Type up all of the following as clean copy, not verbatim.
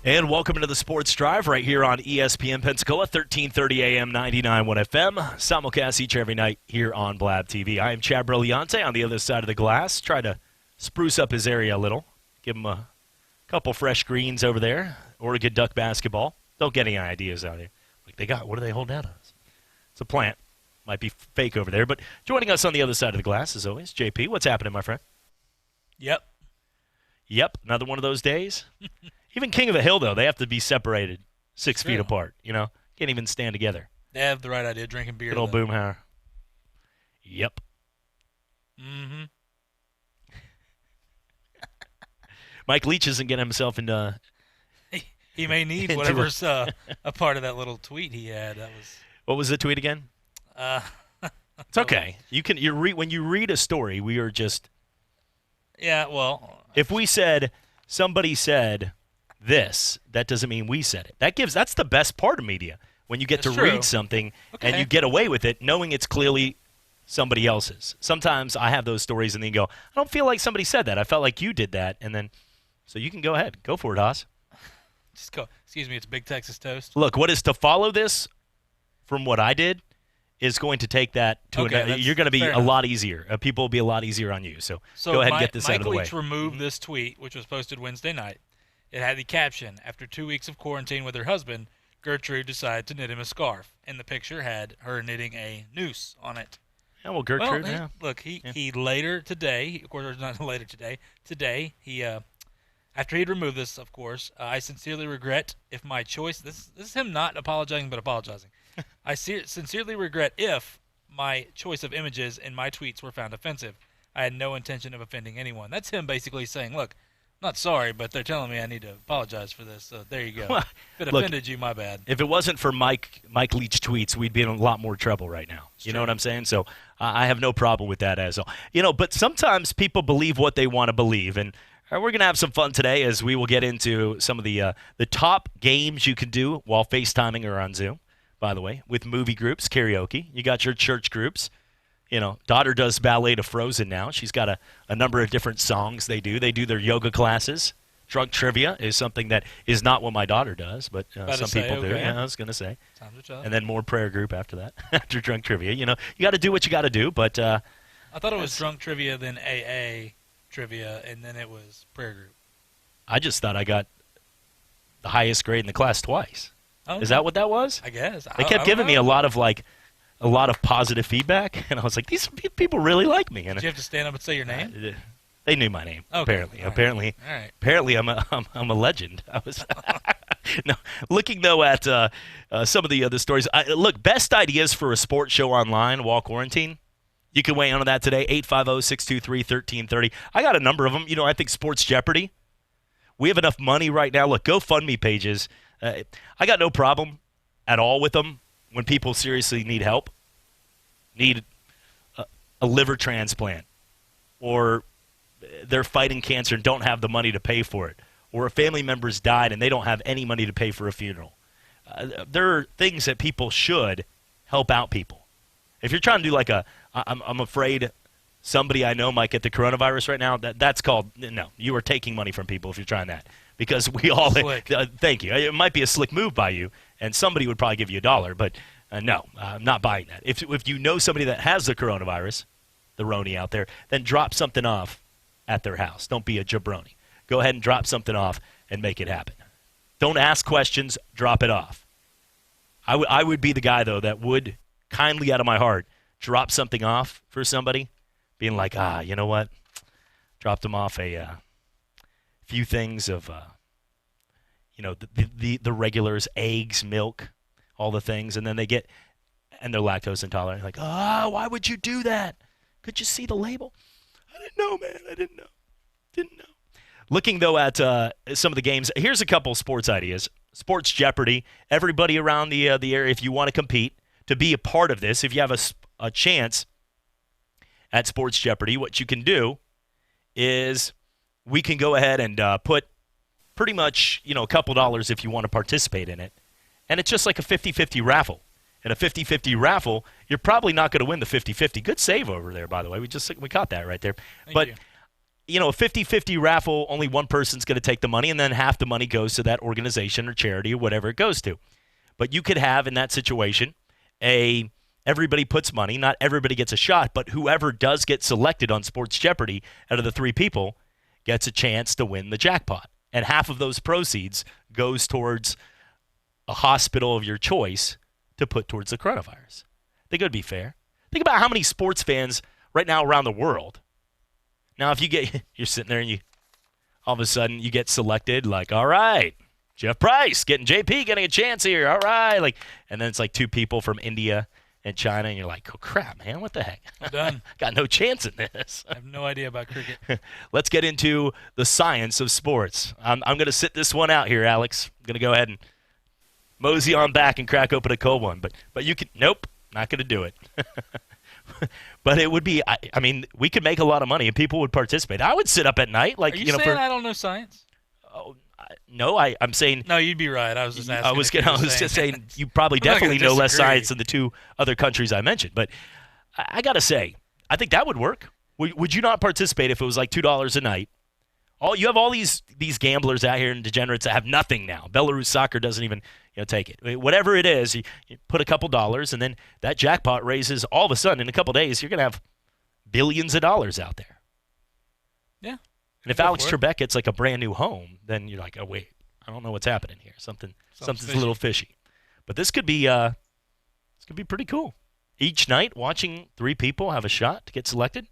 And welcome into the Sports Drive right here on ESPN Pensacola, 1330 AM, 99.1 FM. Simulcast each and every night here on Blab TV. I am Chad Brilliante on the other side of the glass. Try to spruce up his area a little. Give him a couple fresh greens over there. Oregon Duck basketball. Don't get any ideas out here. Like what do they hold out on us? It's a plant. Might be fake over there. But joining us on the other side of the glass, as always, JP. What's happening, my friend? Yep, another one of those days. Even King of the Hill, though, they have to be separated 6 feet apart. Can't even stand together. they have the right idea, drinking beer. Good old Boomhauer. Yep. Mm-hmm. Mike Leach isn't getting himself into. He may need whatever's a part of that little tweet he had. What was the tweet again? It's okay. When you read a story, we are just. Yeah, well. If we said somebody said this, that doesn't mean we said it. That's the best part of media, when you get to read something and you get away with it knowing it's clearly somebody else's. Sometimes I have those stories and then you go, I don't feel like somebody said that. I felt like you did that. And then, so you can go ahead. Go for it, Haas. Just go. Excuse me, it's Big Texas Toast. Look, what is to follow this from what I did is going to take that to you're going to be a lot easier. People will be a lot easier on you. So go ahead and get this out of the way. Mike Leach removed this tweet, which was posted Wednesday night. It had the caption, "After 2 weeks of quarantine with her husband, Gertrude decided to knit him a scarf." And the picture had her knitting a noose on it. Yeah, well, Gertrude, Look, he later today, of course, not later today, he, after he'd removed this, of course, I sincerely regret if my choice, this is him not apologizing but apologizing. I sincerely regret if my choice of images in my tweets were found offensive. I had no intention of offending anyone. That's him basically saying, look, I'm not sorry, but they're telling me I need to apologize for this, so there you go. Well, if it offended you, my bad. If it wasn't for Mike Leach tweets, we'd be in a lot more trouble right now. You know what I'm saying? So I have no problem with that as well. But sometimes people believe what they want to believe, and we're going to have some fun today as we will get into some of the top games you can do while FaceTiming or on Zoom, by the way, with movie groups, karaoke. You got your church groups. Daughter does ballet to Frozen now. She's got a number of different songs they do. They do their yoga classes. Drunk trivia is something that is not what my daughter does, but some people do. Yeah, I was going to say. And then more prayer group after that, after drunk trivia. You got to do what you got to do, but I thought it was drunk trivia, then AA trivia, and then it was prayer group. I just thought I got the highest grade in the class twice. Oh, is that what that was? I guess. They kept giving me a lot of positive feedback, and I was like, these people really like me. And did you have to stand up and say your name? They knew my name. Okay. Apparently, All right. Apparently, I'm a legend. I was no. Looking though at some of the other stories. Look, best ideas for a sports show online while quarantine. You can weigh in on that today. 850-623-1330. I got a number of them. I think Sports Jeopardy. We have enough money right now. Look, GoFundMe pages. I got no problem at all with them. When people seriously need help, need a liver transplant, or they're fighting cancer and don't have the money to pay for it, or a family member's died and they don't have any money to pay for a funeral. There are things that people should help out people. If you're trying to do I'm afraid somebody I know might get the coronavirus right now, that's called, no, you are taking money from people if you're trying that. Because we all, thank you. It might be a slick move by you, and somebody would probably give you $1, but no, I'm not buying that. If you know somebody that has the coronavirus, the Roni out there, then drop something off at their house. Don't be a jabroni. Go ahead and drop something off and make it happen. Don't ask questions, drop it off. I would be the guy, though, that would kindly out of my heart drop something off for somebody, being like, you know what? Dropped them off a few things of, the regulars, eggs, milk, all the things, and then they're lactose intolerant. Like, why would you do that? Could you see the label? I didn't know, man. I didn't know. Looking, though, at some of the games, here's a couple sports ideas. Sports Jeopardy. Everybody around the area, if you want to compete, to be a part of this, if you have a chance at Sports Jeopardy, what you can do is we can go ahead and put pretty much, a couple dollars if you want to participate in it. And it's just like a 50-50 raffle. In a 50-50 raffle, you're probably not going to win the 50-50. Good save over there, by the way. We caught that right there. Thank you. a 50-50 raffle, only one person's going to take the money, and then half the money goes to that organization or charity or whatever it goes to. But you could have in that situation everybody puts money. Not everybody gets a shot, but whoever does get selected on Sports Jeopardy out of the 3 people gets a chance to win the jackpot. And half of those proceeds goes towards a hospital of your choice to put towards the coronavirus. I think it would be fair. Think about how many sports fans right now around the world. Now, if you're sitting there and all of a sudden you get selected, like, all right, Jeff Price JP getting a chance here, all right, and then it's like 2 people from India and China, and you're like, oh crap, man, what the heck? I'm done. Got no chance in this. I have no idea about cricket. Let's get into the science of sports. I'm going to sit this one out here, Alex. I'm going to go ahead and mosey on back and crack open a cold one, but you can. Nope, not going to do it. But it would be. I mean, we could make a lot of money and people would participate. I would sit up at night, like Are you saying I don't know science? Oh, no, I'm saying. No, you'd be right. I was just asking. I was just saying you probably definitely know less science than the 2 other countries I mentioned. But I got to say, I think that would work. Would you not participate if it was like $2 a night? You have all these gamblers out here and degenerates that have nothing now. Belarus soccer doesn't even take it. Whatever it is, you put a couple dollars, and then that jackpot raises. All of a sudden, in a couple days, you're going to have billions of dollars out there. Yeah. And if Alex Trebek gets like a brand new home, then you're like, oh wait, I don't know what's happening here. Something's a little fishy. But this could be pretty cool. Each night, watching 3 people have a shot to get selected.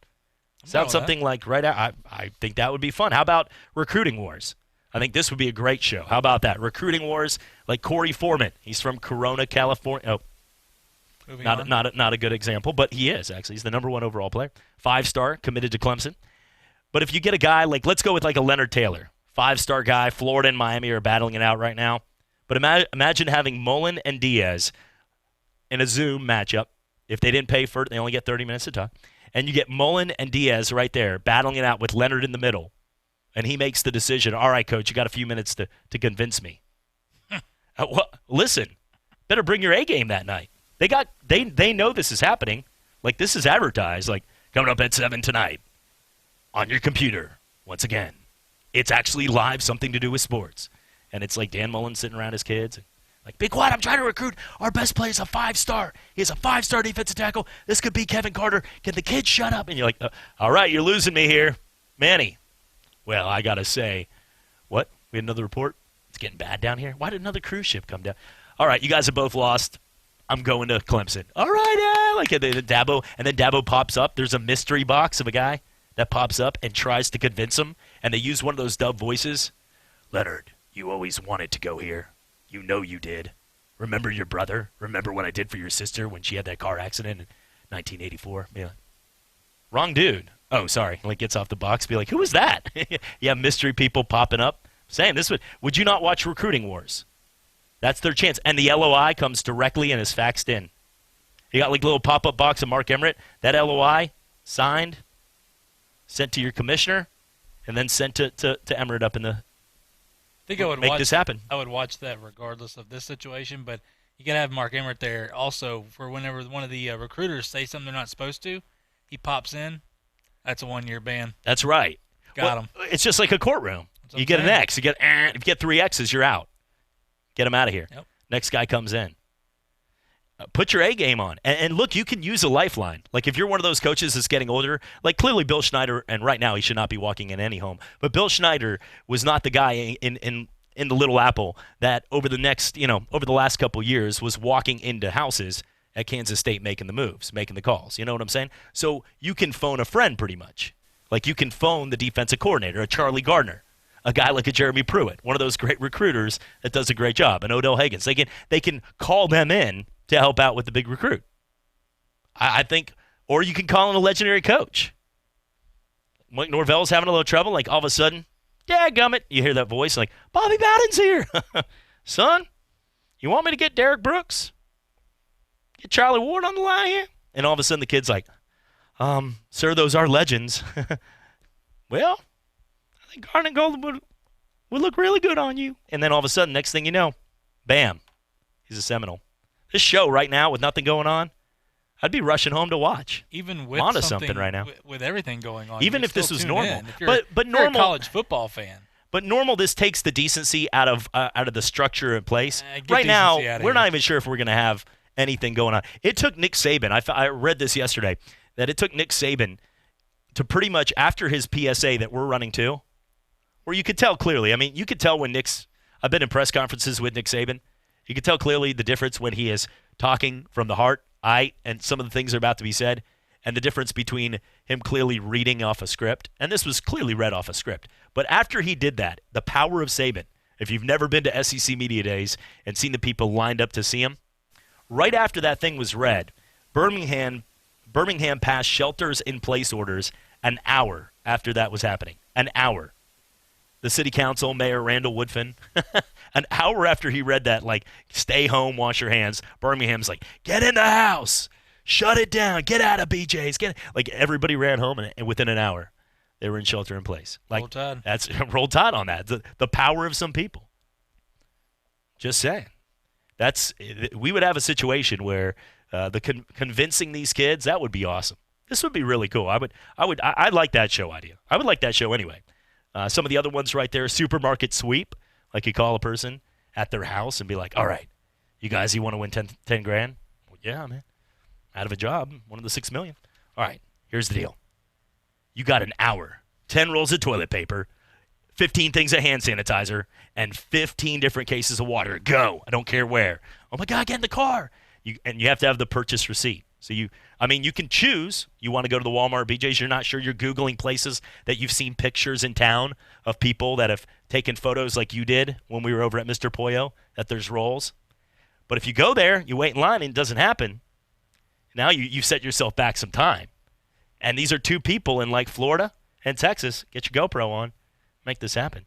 Sounds something like right out. I think that would be fun. How about Recruiting Wars? I think this would be a great show. How about that? Recruiting Wars, like Corey Foreman. He's from Corona, California. Oh, not a good example, but he is actually. He's the number 1 overall player. 5-star, committed to Clemson. But if you get a guy like, let's go with like a Leonard Taylor, 5-star guy. Florida and Miami are battling it out right now. But imagine having Mullen and Diaz in a Zoom matchup. If they didn't pay for it, they only get 30 minutes to talk. And you get Mullen and Diaz right there battling it out with Leonard in the middle. And he makes the decision, all right, coach, you got a few minutes to convince me. Well, listen, better bring your A game that night. They know this is happening. Like, this is advertised. Like, coming up at 7 tonight on your computer. Once again, it's actually live, something to do with sports. And it's like Dan Mullen sitting around his kids. Like, be quiet, I'm trying to recruit. Our best player is a 5-star. He has a 5-star defensive tackle. This could be Kevin Carter. Can the kids shut up? And you're like, all right, you're losing me here. Manny. Well, I got to say, what? We had another report? It's getting bad down here? Why did another cruise ship come down? All right, you guys have both lost. I'm going to Clemson. All right, like Dabo. And then Dabo pops up. There's a mystery box of a guy that pops up and tries to convince him. And they use one of those dub voices. Leonard, you always wanted to go here. You know you did. Remember your brother? Remember what I did for your sister when she had that car accident in 1984? Be like, wrong dude. Oh, sorry. Like, gets off the box. Be like, who was that? You have mystery people popping up. Saying this would you not watch Recruiting Wars? That's their chance. And the LOI comes directly and is faxed in. You got like a little pop-up box of Mark Emmert. That LOI signed, sent to your commissioner, and then sent to Emmert up in the. I think I would make this happen. I would watch that regardless of this situation, but you got to have Mark Emmert there also for whenever one of the recruiters say something they're not supposed to, he pops in. That's a 1-year ban. That's right. Got him. It's just like a courtroom. You get an X. If you get 3 X's, you're out. Get him out of here. Yep. Next guy comes in. Put your A game on. And look, you can use a lifeline. Like if you're one of those coaches that's getting older, like clearly Bill Schneider, and right now he should not be walking in any home, but Bill Schneider was not the guy in the Little Apple that over the last couple years was walking into houses at Kansas State making the moves, making the calls. You know what I'm saying? So you can phone a friend pretty much. Like you can phone the defensive coordinator, a Charlie Gardner, a guy like a Jeremy Pruitt, one of those great recruiters that does a great job, and Odell Higgins. They can call them in to help out with the big recruit. I think, or you can call in a legendary coach. Mike Norvell's having a little trouble, like all of a sudden, dadgummit, you hear that voice like, Bobby Bowden's here. Son, you want me to get Derek Brooks? Get Charlie Ward on the line here? And all of a sudden the kid's like, sir, those are legends. Well, I think Garnet Golden would look really good on you. And then all of a sudden, next thing you know, bam, he's a Seminole. This show right now with nothing going on, I'd be rushing home to watch. Even I'm onto with something right now. with everything going on, Even you if this still was tune normal. in. If you're, But if you're normal a college football fan. But normal, this takes the decency out of the structure in place. Get Right now, decency outta we're here. not even sure if we're going to have anything going on. It took Nick Saban. I read this yesterday that it took Nick Saban to pretty much after his PSA that we're running too, where you could tell clearly. I mean, you could tell when Nick's. I've been in press conferences with Nick Saban. You could tell clearly the difference when he is talking from the heart, and some of the things are about to be said, and the difference between him clearly reading off a script, and this was clearly read off a script. But after he did that, the power of Saban, if you've never been to SEC Media Days and seen the people lined up to see him, right after that thing was read, Birmingham passed shelters-in-place orders an hour after that was happening. An hour. The city council, Mayor Randall Woodfin, an hour after he read that, like, stay home, wash your hands, Birmingham's like, get in the house, shut it down, get out of BJ's. Like, everybody ran home, and within an hour, they were in shelter in place. Like, Roll Tide. That's roll tide on that. The power of some people. Just saying. We would have a situation where convincing these kids, that would be awesome. This would be really cool. I like that show idea. I would like that show anyway. Some of the other ones right there, supermarket sweep, like you call a person at their house and be like, all right, you guys, you want to win 10 grand? Well, yeah, man. Out of a job, one of the 6 million. All right, here's the deal. You got an hour, 10 rolls of toilet paper, 15 things of hand sanitizer, and 15 different cases of water. Go. I don't care where. Oh, my God, get in the car. And you have to have the purchase receipt. So you can choose. You want to go to the Walmart, BJ's. You're not sure. You're Googling places that you've seen pictures in town of people that have taken photos like you did when we were over at Mr. Pollo, that there's rolls. But if you go there, you wait in line, and it doesn't happen, now you set yourself back some time. And these are two people in, like, Florida and Texas. Get your GoPro on. Make this happen.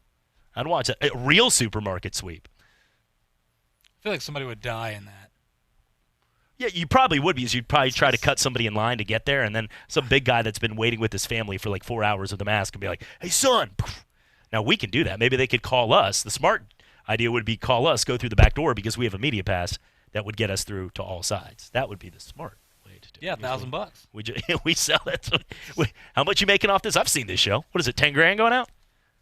I'd watch a real supermarket sweep. I feel like somebody would die in that. Yeah, you probably would, because you'd probably try to cut somebody in line to get there, and then some big guy that's been waiting with his family for like 4 hours with a mask and be like, hey, son. Now, we can do that. Maybe they could call us. The smart idea would be call us, go through the back door, because we have a media pass that would get us through to all sides. That would be the smart way to do it. Yeah, $1,000. We sell it. How much you making off this? I've seen this show. What is it, 10 grand going out?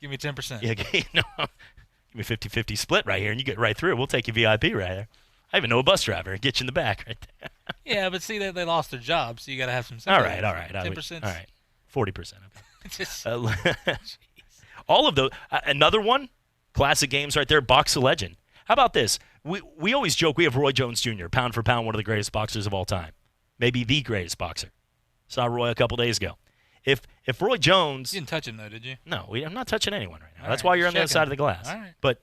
Give me 10%. Yeah, no, give me 50-50 split right here, and you get right through. We'll take you VIP right there. I even know a bus driver and get you in the back right there. Yeah, but see, they lost their job, so you got to have some All sympathy. right. 10%. All right, 40%. Just, All of those. Another one, classic games right there, Box of Legend. How about this? We always joke we have Roy Jones Jr., pound for pound, one of the greatest boxers of all time. Maybe the greatest boxer. Saw Roy a couple days ago. If Roy Jones... You didn't touch him, though, did you? No, I'm not touching anyone right now. All That's right, why you're on the other checking. side of the glass. All right. But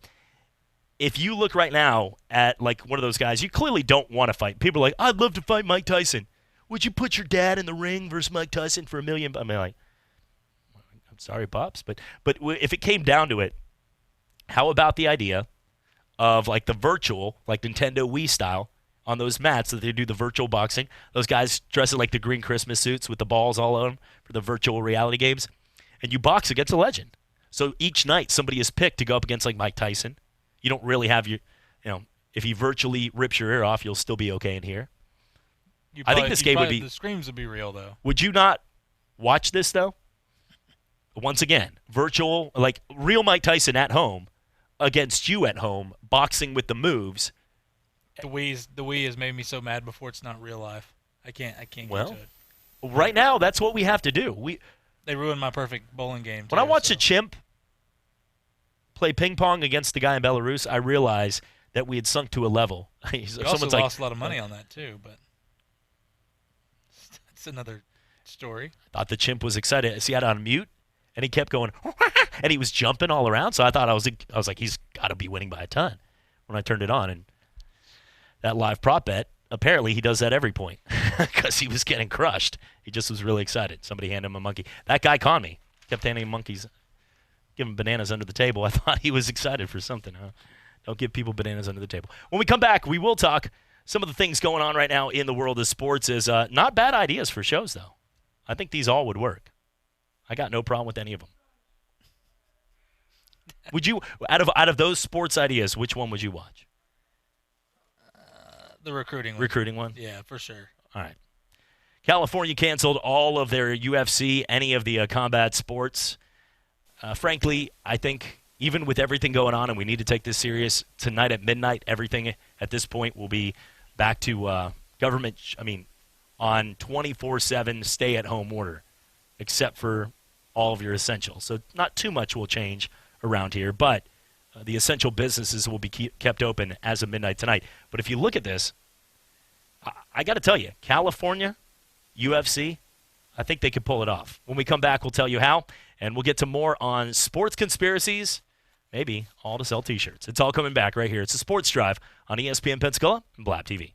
if you look right now at, like, one of those guys, you clearly don't want to fight. People are like, I'd love to fight Mike Tyson. Would you put your dad in the ring versus Mike Tyson for $1 million? I mean, like, I'm sorry, Pops, but if it came down to it, how about the idea of, like, the virtual, like Nintendo Wii style, on those mats that they do the virtual boxing? Those guys dressed in, like, the green Christmas suits with the balls all on them for the virtual reality games. And you box against a legend. So each night somebody is picked to go up against, like, Mike Tyson. You don't really have if he virtually rips your ear off, you'll still be okay in here. I think this game would be... The screams would be real, though. Would you not watch this, though? Once again, virtual, like real Mike Tyson at home against you at home, boxing with the moves. The Wii has made me so mad before it's not real life. I can't get to it. Right now, that's what we have to do. They ruined my perfect bowling game. When I watch a chimp play ping pong against the guy in Belarus, I realize that we had sunk to a level. You also lost a lot of money on that, too, but that's another story. I thought the chimp was excited. See, I had it on mute, and he kept going, and he was jumping all around, so I thought I was like, he's got to be winning by a ton when I turned it on. And that live prop bet, apparently he does that every point because he was getting crushed. He just was really excited. Somebody handed him a monkey. That guy conned me. Kept handing him monkeys, giving bananas under the table. I thought he was excited for something. Huh? Don't give people bananas under the table. When we come back, we will talk some of the things going on right now in the world of sports. Is not bad ideas for shows, though. I think these all would work. I got no problem with any of them. Would you, out of those sports ideas, which one would you watch? The recruiting one. Recruiting one? Yeah, for sure. All right. California canceled all of their UFC, any of the combat sports. Frankly, I think even with everything going on, and we need to take this serious, tonight at midnight, everything at this point will be back to government, on 24/7 stay-at-home order, except for all of your essentials. So not too much will change around here, but the essential businesses will be kept open as of midnight tonight. But if you look at this, I got to tell you, California, UFC, I think they could pull it off. When we come back, we'll tell you how, and we'll get to more on sports conspiracies, maybe all to sell T-shirts. It's all coming back right here. It's a Sports Drive on ESPN Pensacola and Blab TV.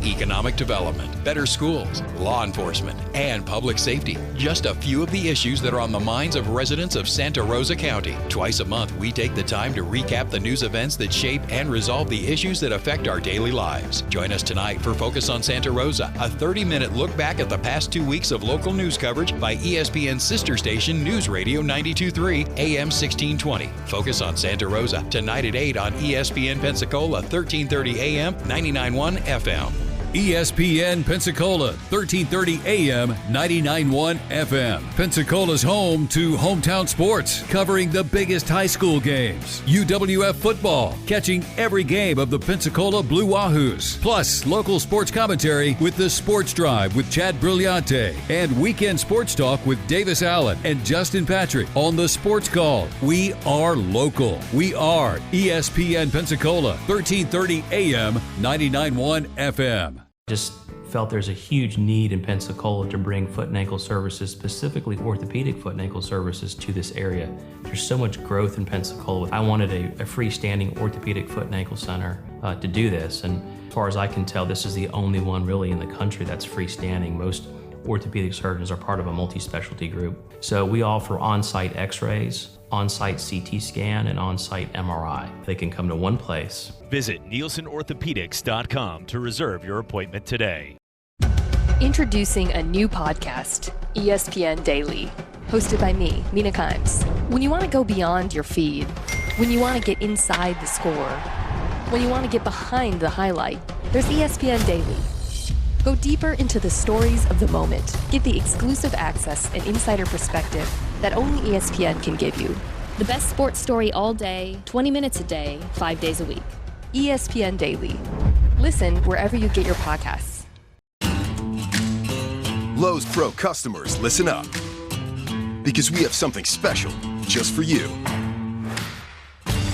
Economic development, better schools, law enforcement, and public safety. Just a few of the issues that are on the minds of residents of Santa Rosa County. Twice a month, we take the time to recap the news events that shape and resolve the issues that affect our daily lives. Join us tonight for Focus on Santa Rosa, a 30-minute look back at the past 2 weeks of local news coverage by ESPN's sister station, News Radio 92.3, AM 1620. Focus on Santa Rosa, tonight at 8 on ESPN Pensacola, 1330 AM, 99.1 FM. ESPN Pensacola, 1330 AM, 99.1 FM. Pensacola's home to hometown sports, covering the biggest high school games. UWF football, catching every game of the Pensacola Blue Wahoos. Plus, local sports commentary with the Sports Drive with Chad Brillante. And weekend sports talk with Davis Allen and Justin Patrick on the Sports Call. We are local. We are ESPN Pensacola, 1330 AM, 99.1 FM. Just felt there's a huge need in Pensacola to bring foot and ankle services, specifically orthopedic foot and ankle services, to this area. There's so much growth in Pensacola. I wanted a freestanding orthopedic foot and ankle center to do this, and as far as I can tell, this is the only one really in the country that's freestanding. Most orthopedic surgeons are part of a multi-specialty group. So we offer on-site x-rays, on-site CT scan, and on-site MRI. They can come to one place. Visit NielsenOrthopedics.com to reserve your appointment today. Introducing a new podcast, ESPN Daily, hosted by me, Mina Kimes. When you want to go beyond your feed, when you want to get inside the score, when you want to get behind the highlight, there's ESPN Daily. Go deeper into the stories of the moment. Get the exclusive access and insider perspective that only ESPN can give you. The best sports story all day, 20 minutes a day, 5 days a week. ESPN Daily. Listen wherever you get your podcasts. Lowe's Pro customers, listen up. Because we have something special just for you.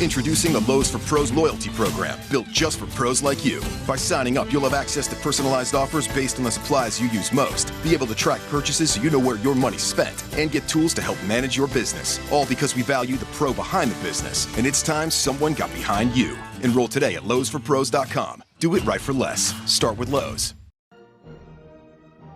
Introducing the Lowe's for Pros loyalty program, built just for pros like you. By signing up, you'll have access to personalized offers based on the supplies you use most, be able to track purchases so you know where your money's spent, and get tools to help manage your business. All because we value the pro behind the business. And it's time someone got behind you. Enroll today at lowesforpros.com. Do it right for less. Start with Lowe's.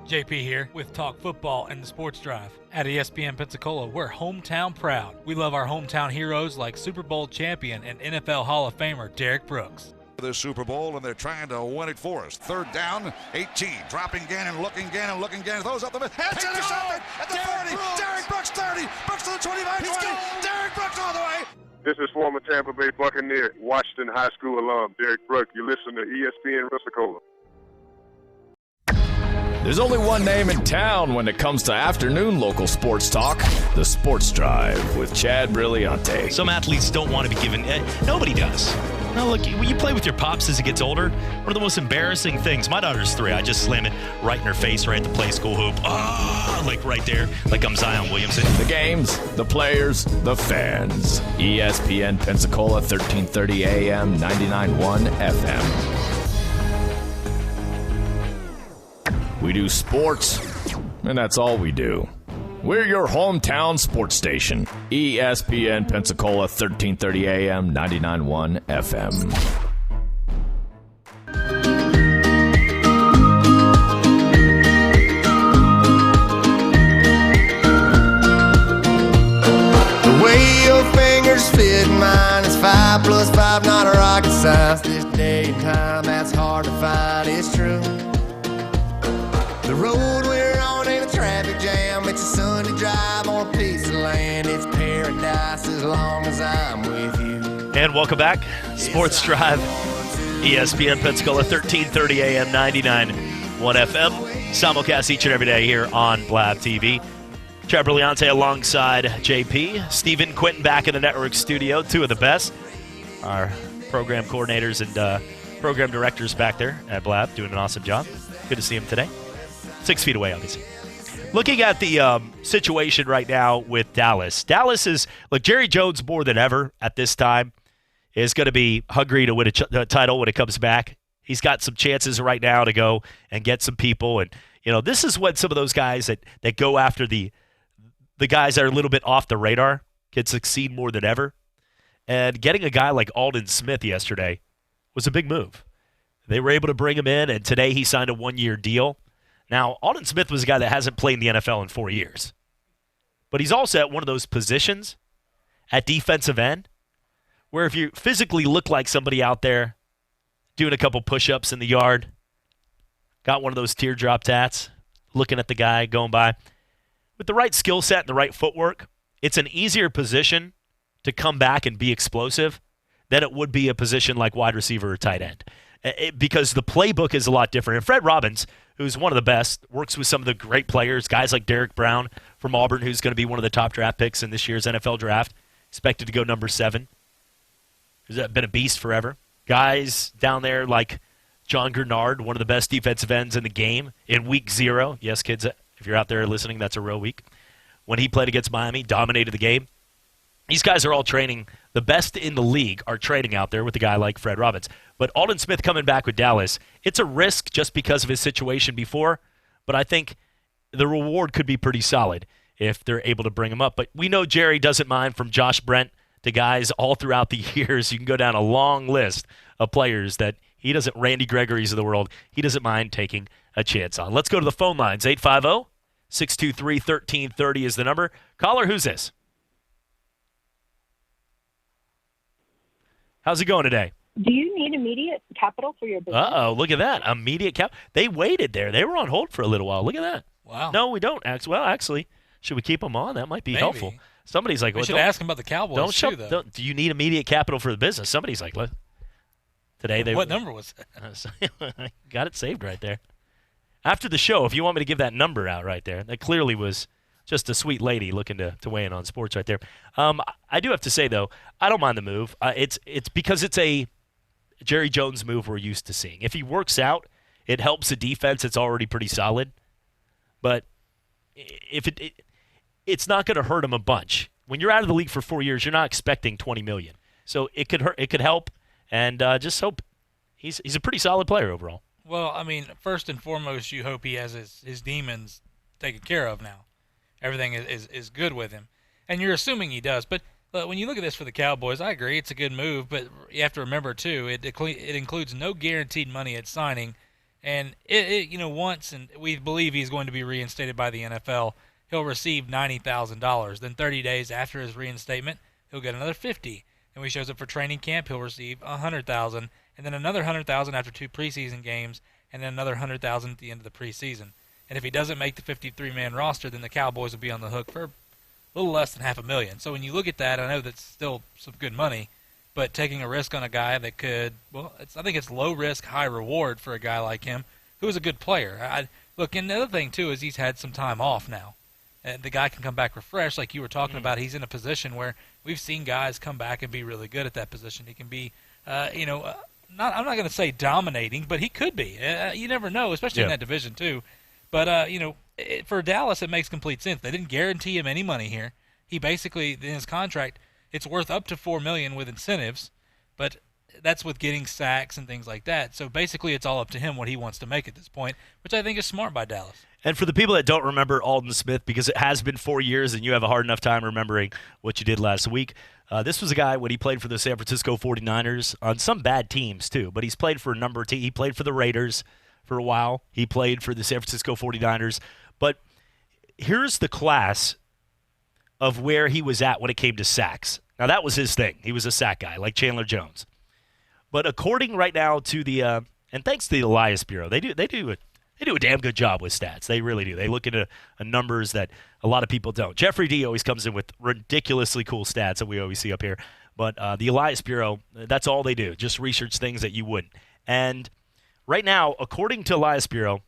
JP here with Talk Football and the Sports Drive. At ESPN Pensacola, we're hometown proud. We love our hometown heroes like Super Bowl champion and NFL Hall of Famer Derek Brooks. The Super Bowl, and they're trying to win it for us. Third down, 18. Dropping Gannon, looking Gannon, throws up the middle. It's intercepted at the 40. Derek Brooks 30. Brooks to the 25, 20. Derek Brooks all the way. This is former Tampa Bay Buccaneer, Washington High School alum Derek Brooks. You listen to ESPN Pensacola. There's only one name in town when it comes to afternoon local sports talk, the Sports Drive with Chad Brillante. Some athletes don't want to be given. Nobody does. No, look, when you play with your pops as it gets older, one of the most embarrassing things. My daughter's 3. I just slam it right in her face, right at the play school hoop. Like right there, like I'm Zion Williamson. The games, the players, the fans. ESPN Pensacola, 1330 AM, 99.1 FM. We do sports, and that's all we do. We're your hometown sports station. ESPN Pensacola, 1330 AM, 99.1 FM. The way your fingers fit mine is 5 + 5, not a rocket science. This day and time, that's hard to find, it's true. The road we're on ain't a traffic jam. It's a Sunday drive on a piece of land. It's paradise as long as I'm with you. And welcome back. Sports Drive, ESPN Pensacola, 1330 AM, 99.1 FM. Simulcast each and every day here on Blab TV. Trevor Leonte alongside JP. Stephen Quinton back in the network studio. Two of the best. Our program coordinators and program directors back there at Blab doing an awesome job. Good to see him today. 6 feet away, obviously. Looking at the situation right now with Dallas. Dallas is, look, Jerry Jones more than ever at this time is going to be hungry to win a title when it comes back. He's got some chances right now to go and get some people. And, this is what some of those guys that go after the guys that are a little bit off the radar can succeed more than ever. And getting a guy like Aldon Smith yesterday was a big move. They were able to bring him in, and today he signed a 1-year deal. Now, Aldon Smith was a guy that hasn't played in the NFL in 4 years. But he's also at one of those positions at defensive end where if you physically look like somebody out there doing a couple push-ups in the yard, got one of those teardrop tats, looking at the guy going by, with the right skill set and the right footwork, it's an easier position to come back and be explosive than it would be a position like wide receiver or tight end. Because the playbook is a lot different. And Fred Robbins, who's one of the best, works with some of the great players, guys like Derek Brown from Auburn, who's going to be one of the top draft picks in this year's NFL draft, expected to go number 7. He's been a beast forever. Guys down there like John Gurnard, one of the best defensive ends in the game in week 0. Yes, kids, if you're out there listening, that's a real week. When he played against Miami, dominated the game. These guys are all training. The best in the league are training out there with a guy like Fred Robbins. But Aldon Smith coming back with Dallas, it's a risk just because of his situation before, but I think the reward could be pretty solid if they're able to bring him up. But we know Jerry doesn't mind, from Josh Brent to guys all throughout the years. You can go down a long list of players that he doesn't, Randy Gregory's of the world, he doesn't mind taking a chance on. Let's go to the phone lines. 850-623-1330 is the number. Caller, who's this? How's it going today? Do you need immediate capital for your business? Uh-oh, look at that. Immediate cap. They waited there. They were on hold for a little while. Look at that. Wow. No, we don't. Actually, should we keep them on? That might be helpful. Somebody's like, we should ask them about the Cowboys, though. Do you need immediate capital for the business? Somebody's like, look. Today what number was it? I got it saved right there. After the show, if you want me to give that number out right there, that clearly was just a sweet lady looking to weigh in on sports right there. I do have to say, though, I don't mind the move. It's because it's a Jerry Jones move we're used to seeing. If he works out, it helps a defense that's already pretty solid. But if it's not going to hurt him a bunch. When you're out of the league for 4 years, you're not expecting $20 million. So it could hurt. It could help, and just hope he's a pretty solid player overall. Well, I mean, first and foremost, you hope he has his demons taken care of now. Everything is good with him. And you're assuming he does. But when you look at this for the Cowboys, I agree it's a good move. But you have to remember, too, it includes no guaranteed money at signing. And, once, and we believe he's going to be reinstated by the NFL, he'll receive $90,000. Then 30 days after his reinstatement, he'll get another $50,000. And when he shows up for training camp, he'll receive $100,000. And then another $100,000 after 2 preseason games. And then another $100,000 at the end of the preseason. And if he doesn't make the 53-man roster, then the Cowboys will be on the hook for a little less than $500,000. So when you look at that, I know that's still some good money, but taking a risk on a guy that could, I think it's low risk, high reward for a guy like him, who is a good player. Look, and the other thing, too, is he's had some time off now. And the guy can come back refreshed, like you were talking about. He's in a position where we've seen guys come back and be really good at that position. He can be, I'm not going to say dominating, but he could be. You never know, especially in that division, too. But, for Dallas, it makes complete sense. They didn't guarantee him any money here. He basically, in his contract, it's worth up to $4 million with incentives, but that's with getting sacks and things like that. So basically, it's all up to him what he wants to make at this point, which I think is smart by Dallas. And for the people that don't remember Aldon Smith, because it has been 4 years and you have a hard enough time remembering what you did last week, this was a guy when he played for the San Francisco 49ers on some bad teams too, but he's played for a number of teams. He played for the Raiders for a while. He played for the San Francisco 49ers. But here's the class of where he was at when it came to sacks. Now, that was his thing. He was a sack guy, like Chandler Jones. But according right now to the and thanks to the Elias Bureau, they do a damn good job with stats. They really do. They look into numbers that a lot of people don't. Jeffrey D always comes in with ridiculously cool stats that we always see up here. But the Elias Bureau, that's all they do, just research things that you wouldn't. And right now, according to Elias Bureau,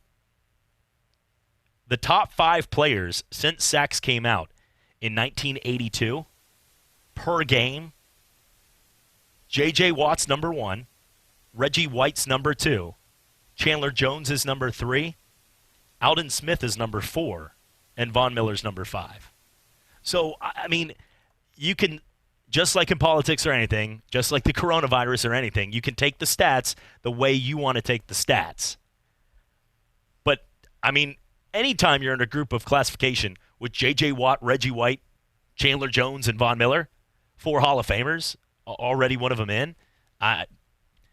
the top 5 players since sacks came out in 1982 per game, J.J. Watt's number 1, Reggie White's number 2, Chandler Jones is number 3, Alden Smith is number 4, and Von Miller's number 5. So, I mean, you can, just like in politics or anything, just like the coronavirus or anything, you can take the stats the way you want to take the stats. But, I mean, anytime you're in a group of classification with J.J. Watt, Reggie White, Chandler Jones, and Von Miller, 4 Hall of Famers, already one of them in,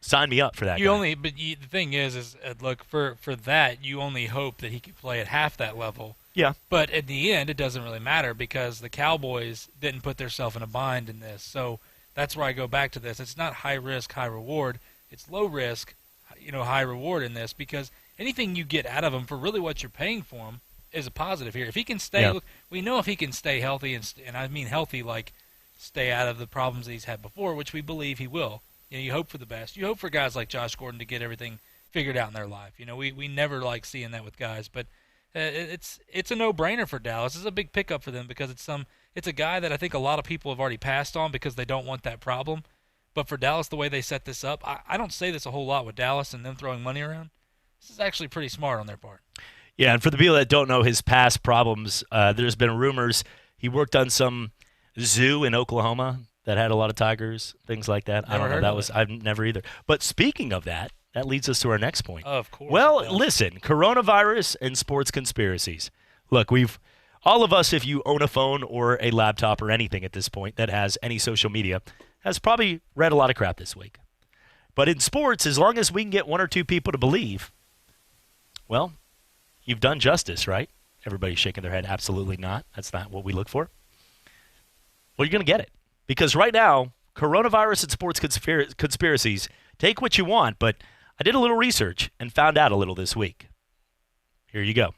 sign me up for that. The thing is look, for that, you only hope that he could play at half that level. Yeah. But at the end, it doesn't really matter because the Cowboys didn't put themselves in a bind in this. So that's where I go back to this. It's not high risk, high reward. It's low risk, high reward in this because anything you get out of him for really what you're paying for him is a positive here. If he can stay, look, we know if he can stay healthy, and I mean healthy like stay out of the problems that he's had before, which we believe he will. You hope for the best. You hope for guys like Josh Gordon to get everything figured out in their life. We never like seeing that with guys, but it's a no-brainer for Dallas. It's a big pickup for them because it's a guy that I think a lot of people have already passed on because they don't want that problem. But for Dallas, the way they set this up, I don't say this a whole lot with Dallas and them throwing money around. This is actually pretty smart on their part. Yeah, and for the people that don't know his past problems, there's been rumors he worked on some zoo in Oklahoma that had a lot of tigers, things like that. Never I don't know. I've never either. But speaking of that leads us to our next point. Of course. Well, listen, coronavirus and sports conspiracies. Look, all of us, if you own a phone or a laptop or anything at this point that has any social media, has probably read a lot of crap this week. But in sports, as long as we can get 1 or 2 people to believe, well, you've done justice, right? Everybody's shaking their head. Absolutely not. That's not what we look for. Well, you're going to get it. Because right now, coronavirus and sports conspiracies, take what you want, but I did a little research and found out a little this week. Here you go.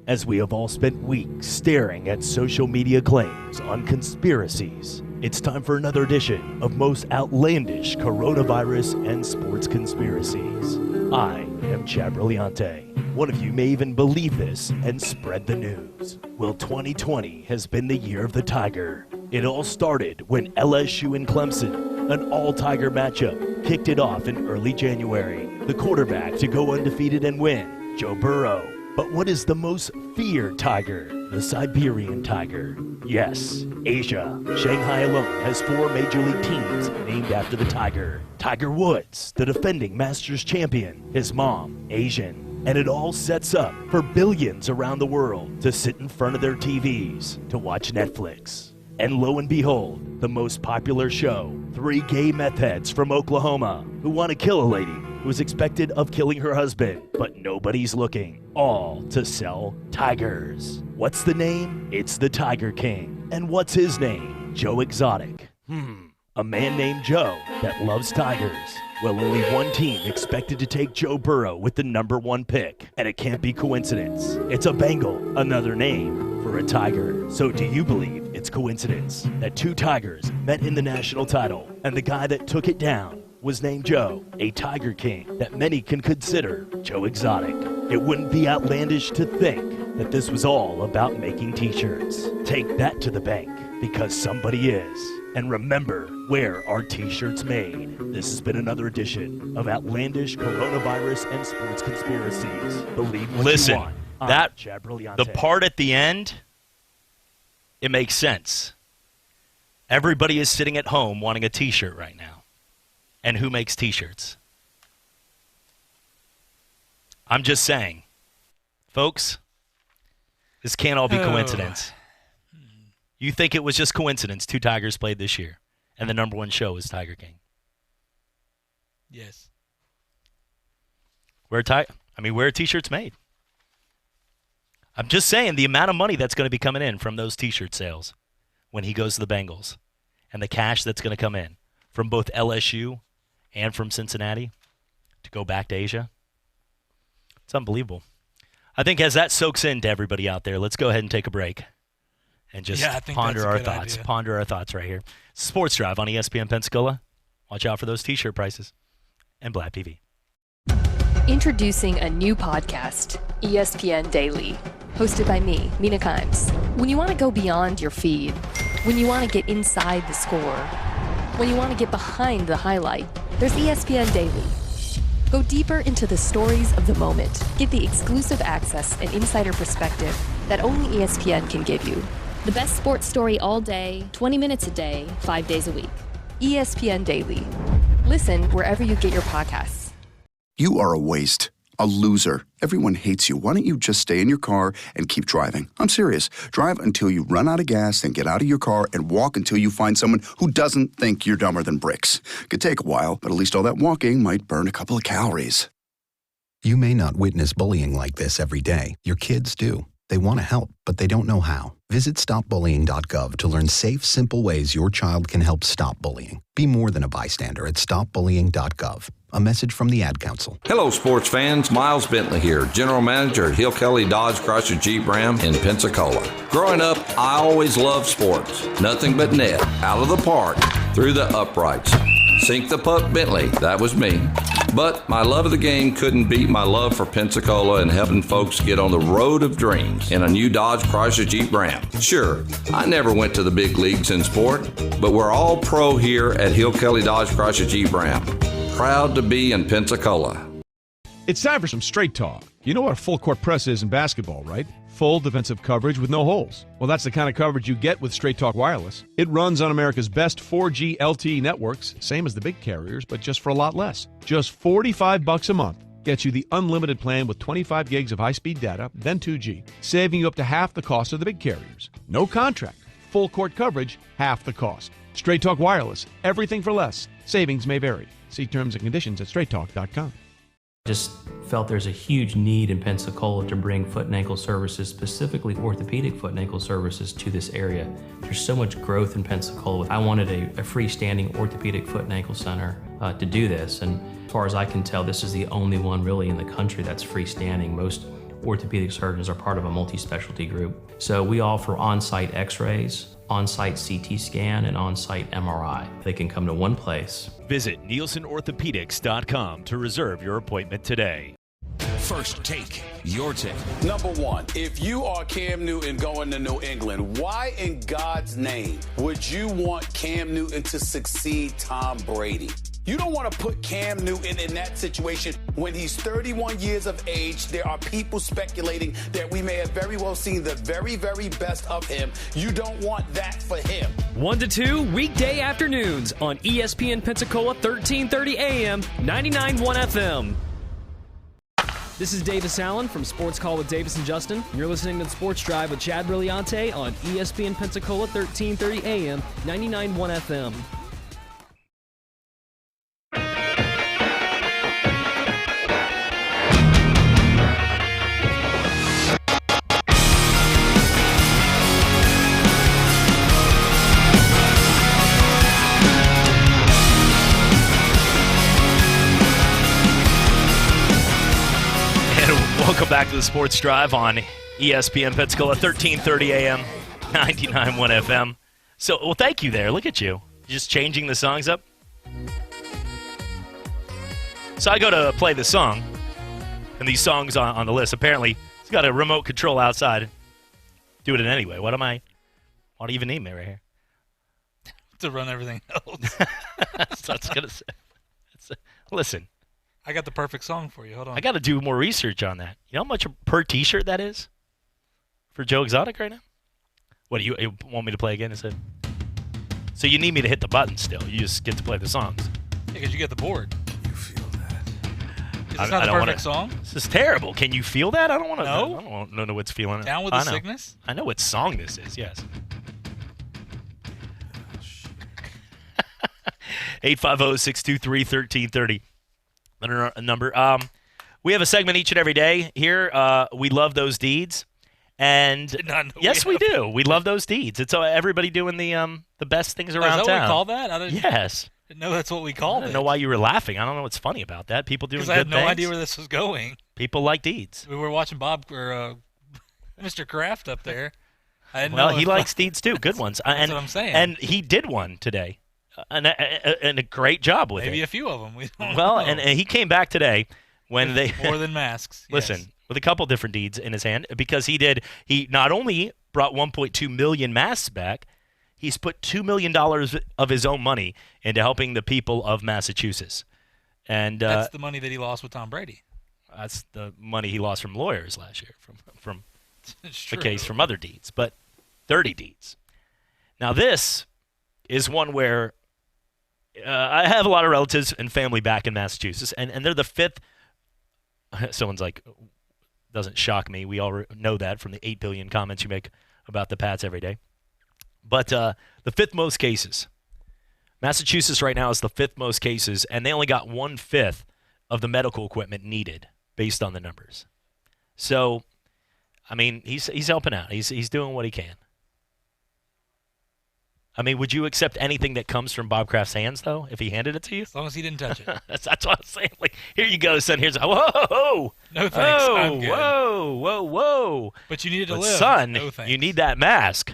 As we have all spent weeks staring at social media claims on conspiracies, it's time for another edition of Most Outlandish Coronavirus and Sports Conspiracies. I am Chad Brilliante. One of you may even believe this and spread the news. Well, 2020 has been the year of the Tiger. It all started when LSU and Clemson, an all-Tiger matchup, kicked it off in early January. The quarterback to go undefeated and win, Joe Burrow. But what is the most feared tiger? The Siberian tiger. Yes, Asia. Shanghai alone has 4 major league teams named after the tiger. Tiger Woods, the defending Masters champion. His mom, Asian. And it all sets up for billions around the world to sit in front of their TVs to watch Netflix. And lo and behold, the most popular show, 3 gay meth heads from Oklahoma who want to kill a lady who is expected of killing her husband, but nobody's looking, all to sell tigers. What's the name? It's the Tiger King. And what's his name? Joe Exotic. A man named Joe that loves tigers. Well, only one team expected to take Joe Burrow with the number 1 pick, and it can't be coincidence. It's a Bengal, another name for a tiger. So do you believe it's coincidence that 2 tigers met in the national title, and the guy that took it down was named Joe, a Tiger King that many can consider Joe Exotic? It wouldn't be outlandish to think that this was all about making t-shirts. Take that to the bank, because somebody is. And remember where our t-shirts made. This has been another edition of Outlandish Coronavirus and Sports Conspiracies. Believe what you want. That Chad Brilliante. The part at the end, it makes sense. Everybody is sitting at home wanting a t-shirt right now. And who makes t-shirts? I'm just saying. Folks, this can't all be coincidence. You think it was just coincidence 2 Tigers played this year, and the number 1 show is Tiger King? Yes. Where are t-shirts made? I'm just saying the amount of money that's going to be coming in from those t-shirt sales when he goes to the Bengals, and the cash that's going to come in from both LSU and from Cincinnati to go back to Asia. It's unbelievable. I think as that soaks into everybody out there, let's go ahead and take a break. And just ponder our thoughts. Idea. Ponder our thoughts right here. Sports Drive on ESPN Pensacola. Watch out for those t-shirt prices. And Blab TV. Introducing a new podcast, ESPN Daily, hosted by me, Mina Kimes. When you want to go beyond your feed, when you want to get inside the score, when you want to get behind the highlight, there's ESPN Daily. Go deeper into the stories of the moment. Get the exclusive access and insider perspective that only ESPN can give you. The best sports story all day, 20 minutes a day, 5 days a week. ESPN Daily. Listen wherever you get your podcasts. You are a waste. A loser. Everyone hates you. Why don't you just stay in your car and keep driving? I'm serious. Drive until you run out of gas, then get out of your car and walk until you find someone who doesn't think you're dumber than bricks. Could take a while, but at least all that walking might burn a couple of calories. You may not witness bullying like this every day. Your kids do. They want to help, but they don't know how. Visit stopbullying.gov to learn safe, simple ways your child can help stop bullying. Be more than a bystander at stopbullying.gov. A message from the Ad Council. Hello, sports fans. Miles Bentley here, General Manager at Hill Kelly Dodge Chrysler Jeep Ram in Pensacola. Growing up, I always loved sports. Nothing but net, out of the park, through the uprights. Sink the puck Bentley, that was me. But my love of the game couldn't beat my love for Pensacola and helping folks get on the road of dreams in a new Dodge Chrysler Jeep Ram. Sure, I never went to the big leagues in sport, but we're all pro here at Hill Kelly Dodge Chrysler Jeep Ram. Proud to be in Pensacola. It's time for some straight talk. You know what a full court press is in basketball, right? Full defensive coverage with no holes. Well, that's the kind of coverage you get with Straight Talk Wireless. It runs on America's best 4G LTE networks, same as the big carriers, but just for a lot less. Just $45 a month gets you the unlimited plan with 25 gigs of high-speed data, then 2G, saving you up to half the cost of the big carriers. No contract. Full court coverage, half the cost. Straight Talk Wireless. Everything for less. Savings may vary. See terms and conditions at straighttalk.com. Just felt there's a huge need in Pensacola to bring foot and ankle services, specifically orthopedic foot and ankle services, to this area. There's so much growth in Pensacola. I wanted a freestanding orthopedic foot and ankle center to do this, and as far as I can tell, this is the only one really in the country that's freestanding. Most orthopedic surgeons are part of a multi-specialty group. So we offer on-site x-rays, on-site CT scan, and on-site MRI. They can come to one place. Visit NielsenOrthopedics.com to reserve your appointment today. First Take, your take. Number one, if you are Cam Newton going to New England, why in God's name would you want Cam Newton to succeed Tom Brady? You don't want to put Cam Newton in that situation when he's 31 years of age. There are people speculating that we may have very well seen the very, very best of him. You don't want that for him. 1 to 2 weekday afternoons on ESPN Pensacola 1330 AM, 99.1 FM. This is Davis Allen from Sports Call with Davis and Justin. You're listening to the Sports Drive with Chad Brilliante on ESPN Pensacola 1330 AM, 99.1 FM. Welcome back to the Sports Drive on ESPN Pensacola, 1330 AM, 99.1 FM. So, well, thank you there. Look at you. Just changing the songs up. So I go to play the song, and these songs on the list, apparently, it's got a remote control outside. Do it anyway. What do you even need me right here? To run everything else. That's what I was going to say. Listen. I got the perfect song for you. Hold on. I got to do more research on that. You know how much per T-shirt that is for Joe Exotic right now? What, you want me to play again instead? So you need me to hit the button still. You just get to play the songs. Yeah, because you get the board. You feel that. Is this not the perfect song? This is terrible. Can you feel that? I don't want to know. I don't know what's feeling it. Down with the sickness? I know what song this is, yes. 850-623-1330. Number. We have a segment each and every day here. We love those deeds, and yes, we do. We love those deeds. It's everybody doing the best things around town. Is that what we call that? Yes. Didn't know that's what we called it. I don't know why you were laughing. I don't know what's funny about that. People doing good things. Because I had no idea where this was going. People like deeds. We were watching Bob or Mr. Kraft up there. Well, he likes deeds too. Good ones. That's what I'm saying. And he did one today. And a great job with it. Maybe a few of them. We don't know. And he came back today when they more than masks. Listen, yes. with a couple different deeds in his hand, because he not only brought 1.2 million masks back, he's put $2 million of his own money into helping the people of Massachusetts. And that's the money that he lost with Tom Brady. That's the money he lost from lawyers last year, from It's the true. case from other deeds, but dirty deeds. Now this is one where I have a lot of relatives and family back in Massachusetts, and they're the fifth. Someone's like, doesn't shock me. We all know that from the 8 billion comments you make about the Pats every day. But the fifth most cases. Massachusetts right now is the fifth most cases, and they only got 1/5 of the medical equipment needed based on the numbers. So, I mean, he's helping out. He's doing what he can. I mean, would you accept anything that comes from Bob Kraft's hands, though, if he handed it to you? As long as he didn't touch it. That's what I'm saying. Like, here you go, son. Here's whoa. No thanks. Whoa, I'm good. whoa. But you needed to But live. son, No thanks. you need that mask.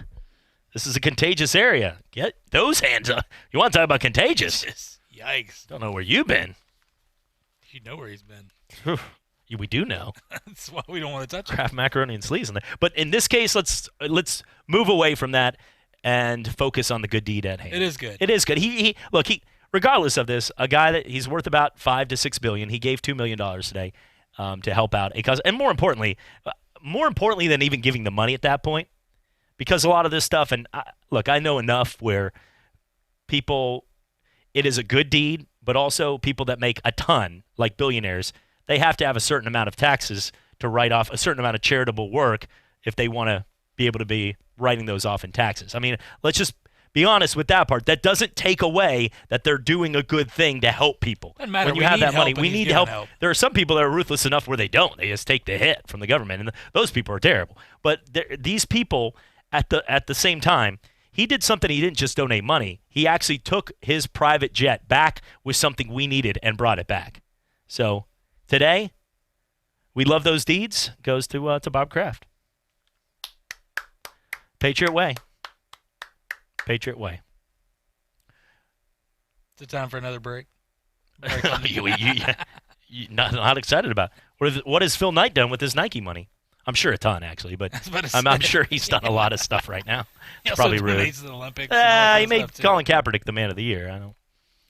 This is a contagious area. Get those hands up. You want to talk about contagious? Yikes. Don't know where you've been. You know where he's been. We do know. That's why we don't want to touch him. Kraft macaroni and sleeves in there. But in this case, let's move away from that and focus on the good deed at hand. It is good. It is good. He regardless of this, a guy that he's worth about $5 to $6 billion. He gave $2 million today to help out a cause, and more importantly than even giving the money at that point, because a lot of this stuff. And I know enough where people, it is a good deed, but also people that make a ton, like billionaires, they have to have a certain amount of taxes to write off a certain amount of charitable work if they want to be able to be writing those off in taxes. I mean, let's just be honest with that part. That doesn't take away that they're doing a good thing to help people. Doesn't matter. When you We have need that money, help, and we he's need giving help. There are some people that are ruthless enough where they don't. They just take the hit from the government, and those people are terrible. But these people, at the same time, he did something. He didn't just donate money. He actually took his private jet back with something we needed and brought it back. So today, we love those deeds. Goes to Bob Kraft. Patriot way. Patriot way. Is it time for another break? You not excited about what has Phil Knight done with his Nike money? I'm sure a ton, actually, but I'm sure he's done a lot of stuff right now. It's probably rude. The Olympics He made Colin Kaepernick the man of the year. I don't.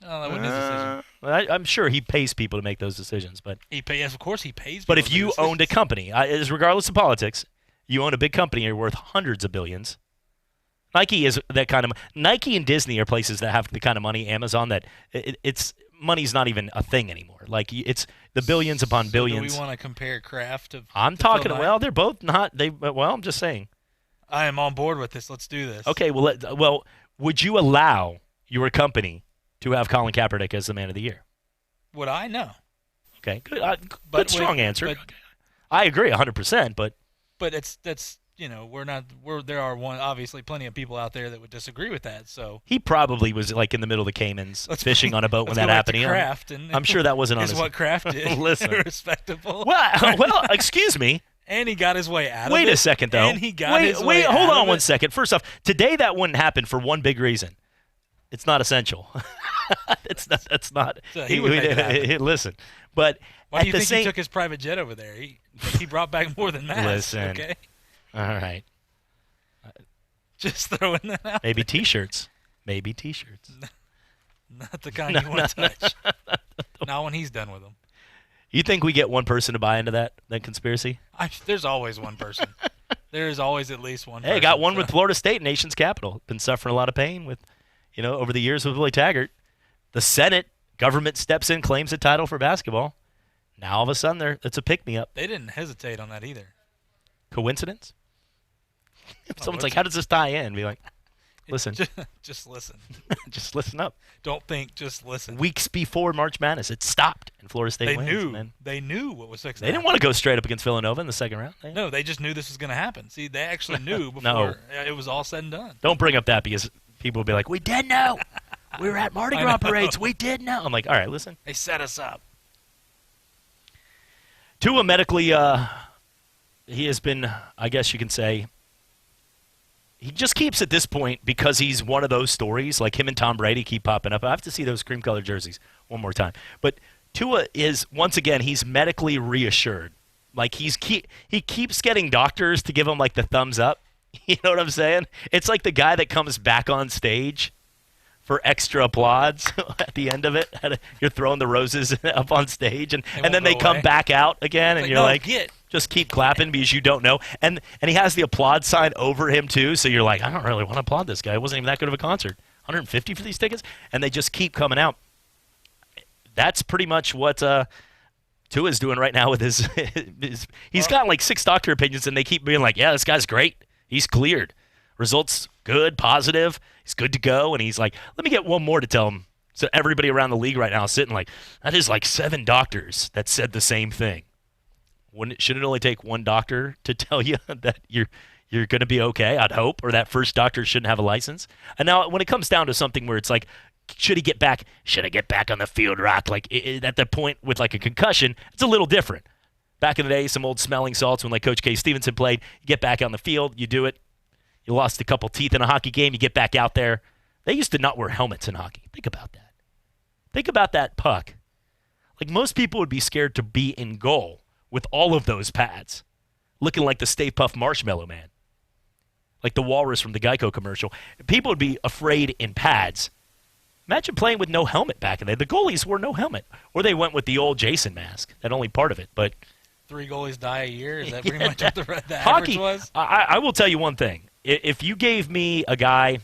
Oh, that wasn't his decision. I'm sure he pays people to make those decisions, but Yes, of course he pays. But people if to you do owned a company, regardless of politics, you own a big company, you're worth hundreds of billions. Nike is that kind of. Nike and Disney are places that have the kind of money. Amazon that it's money's not even a thing anymore. Like it's the billions upon billions. Do we want to compare Kraft to? I'm to talking. Phil Well, Knight? they're both not. I'm just saying. I am on board with this. Let's do this. Okay. Well, would you allow your company to have Colin Kaepernick as the man of the year? Would I? No. Okay. Good strong answer. Okay. I agree 100%. But that's there are obviously plenty of people out there that would disagree with that. So he probably was like in the middle of the Caymans fishing on a boat when that happened. Kraft and I'm sure that wasn't on is his. what Kraft did. Listen, respectable. Well, excuse me. And he got his way out of it. Wait a second, though. And he got his way Wait, hold out on of one it. second. First off, today that wouldn't happen for one big reason. It's not essential. It's not. That's not. So he would make it happen. Listen, but Why at do you the think same, he took his private jet over there? He brought back more than masks. Listen. Okay. All right. Just throwing that out. Maybe T-shirts. Maybe T-shirts. Not the kind you want to touch. Not when he's done with them. You think we get one person to buy into that conspiracy? There's always one person. There is always at least one person. Hey, got one with Florida State, nation's capital. Been suffering a lot of pain with, over the years with Willie Taggart. The Senate, government steps in, claims a title for basketball. Now all of a sudden, it's a pick-me-up. They didn't hesitate on that either. Coincidence? Someone's like, how does this tie in? Be like, listen. Just listen. Just listen up. Don't think, just listen. Weeks before March Madness, it stopped in Florida State. They knew what was fixing. They didn't want to go straight up against Villanova in the second round. No, they just knew this was going to happen. See, they actually knew before it was all said and done. Don't bring up that because people will be like, we did know. We were at Mardi Gras parades. We did know. I'm like, all right, listen. They set us up. Tua medically, he has been, I guess you can say, he just keeps at this point because he's one of those stories, like him and Tom Brady keep popping up. I have to see those cream-colored jerseys one more time. But Tua is, once again, he's medically reassured. Like, he keeps getting doctors to give him, like, the thumbs up. You know what I'm saying? It's like the guy that comes back on stage for extra applause at the end of it. You're throwing the roses up on stage, and then they come back out again, and you're like, just keep clapping because you don't know. And he has the applaud sign over him, too, so you're like, I don't really want to applaud this guy. It wasn't even that good of a concert. $150 for these tickets? And they just keep coming out. That's pretty much what Tua's doing right now with his he's got like 6 doctor opinions, and they keep being like, yeah, this guy's great. He's cleared. Results good, positive. He's good to go. And he's like, let me get one more to tell him. So everybody around the league right now is sitting like, that is like 7 doctors that said the should it only take one doctor to tell you that you're going to be okay, I'd hope, or that first doctor shouldn't have a license? And now when it comes down to something where it's like, should he get back? Should I get back on the field, Rock? Like at the point with like a concussion, it's a little different. Back in the day, some old smelling salts when like Coach K. Stevenson played, you get back on the field, you do it. You lost a couple teeth in a hockey game, you get back out there. They used to not wear helmets in hockey. Think about that. Think about that puck. Like most people would be scared to be in goal with all of those pads, looking like the Stay Puft Marshmallow Man, like the walrus from the Geico commercial. People would be afraid in pads. Imagine playing with no helmet back in the day. The goalies wore no helmet. Or they went with the old Jason mask. That only part of it. But 3 goalies die a year? Is that pretty much what the hockey, average was? I will tell you one thing. If you gave me a guy, and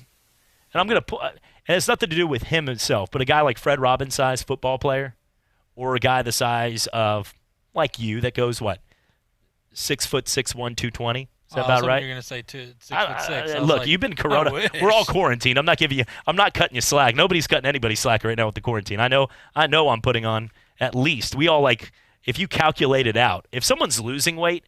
I'm going to put, and it's nothing to do with him himself, but a guy like Fred Robbins' size football player, or a guy the size of, like you, that goes, 6'6", 220? Is that about right? You're going to say 6'6". Look, you've been Corona. We're all quarantined. I'm not cutting you slack. Nobody's cutting anybody slack right now with the quarantine. I know I'm putting on at least. We all if you calculate it out, if someone's losing weight,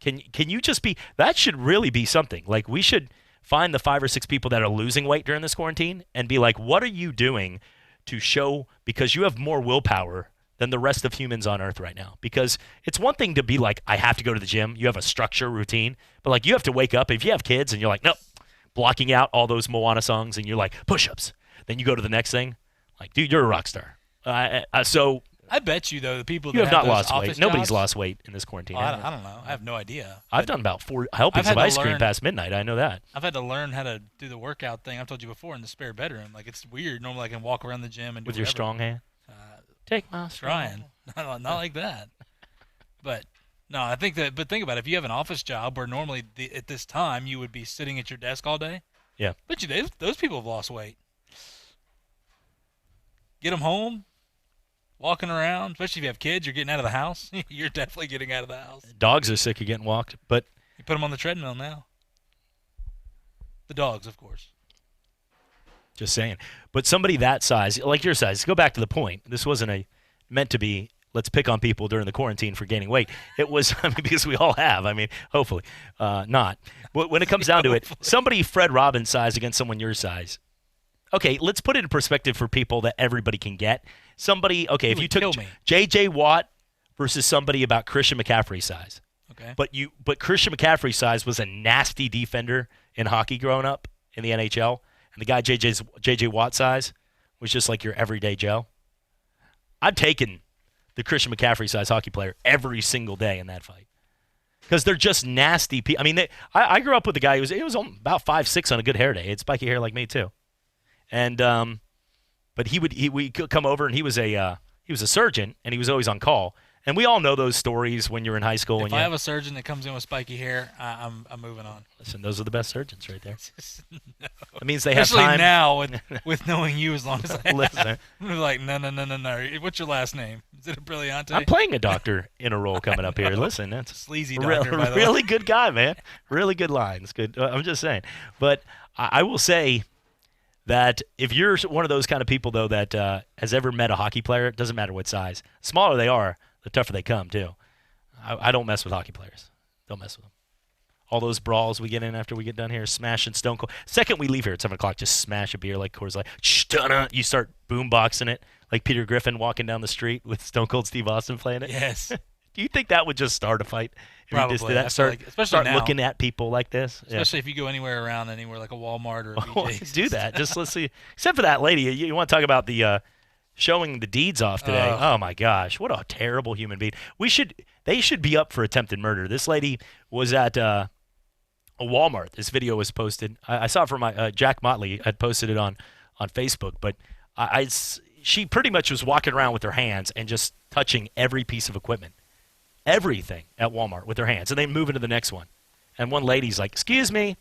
can you just be, that should really be something. Like we should find the 5 or 6 people that are losing weight during this quarantine and be like, what are you doing to show, because you have more willpower than the rest of humans on earth right now. Because it's one thing to be like, I have to go to the gym. You have a structure, routine. But, like, you have to wake up. If you have kids and you're like, nope, blocking out all those Moana songs and you're like, push-ups. Then you go to the next thing. Like, dude, you're a rock star. So I bet you, though, the people that you have not those lost weight. office Nobody's jobs, lost weight in this quarantine. Well, I don't know. I have no idea. I've done about 4 helpings of ice cream past midnight. I know that. I've had to learn how to do the workout thing. I've told you before in the spare bedroom. Like, it's weird. Normally I can walk around the gym and do with your strong hand. Take my trying. Not like that. But no, I think that. But think about it. If you have an office job where normally at this time you would be sitting at your desk all day. Yeah. But those people have lost weight. Get them home, walking around. Especially if you have kids, you're getting out of the house. You're definitely getting out of the house. Dogs are sick of getting walked, but you put them on the treadmill now. The dogs, of course. Just saying. But somebody that size, like your size, go back to the point. This wasn't meant to be, let's pick on people during the quarantine for gaining weight. It was, because we all have. Hopefully not. But when it comes down to it, somebody Fred Robbins' size against someone your size. Okay, let's put it in perspective for people that everybody can get. Somebody, okay, if you took J.J. Watt versus somebody about Christian McCaffrey's size. Okay. But Christian McCaffrey's size was a nasty defender in hockey growing up in the NHL. And the guy J.J. Watt size was just like your everyday Joe. I'm taking the Christian McCaffrey size hockey player every single day in that fight because they're just nasty people. I grew up with a guy who was about 5'6" on a good hair day. He had spiky hair like me too, and but we could come over and he was a surgeon and he was always on call. And we all know those stories when you're in high school. If I have a surgeon that comes in with spiky hair, I'm moving on. Listen, those are the best surgeons right there. No. It means they have time. Especially now with knowing you as long as I Listen. I'm like, no. What's your last name? Is it a Brilliante? I'm playing a doctor in a role coming up here. Listen, that's sleazy doctor, by the way. Really good guy, man. Really good lines. Good. I'm just saying. But I will say that if you're one of those kind of people, though, that has ever met a hockey player, it doesn't matter what size. Smaller they are, the tougher they come, too. I don't mess with hockey players. Don't mess with them. All those brawls we get in after we get done here, smashing Stone Cold. Second we leave here at 7 o'clock, just smash a beer like Coors Light. You start boomboxing it like Peter Griffin walking down the street with Stone Cold Steve Austin playing it. Yes. Do you think that would just start a fight? If Probably. You just did that? Especially start now. looking at people like this. Especially if you go anywhere like a Walmart or a BJ's. Do that. Just let's see. Except for that lady. You want to talk about the showing the deeds off today. Oh my gosh, what a terrible human being. They should be up for attempted murder. This lady was at a Walmart. This video was posted. I saw it from my Jack Motley had posted it on Facebook, but she pretty much was walking around with her hands and just touching every piece of equipment, everything at Walmart with her hands, and they move into the next one. And one lady's like, "Excuse me,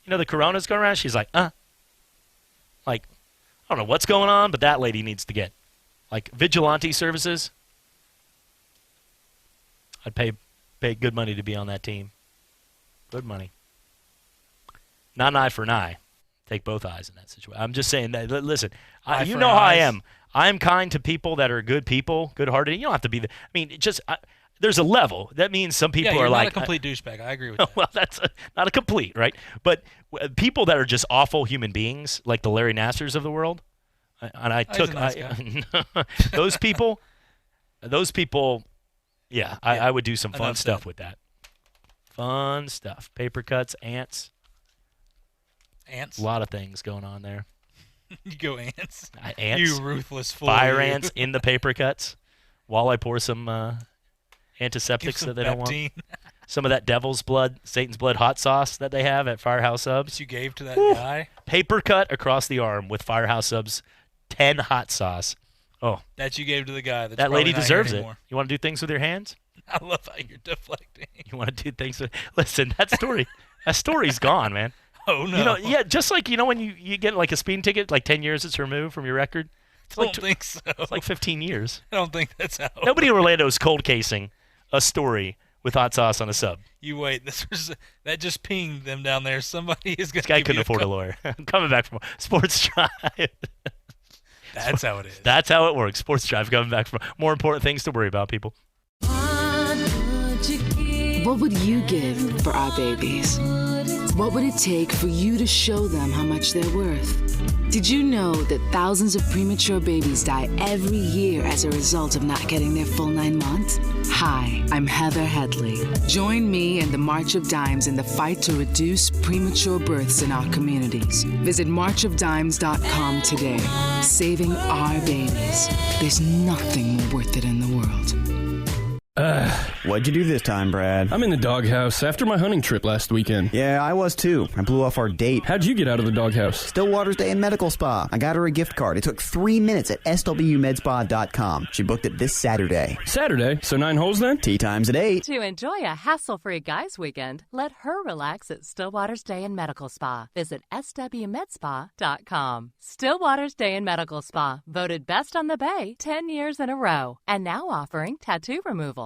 the Corona's going around." She's like, Like, I don't know what's going on, but that lady needs to get, like, vigilante services. I'd pay good money to be on that team. Good money. Not an eye for an eye. Take both eyes in that situation. I'm just saying that. Listen, you know how I am. I'm kind to people that are good people, good-hearted. You don't have to be there's a level. That means some people are like... not a complete douchebag. I agree with that. Well, that's not a complete, right? But people that are just awful human beings, like the Larry Nassars of the world, those people, yeah, I would do some fun stuff with that. Fun stuff. Paper cuts, ants. Ants? A lot of things going on there. You go ants? Ants. You ruthless fool. Fire ants in the paper cuts while I pour some antiseptics that they don't want. Some of that devil's blood, Satan's blood hot sauce that they have at Firehouse Subs. That you gave to that guy? Paper cut across the arm with Firehouse Subs 10 hot sauce. Oh. That you gave to the guy. That's that lady deserves it. Anymore. You want to do things with your hands? I love how you're deflecting. You want to do things with... Listen, that story's gone, man. Oh, no. Just like, when you get like a speeding ticket, like 10 years it's removed from your record. I don't think so. It's like 15 years. I don't think that's how. Nobody in Orlando is cold casing a story with hot sauce on a sub. You wait. That just pinged them down there. Somebody is going to. This guy couldn't afford a lawyer. I'm coming back from Sports Drive. That's how it is. That's how it works. Sports Drive coming back from more important things to worry about, people. What would you give for our babies? What would it take for you to show them how much they're worth? Did you know that thousands of premature babies die every year as a result of not getting their full 9 months? Hi, I'm Heather Headley. Join me in the March of Dimes in the fight to reduce premature births in our communities. Visit marchofdimes.com today. Saving our babies. There's nothing more worth it in the world. What'd you do this time, Brad? I'm in the doghouse after my hunting trip last weekend. Yeah, I was too. I blew off our date. How'd you get out of the doghouse? Stillwater's Day in Medical Spa. I got her a gift card. It took 3 minutes at swmedspa.com. She booked it this Saturday. Saturday? So 9 holes then? Tea time's at 8. To enjoy a hassle-free guys' weekend, let her relax at Stillwater's Day in Medical Spa. Visit swmedspa.com. Stillwater's Day in Medical Spa, voted best on the Bay 10 years in a row, and now offering tattoo removal.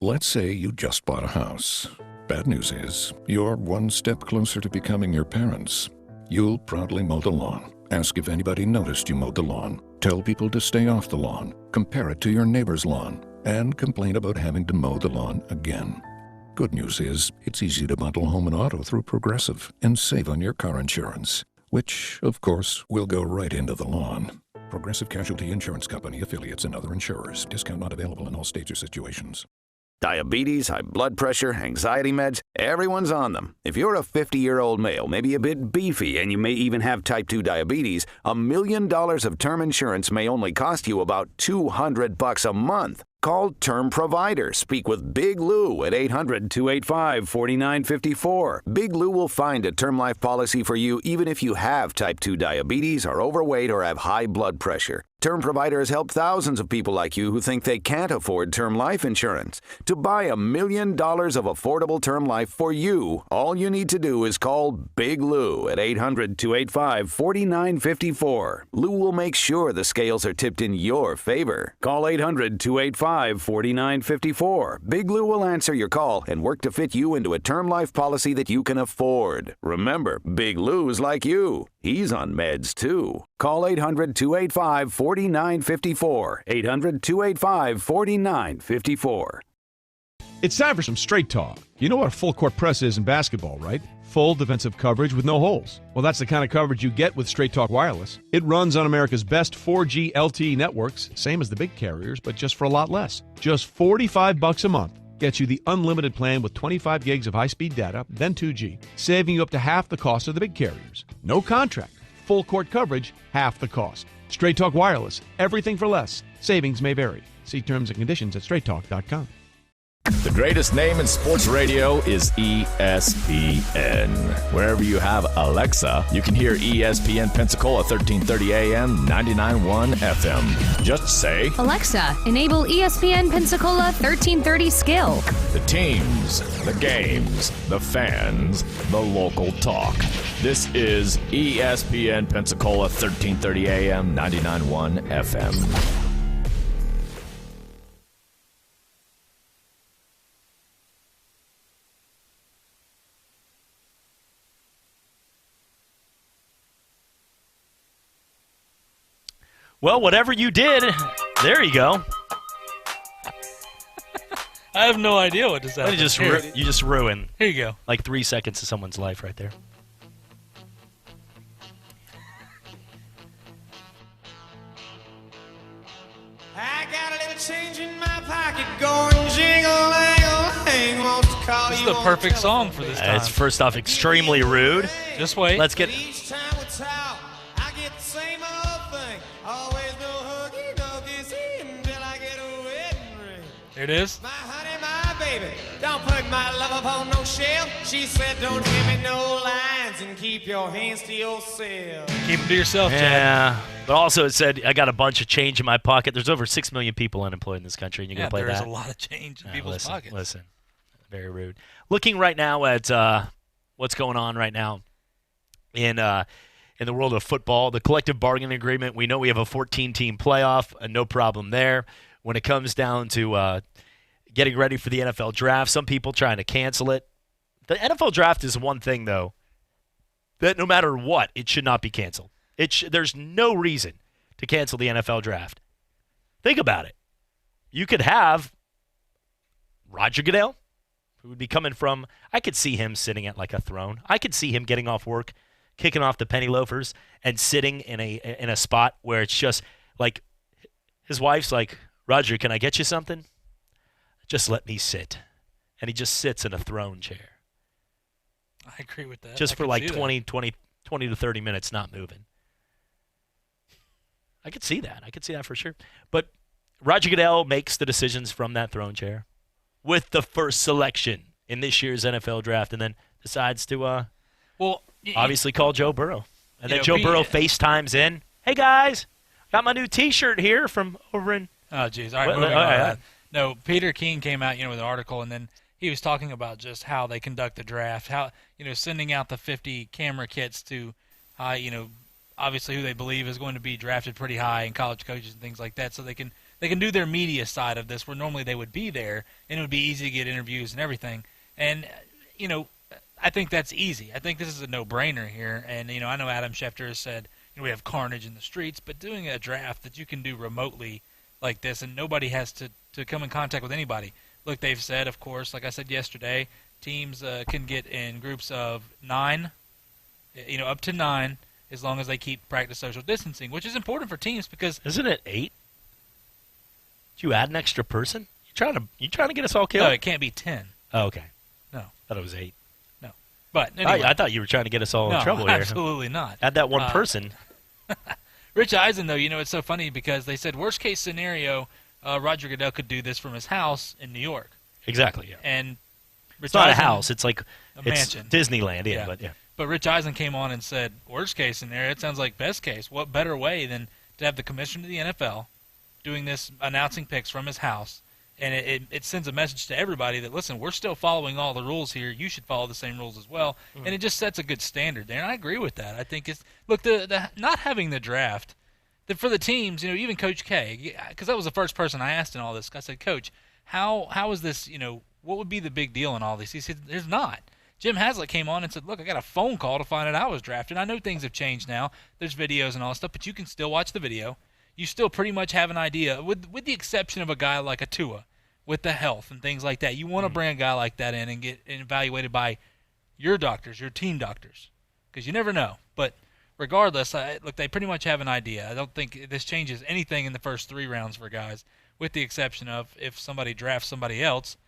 Let's say you just bought a house. Bad news is, you're one step closer to becoming your parents. You'll proudly mow the lawn. Ask if anybody noticed you mowed the lawn. Tell people to stay off the lawn. Compare it to your neighbor's lawn. And complain about having to mow the lawn again. Good news is, it's easy to bundle home and auto through Progressive and save on your car insurance. Which, of course, will go right into the lawn. Progressive Casualty Insurance Company, affiliates, and other insurers. Discount not available in all states or situations. Diabetes, high blood pressure, anxiety meds, everyone's on them. If you're a 50-year-old male, maybe a bit beefy, and you may even have type 2 diabetes, $1 million of term insurance may only cost you about $200 a month. Call Term Provider. Speak with Big Lou at 800-285-4954. Big Lou will find a term life policy for you even if you have type 2 diabetes, are overweight, or have high blood pressure. Term Provider has helped thousands of people like you who think they can't afford term life insurance. To buy $1 million of affordable term life for you, all you need to do is call Big Lou at 800-285-4954. Lou will make sure the scales are tipped in your favor. Call 800-285-4954. Big Lou will answer your call and work to fit you into a term life policy that you can afford. Remember, Big Lou's like you. He's on meds, too. Call 800-285-4954. 800-285-4954. It's time for some straight talk. You know what a full court press is in basketball, right? Full defensive coverage with no holes. Well, that's the kind of coverage you get with Straight Talk Wireless. It runs on America's best 4G LTE networks, same as the big carriers, but just for a lot less. Just $45 a month gets you the unlimited plan with 25 gigs of high-speed data, then 2G, saving you up to half the cost of the big carriers. No contract. Full court coverage, half the cost. Straight Talk Wireless. Everything for less. Savings may vary. See terms and conditions at straighttalk.com. The greatest name in sports radio is ESPN. Wherever you have Alexa, you can hear ESPN Pensacola 1330 AM, 99.1 FM. Just say, Alexa, enable ESPN Pensacola 1330 skill. The teams, the games, the fans, the local talk. This is ESPN Pensacola 1330 AM, 99.1 FM. Well, whatever you did, there you go. I have no idea what just happened. You just ruined. Here you go. Like 3 seconds of someone's life right there. I got a little change in my pocket going jingle-lang-a-lang. Wants to call This is you the on perfect the song for this time. It's first off extremely rude. Just wait. Let's get. Each time we talk, I get the same old thing. Always no hooky, no kissy until I get a wedding ring. There it is. My honey, my baby, don't put my love upon no shelf. She said, don't give me no lines and keep your hands to yourself. Keep them to yourself, Chad. Yeah. But also it said, I got a bunch of change in my pocket. There's over 6 million people unemployed in this country, and you're going to play that? There's a lot of change in people's pockets. Listen. Very rude. Looking right now at what's going on right now in the world of football, the collective bargaining agreement, we know we have a 14-team playoff, no problem there. When it comes down to getting ready for the NFL draft, some people trying to cancel it. The NFL draft is one thing, though, that no matter what, it should not be canceled. There's no reason to cancel the NFL draft. Think about it. You could have Roger Goodell, who would be coming from, I could see him sitting at like a throne. I could see him getting off work, kicking off the penny loafers, and sitting in a spot where it's just like his wife's like, Roger, can I get you something? Just let me sit. And he just sits in a throne chair. I agree with that. Just I for can like see 20 to 30 minutes not moving. I could see that. I could see that for sure. But Roger Goodell makes the decisions from that throne chair with the first selection in this year's NFL draft, and then decides to obviously call Joe Burrow. And then Joe Burrow FaceTimes in, hey, guys, got my new T-shirt here from over in – Oh, geez. All right, moving on. No, Peter King came out, with an article, and then he was talking about just how they conduct the draft, how, sending out the 50 camera kits to, obviously who they believe is going to be drafted pretty high in college coaches and things like that, so they can do their media side of this where normally they would be there, and it would be easy to get interviews and everything. And, I think that's easy. I think this is a no-brainer here. And, I know Adam Schefter has said, we have carnage in the streets, but doing a draft that you can do remotely like this and nobody has to come in contact with anybody. Look, they've said, of course, like I said yesterday, teams can get in groups of 9, up to 9, as long as they keep practice social distancing, which is important for teams because... Isn't it 8? Did you add an extra person? You trying to get us all killed? No, it can't be 10. Oh, okay. No. I thought it was 8. No. But anyway. I thought you were trying to get us all in trouble here. Absolutely not. Add that one person. Rich Eisen, though, it's so funny because they said worst case scenario, Roger Goodell could do this from his house in New York. Exactly, yeah. And it's not a house. It's like a mansion. Disneyland, yeah. But yeah. But Rich Eisen came on and said, worst case scenario, it sounds like best case. What better way than to have the commissioner of the NFL doing this, announcing picks from his house, and it sends a message to everybody that, listen, we're still following all the rules here. You should follow the same rules as well. And it just sets a good standard there, and I agree with that. I think it's – look, the not having the draft, for the teams, even Coach K, because that was the first person I asked in all this. I said, Coach, how is this, what would be the big deal in all this? He said, there's not. Jim Haslett came on and said, look, I got a phone call to find out I was drafted. I know things have changed now. There's videos and all that stuff, but you can still watch the video. You still pretty much have an idea, with the exception of a guy like a Tua, with the health and things like that. You want to bring a guy like that in and get evaluated by your doctors, your team doctors, because you never know. But regardless, look, they pretty much have an idea. I don't think this changes anything in the first 3 rounds for guys, with the exception of if somebody drafts somebody else,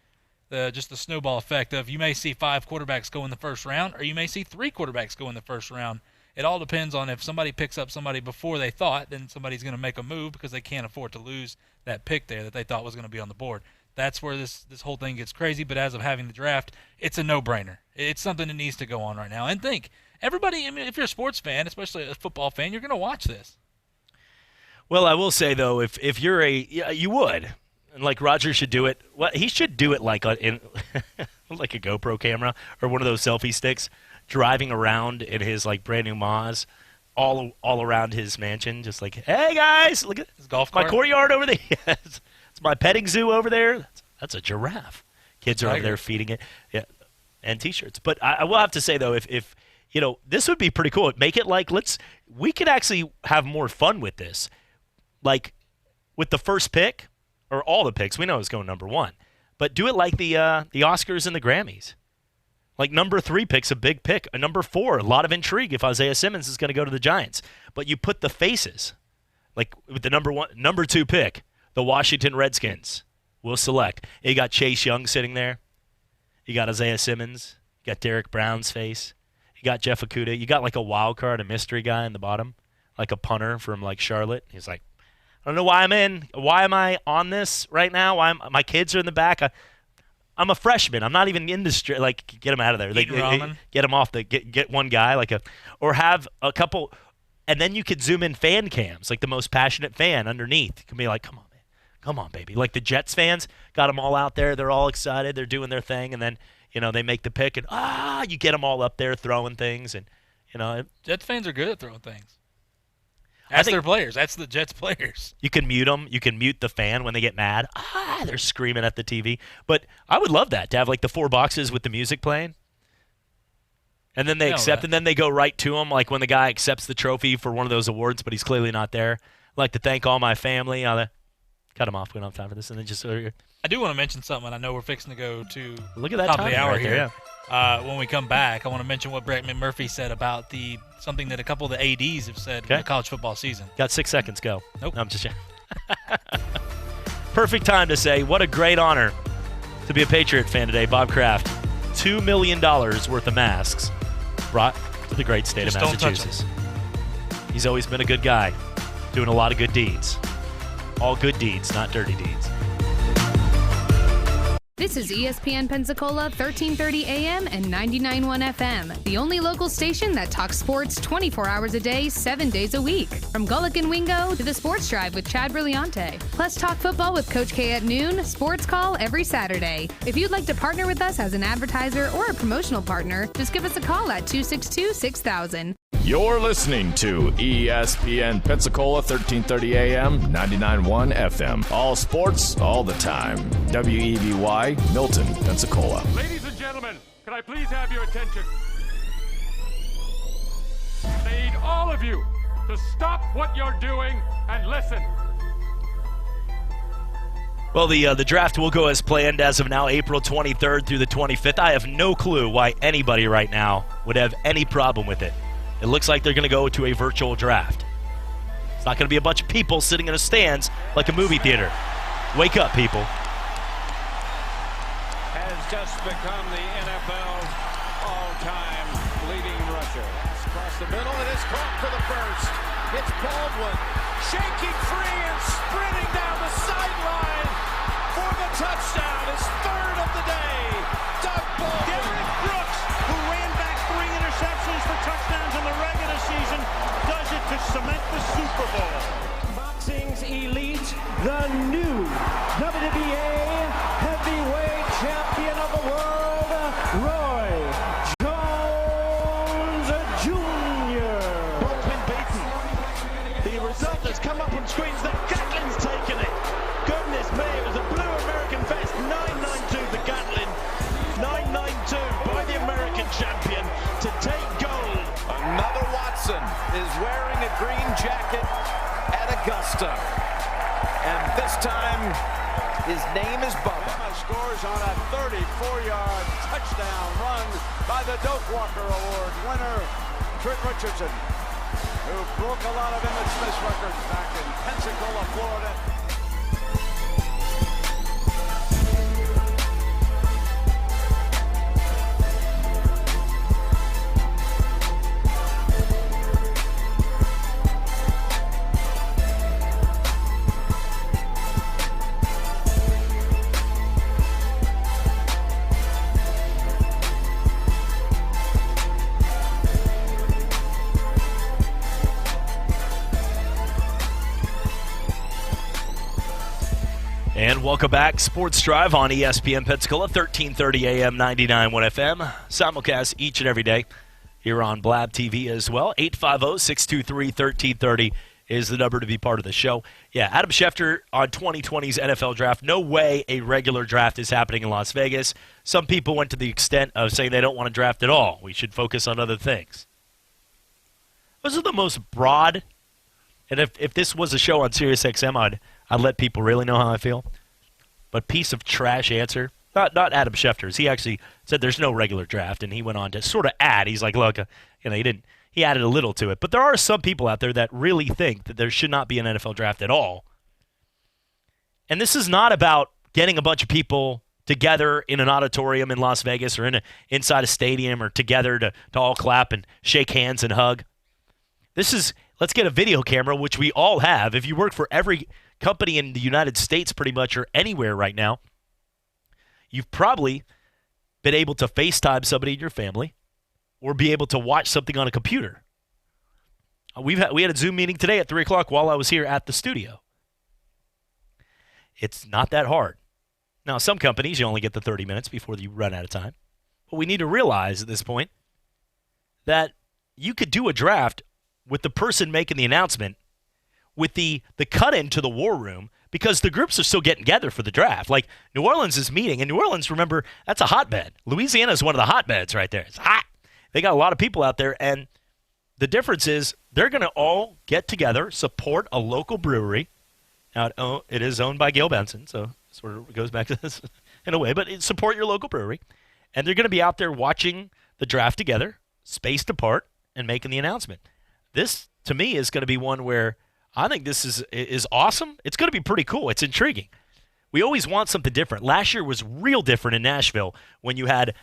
just the snowball effect of you may see 5 quarterbacks go in the first round, or you may see 3 quarterbacks go in the first round It all depends on if somebody picks up somebody before they thought, then somebody's going to make a move because they can't afford to lose that pick there that they thought was going to be on the board. That's where this whole thing gets crazy. But as of having the draft, it's a no-brainer. It's something that needs to go on right now. And think, everybody, I mean, if you're a sports fan, especially a football fan, you're going to watch this. Well, I will say, though, if you're you would. And like Roger should do it. Well, he should do it like in like a GoPro camera or one of those selfie sticks, driving around in his like brand new Maz, all around his mansion, just like, hey guys, look at his golf my cart. courtyard over there. It's my petting zoo over there. That's a giraffe. Kids are over there feeding it. Yeah, and T-shirts. But I will have to say though, if you know, this would be pretty cool. Make it like we could actually have more fun with this, like with the first pick. Or all the picks. We know it's going number 1. But do it like the Oscars and the Grammys. Like number 3 pick's a big pick. A number 4, a lot of intrigue if Isaiah Simmons is going to go to the Giants. But you put the faces. Like with the number 2 pick, the Washington Redskins will select. You got Chase Young sitting there. You got Isaiah Simmons. You got Derek Brown's face. You got Jeff Okudah. You got like a wild card, a mystery guy in the bottom. Like a punter from like Charlotte. He's like, I don't know why I'm in. Why am I on this right now? My kids are in the back. I'm a freshman. I'm not even in this. Like, get them out of there. Get them off. Get one guy or have a couple, and then you could zoom in fan cams, like the most passionate fan underneath. You can be like, come on, man, come on, baby. Like the Jets fans got them all out there. They're all excited. They're doing their thing, and then they make the pick, and you get them all up there throwing things, and Jets fans are good at throwing things. That's their players. That's the Jets players. You can mute them. You can mute the fan when they get mad. They're screaming at the TV. But I would love that, to have like the 4 boxes with the music playing. And then they accept, and then they go right to him, like when the guy accepts the trophy for one of those awards, but he's clearly not there. I'd like to thank all my family. Cut him off. We don't have time for this. And then just I do want to mention something. I know we're fixing to go to look at that top of the hour right here. There, yeah. When we come back, I want to mention what Brett McMurphy said about something that a couple of the ADs have said in the college football season. Got 6 seconds. Go. Nope. No, I'm just perfect time to say what a great honor to be a Patriot fan today. Bob Kraft, $2 million worth of masks brought to the great state of Massachusetts. He's always been a good guy, doing a lot of good deeds. All good deeds, not dirty deeds. This is ESPN Pensacola 1330 AM and 99.1 FM, the only local station that talks sports 24 hours a day, 7 days a week. From Gullick and Wingo to the Sports Drive with Chad Brilliante. Plus talk football with Coach K at noon, sports call every Saturday. If you'd like to partner with us as an advertiser or a promotional partner, just give us a call at 262-6000. You're listening to ESPN Pensacola 1330 AM, 99.1 FM. All sports, all the time. WEBY, Milton, Pensacola. Ladies and gentlemen, can I please have your attention? I need all of you to stop what you're doing and listen. Well, the draft will go as planned as of now, April 23rd through the 25th. I have no clue why anybody right now would have any problem with it. It looks like they're going to go to a virtual draft. It's not going to be a bunch of people sitting in the stands like a movie theater. Wake up, people. Has just become the NFL's all-time leading rusher. Across the middle, it is caught for the first. It's Baldwin shaking free and sprinting down the sideline for the touchdown. His third of the day. Doug Baldwin. Derek Brooks, who ran back 3 interceptions for touchdowns in the regular season, does it to cement the Super Bowl. Boxing's elite, the new WBA heavyweight champion of the world, Roy Jones Jr. Both been beaten. The result has come up on screens that Gatlin's taken it. Goodness me, it was a blue American vest, 992 the Gatlin, 992 by the American champion to take gold. Another Watson is wearing a green jacket at Augusta. And this time, his name is Bubba. Scores on a 34-yard touchdown run by the Doak Walker Award winner, Trick Richardson, who broke a lot of Emmett Smith's records back in Pensacola, Florida. And welcome back. Sports Drive on ESPN Pensacola, 1330 AM, 99.1 FM. Simulcast each and every day here on Blab TV as well. 850-623-1330 is the number to be part of the show. Yeah, Adam Schefter on 2020's NFL Draft. No way a regular draft is happening in Las Vegas. Some people went to the extent of saying they don't want to draft at all. We should focus on other things. Those are the most broad, and if this was a show on SiriusXM, I'd let people really know how I feel. But piece of trash answer. Not Adam Schefter's. He actually said there's no regular draft, and he went on to sort of add. He's like, look, he added a little to it. But there are some people out there that really think that there should not be an NFL draft at all. And this is not about getting a bunch of people together in an auditorium in Las Vegas or inside a stadium or together to all clap and shake hands and hug. This is, let's get a video camera, which we all have. If you work for every company in the United States pretty much or anywhere right now, you've probably been able to FaceTime somebody in your family or be able to watch something on a computer. We had a Zoom meeting today at 3 o'clock while I was here at the studio. It's not that hard. Now, some companies, you only get the 30 minutes before you run out of time. But we need to realize at this point that you could do a draft with the person making the announcement with the cut-in to the war room, because the groups are still getting together for the draft. Like, New Orleans is meeting, and New Orleans, remember, that's a hotbed. Louisiana is one of the hotbeds right there. It's hot. They got a lot of people out there, and the difference is they're going to all get together, support a local brewery. Now, it is owned by Gail Benson, so it sort of goes back to this in a way, but support your local brewery. And they're going to be out there watching the draft together, spaced apart, and making the announcement. This, to me, is going to be one where I think this is awesome. It's going to be pretty cool. It's intriguing. We always want something different. Last year was real different in Nashville when you had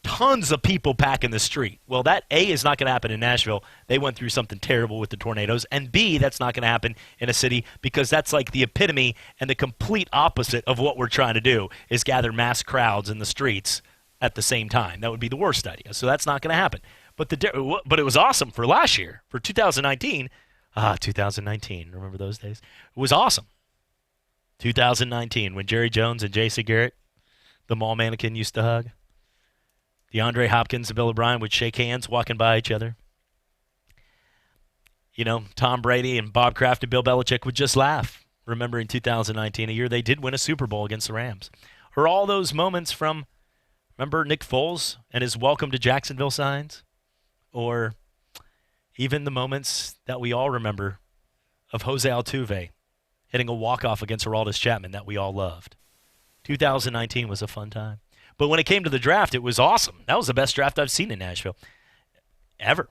tons of people packing the street. Well, that, A, is not going to happen in Nashville. They went through something terrible with the tornadoes. And, B, that's not going to happen in a city because that's like the epitome and the complete opposite of what we're trying to do is gather mass crowds in the streets at the same time. That would be the worst idea. So that's not going to happen. But it was awesome for last year, for 2019. 2019. Remember those days? It was awesome. 2019, when Jerry Jones and Jason Garrett, the mall mannequin, used to hug. DeAndre Hopkins and Bill O'Brien would shake hands walking by each other. You know, Tom Brady and Bob Kraft and Bill Belichick would just laugh, remembering 2019, a year they did win a Super Bowl against the Rams. Or all those moments from, remember Nick Foles and his welcome to Jacksonville signs? Or even the moments that we all remember of Jose Altuve hitting a walk-off against Aroldis Chapman that we all loved. 2019 was a fun time. But when it came to the draft, it was awesome. That was the best draft I've seen in Nashville ever.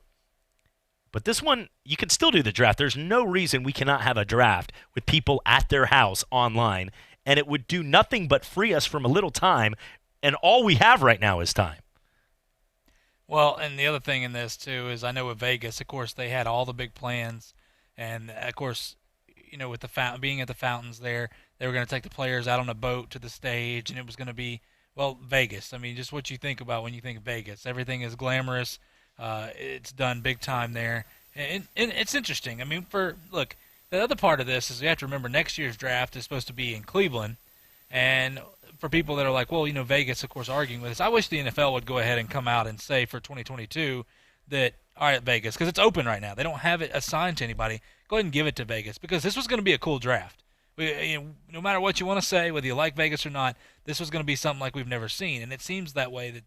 But this one, you can still do the draft. There's no reason we cannot have a draft with people at their house online, and it would do nothing but free us from a little time, and all we have right now is time. Well, and the other thing in this, too, is I know with Vegas, of course, they had all the big plans. And, of course, you know, with the being at the fountains there, they were going to take the players out on a boat to the stage, and it was going to be, well, Vegas. I mean, just what you think about when you think of Vegas. Everything is glamorous. It's done big time there. And it's interesting. I mean, look, the other part of this is you have to remember next year's draft is supposed to be in Cleveland. And for people that are like, well, you know, Vegas, of course, arguing with us, I wish the NFL would go ahead and come out and say for 2022 that, all right, Vegas, because it's open right now. They don't have it assigned to anybody. Go ahead and give it to Vegas because this was going to be a cool draft. No matter what you want to say, whether you like Vegas or not, this was going to be something like we've never seen. And it seems that way. That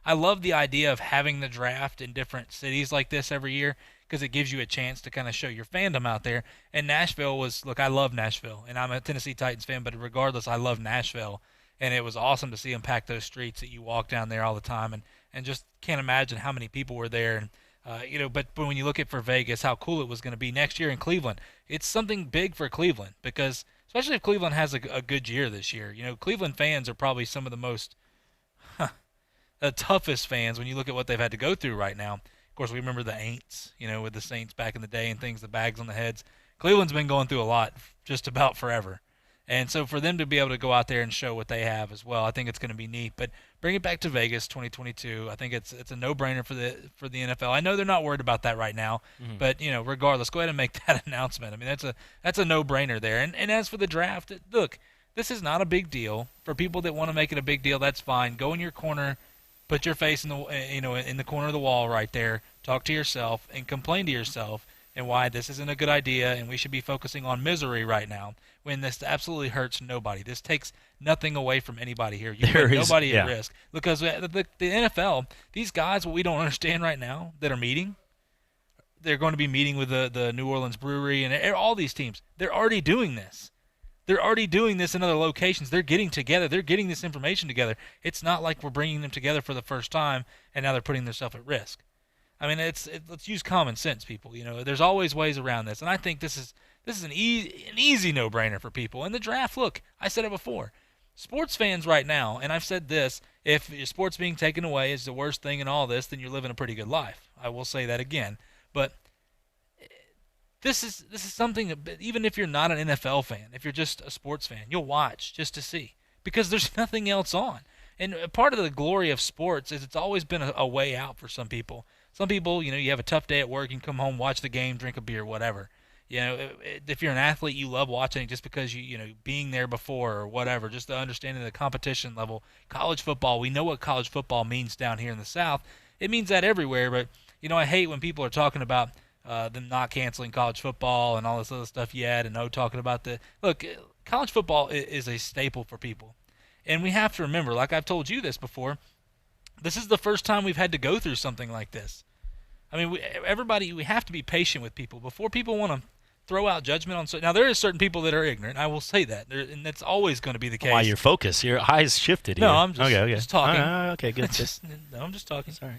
I love the idea of having the draft in different cities like this every year because it gives you a chance to kind of show your fandom out there. And Nashville was, look, I love Nashville, and I'm a Tennessee Titans fan, but regardless, I love Nashville. And it was awesome to see them pack those streets that you walk down there all the time, and just can't imagine how many people were there. And but when you look at for Vegas, how cool it was going to be next year in Cleveland, it's something big for Cleveland because especially if Cleveland has a good year this year. You know, Cleveland fans are probably some of the most the toughest fans when you look at what they've had to go through right now. Of course, we remember the Aints, you know, with the Saints back in the day and things, the bags on the heads. Cleveland's been going through a lot just about forever. And so for them to be able to go out there and show what they have as well, I think it's going to be neat. But bring it back to Vegas 2022. I think it's a no-brainer for the NFL. I know they're not worried about that right now, but you know, regardless, go ahead and make that announcement. I mean, that's a no-brainer there. And as for the draft, look, This is not a big deal. For people that want to make it a big deal, that's fine. Go in your corner, put your face in the in the corner of the wall right there. Talk to yourself and complain to yourself and why this isn't a good idea and we should be focusing on misery right now when this absolutely hurts nobody. This takes nothing away from anybody here. You put nobody at risk. Because the NFL, these guys, what we don't understand right now that are meeting, they're going to be meeting with the New Orleans Brewery and all these teams. They're already doing this. They're already doing this in other locations. They're getting together. They're getting this information together. It's not like we're bringing them together for the first time and now they're putting themselves at risk. I mean, let's use common sense, people. There's always ways around this, and I think this is an easy no-brainer for people. And the draft, look, I said it before. Sports fans right now, and I've said this, if your sports being taken away is the worst thing in all this, then you're living a pretty good life. I will say that again. But this is something, even if you're not an NFL fan, if you're just a sports fan, you'll watch just to see because there's nothing else on. And part of the glory of sports is it's always been a way out for some people. Some people, you have a tough day at work, you can come home, watch the game, drink a beer, whatever. If you're an athlete, you love watching it just because being there before or whatever, just the understanding the competition level. College football, we know what college football means down here in the South. It means that everywhere, but I hate when people are talking about them not canceling college football and all this other stuff yet, and talking about look, college football is a staple for people. And we have to remember, like I've told you this before, this is the first time we've had to go through something like this. I mean, we have to be patient with people. Before people want to throw out judgment on certain. Now, there are certain people that are ignorant. I will say that, and that's always going to be the case. Why your focus? Your eyes shifted here. No, I'm just talking. Okay, good. No, I'm just talking. Sorry.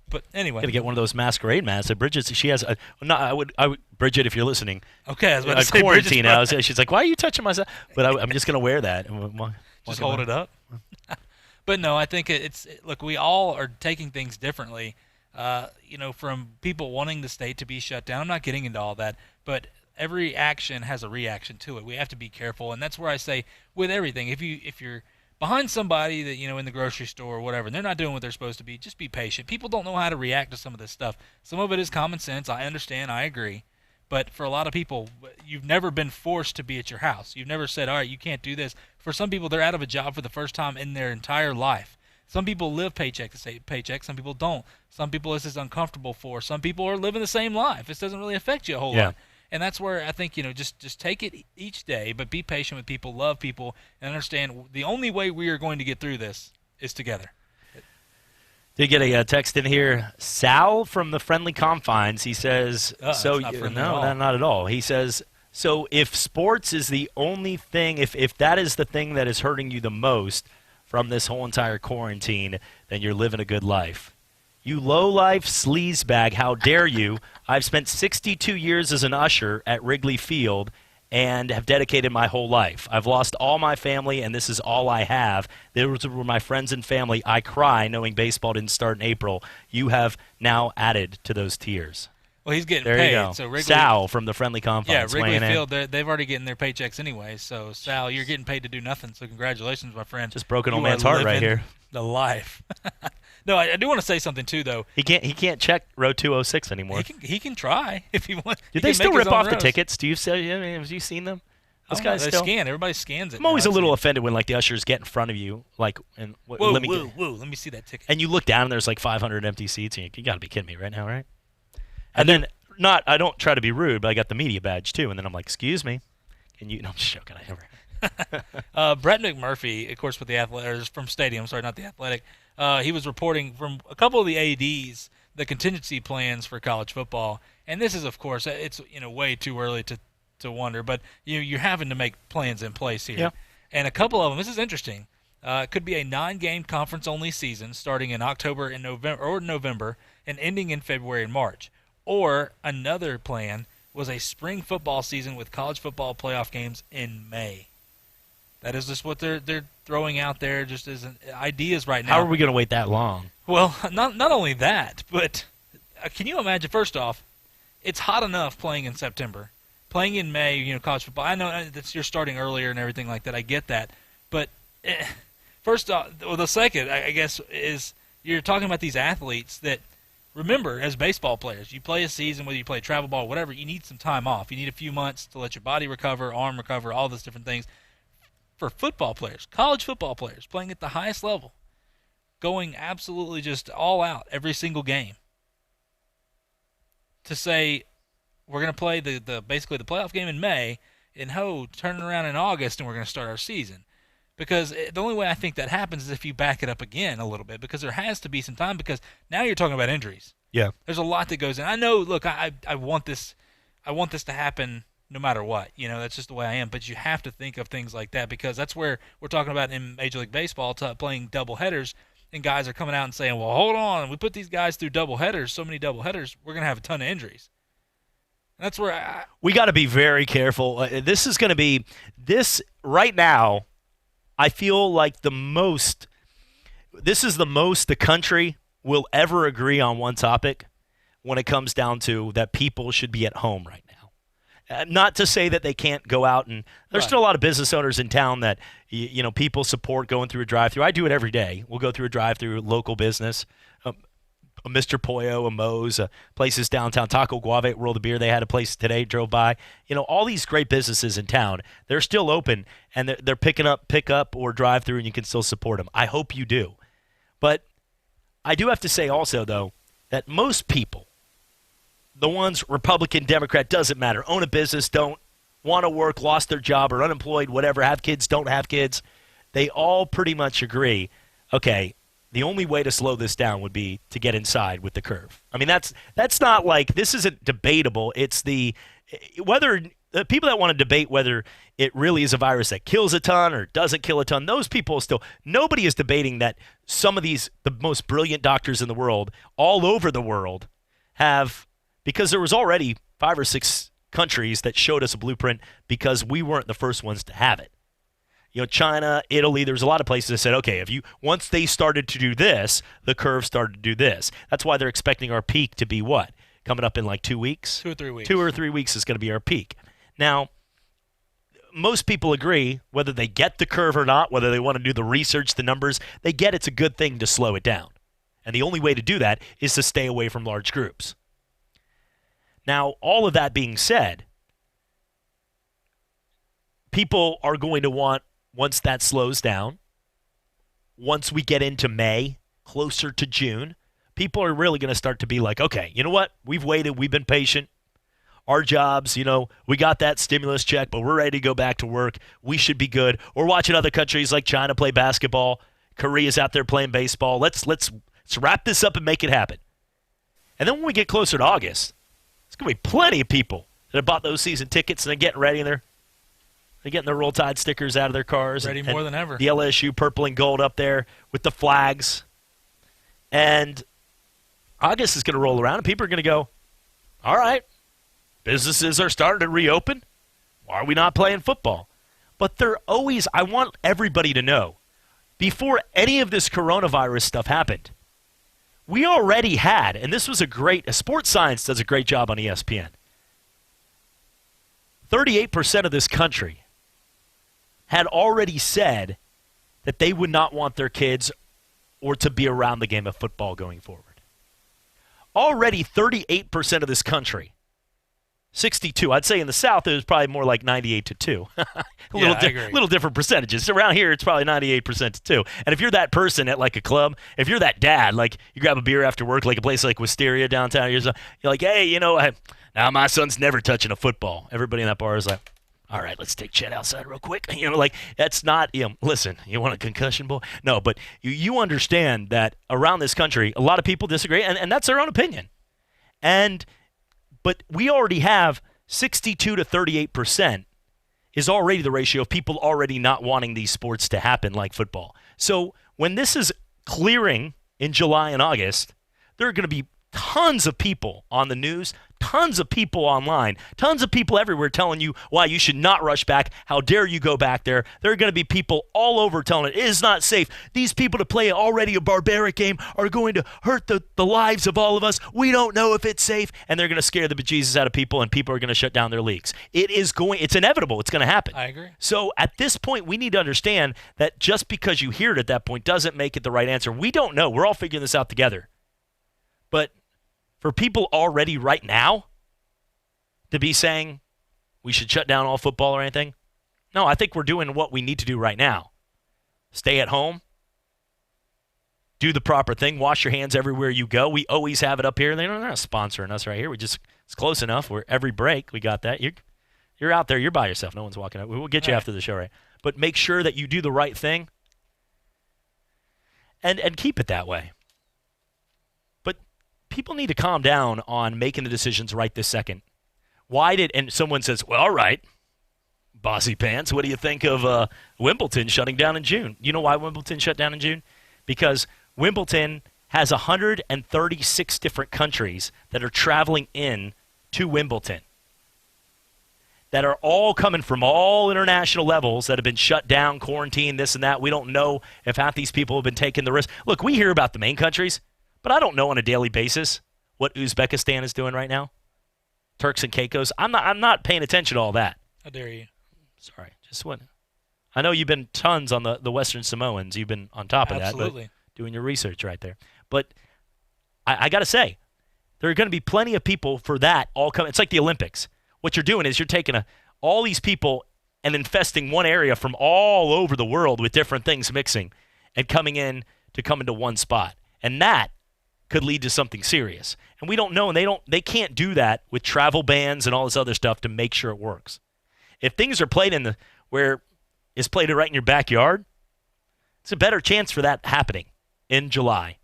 But anyway, gotta get one of those masquerade masks. Bridget, she has. I would. Bridget, if you're listening. Okay, I was about to say quarantine. She's like, why are you touching myself? But I'm just gonna wear that. Just hold it up. But no, I think look, we all are taking things differently. From people wanting the state to be shut down. I'm not getting into all that, but every action has a reaction to it. We have to be careful, and that's where I say with everything, if you're behind somebody that in the grocery store or whatever, and they're not doing what they're supposed to be, just be patient. People don't know how to react to some of this stuff. Some of it is common sense. I understand. I agree. But for a lot of people, you've never been forced to be at your house. You've never said, all right, you can't do this. For some people, they're out of a job for the first time in their entire life. Some people live paycheck to paycheck. Some people don't. Some people this is uncomfortable for. Some people are living the same life. This doesn't really affect you a whole lot. And that's where I think, just take it each day, but be patient with people, love people, and understand the only way we are going to get through this is together. Did get a text in here. Sal from the Friendly Confines. He says, not at all. He says, so if sports is the only thing, if that is the thing that is hurting you the most from this whole entire quarantine, then you're living a good life. You low-life sleazebag, how dare you? I've spent 62 years as an usher at Wrigley Field and have dedicated my whole life. I've lost all my family, and this is all I have. Those were my friends and family. I cry knowing baseball didn't start in April. You have now added to those tears. Well, he's getting there paid. You go. So Wrigley, Sal from the Friendly Confines. Yeah, Wrigley Field, they've already getting their paychecks anyway. So, Sal, you're getting paid to do nothing. So, congratulations, my friend. Just broke an old man's heart right here. The life. No, I do want to say something too, though. He can't check row 206 anymore. He can try if he wants. Do they still rip off the tickets? Do you say? Have you seen them? Those guys they still scan. Everybody scans it. I'm always a little offended when the ushers get in front of you, whoa, let me see that ticket. And you look down and there's 500 empty seats, and you got to be kidding me right now, right? And then I don't try to be rude, but I got the media badge too, and then I'm like, excuse me, can you? No, I'm just joking. I never. Brett McMurphy, of course, with the Athletic, from Stadium, sorry, not the Athletic. He was reporting from a couple of the ADs the contingency plans for college football, and this is, of course, it's way too early to wonder, but you're having to make plans in place here. Yeah. And a couple of them. This is interesting. It could be a 9-game conference-only season starting in October and November and ending in February and March. Or another plan was a spring football season with college football playoff games in May. That is just what they're throwing out there, just as ideas right now. How are we going to wait that long? Well, not only that, but can you imagine? First off, it's hot enough playing in September, playing in May. College football. I know that you're starting earlier and everything like that. I get that, but first off, the second, I guess, is you're talking about these athletes that. Remember, as baseball players, you play a season, whether you play travel ball, whatever, you need some time off. You need a few months to let your body recover, arm recover, all those different things. for football players, college football players playing at the highest level, going absolutely just all out every single game, to say we're going to play basically the playoff game in May, and turning around in August and we're going to start our season. Because the only way I think that happens is if you back it up again a little bit, because there has to be some time, because now you're talking about injuries. Yeah. There's a lot that goes in. I know, look, I want this to happen no matter what. That's just the way I am. But you have to think of things like that, because that's where we're talking about in Major League Baseball, playing double headers, and guys are coming out and saying, well, hold on, we put these guys through double headers, so many double headers, we're going to have a ton of injuries. And that's where we got to be very careful. This is going to be right now. I feel like this is the most the country will ever agree on one topic when it comes down to that people should be at home right now. Not to say that they can't go out, and there's still a lot of business owners in town that people support going through a drive-through. I do it every day. We'll go through a drive-through, local business, a Mr. Pollo, a Moe's, places downtown, Taco Guave, World of Beer. They had a place today, drove by. All these great businesses in town, they're still open, and they're picking up pick-up or drive-through, and you can still support them. I hope you do. But I do have to say also, though, that most people, the ones Republican, Democrat, doesn't matter, own a business, don't want to work, lost their job, or unemployed, whatever, have kids, don't have kids, they all pretty much agree, okay, the only way to slow this down would be to get inside with the curve. I mean, that's not like, this isn't debatable. It's whether the people that want to debate whether it really is a virus that kills a ton or doesn't kill a ton, those people nobody is debating that some of the most brilliant doctors in the world, all over the world, have, because there was already 5 or 6 countries that showed us a blueprint because we weren't the first ones to have it. China, Italy, there's a lot of places that said, okay, once they started to do this, the curve started to do this. That's why they're expecting our peak to be what? Coming up in like 2 weeks? 2 or 3 weeks. 2 or 3 weeks is going to be our peak. Now, most people agree, whether they get the curve or not, whether they want to do the research, the numbers, they get it's a good thing to slow it down. And the only way to do that is to stay away from large groups. Now, all of that being said, people are going to want, once that slows down, once we get into May, closer to June, people are really going to start to be like, okay, you know what? We've waited. We've been patient. Our jobs, we got that stimulus check, but we're ready to go back to work. We should be good. We're watching other countries like China play basketball. Korea's out there playing baseball. Let's wrap this up and make it happen. And then when we get closer to August, there's going to be plenty of people that have bought those season tickets and they're getting ready, and they're getting their Roll Tide stickers out of their cars. Ready more than ever. The LSU purple and gold up there with the flags. And August is going to roll around, and people are going to go, all right, businesses are starting to reopen. Why are we not playing football? But I want everybody to know, before any of this coronavirus stuff happened, we already had, and this was Sports Science does a great job on ESPN, 38% of this country had already said that they would not want their kids or to be around the game of football going forward. Already 38% of this country, 62. I'd say in the South it was probably more like 98 to 2. Little different percentages. Around here it's probably 98% to 2. And if you're that person at like a club, if you're that dad, like you grab a beer after work, like a place like Wisteria downtown, you're like, hey, now my son's never touching a football. Everybody in that bar is like, all right, let's take Chet outside real quick. That's not, listen, you want a concussion ball? No, but you understand that around this country, a lot of people disagree, and that's their own opinion. But we already have 62 to 38% is already the ratio of people already not wanting these sports to happen like football. So when this is clearing in July and August, there are going to be tons of people on the news, tons of people online, tons of people everywhere telling you why you should not rush back. How dare you go back there? There are going to be people all over telling it is not safe. These people to play already a barbaric game are going to hurt the lives of all of us. We don't know if it's safe. And they're going to scare the bejesus out of people, and people are going to shut down their leagues. It's inevitable. It's going to happen. I agree. So at this point, we need to understand that just because you hear it at that point doesn't make it the right answer. We don't know. We're all figuring this out together. But for people already right now to be saying we should shut down all football or anything, No, I think we're doing what we need to do right now. Stay at home. Do the proper thing. Wash your hands everywhere you go. We always have it up here. They're not sponsoring us right here. It's close enough. We're every break. We got that. You're out there. You're by yourself. No one's walking out. We'll get you after the show, right? But make sure that you do the right thing and keep it that way. But people need to calm down on making the decisions right this second. And someone says, well, all right, Bossy Pants, what do you think of Wimbledon shutting down in June? You know why Wimbledon shut down in June? Because Wimbledon has 136 different countries that are traveling in to Wimbledon that are all coming from all international levels that have been shut down, quarantined, this and that. We don't know if half these people have been taking the risk. Look, we hear about the main countries, but I don't know on a daily basis what Uzbekistan is doing right now. Turks and Caicos. I'm not paying attention to all that. How dare you? Sorry, just what. I know you've been tons on the Western Samoans. You've been on top of Absolutely. that, but doing your research right there. But I got to say, there are going to be plenty of people for that all coming. It's like the Olympics. What you're doing is you're taking all these people and infesting one area from all over the world with different things mixing and coming into one spot. And that could lead to something serious. And we don't know, and they can't do that with travel bans and all this other stuff to make sure it works. If things are played where it's played right in your backyard, it's a better chance for that happening in July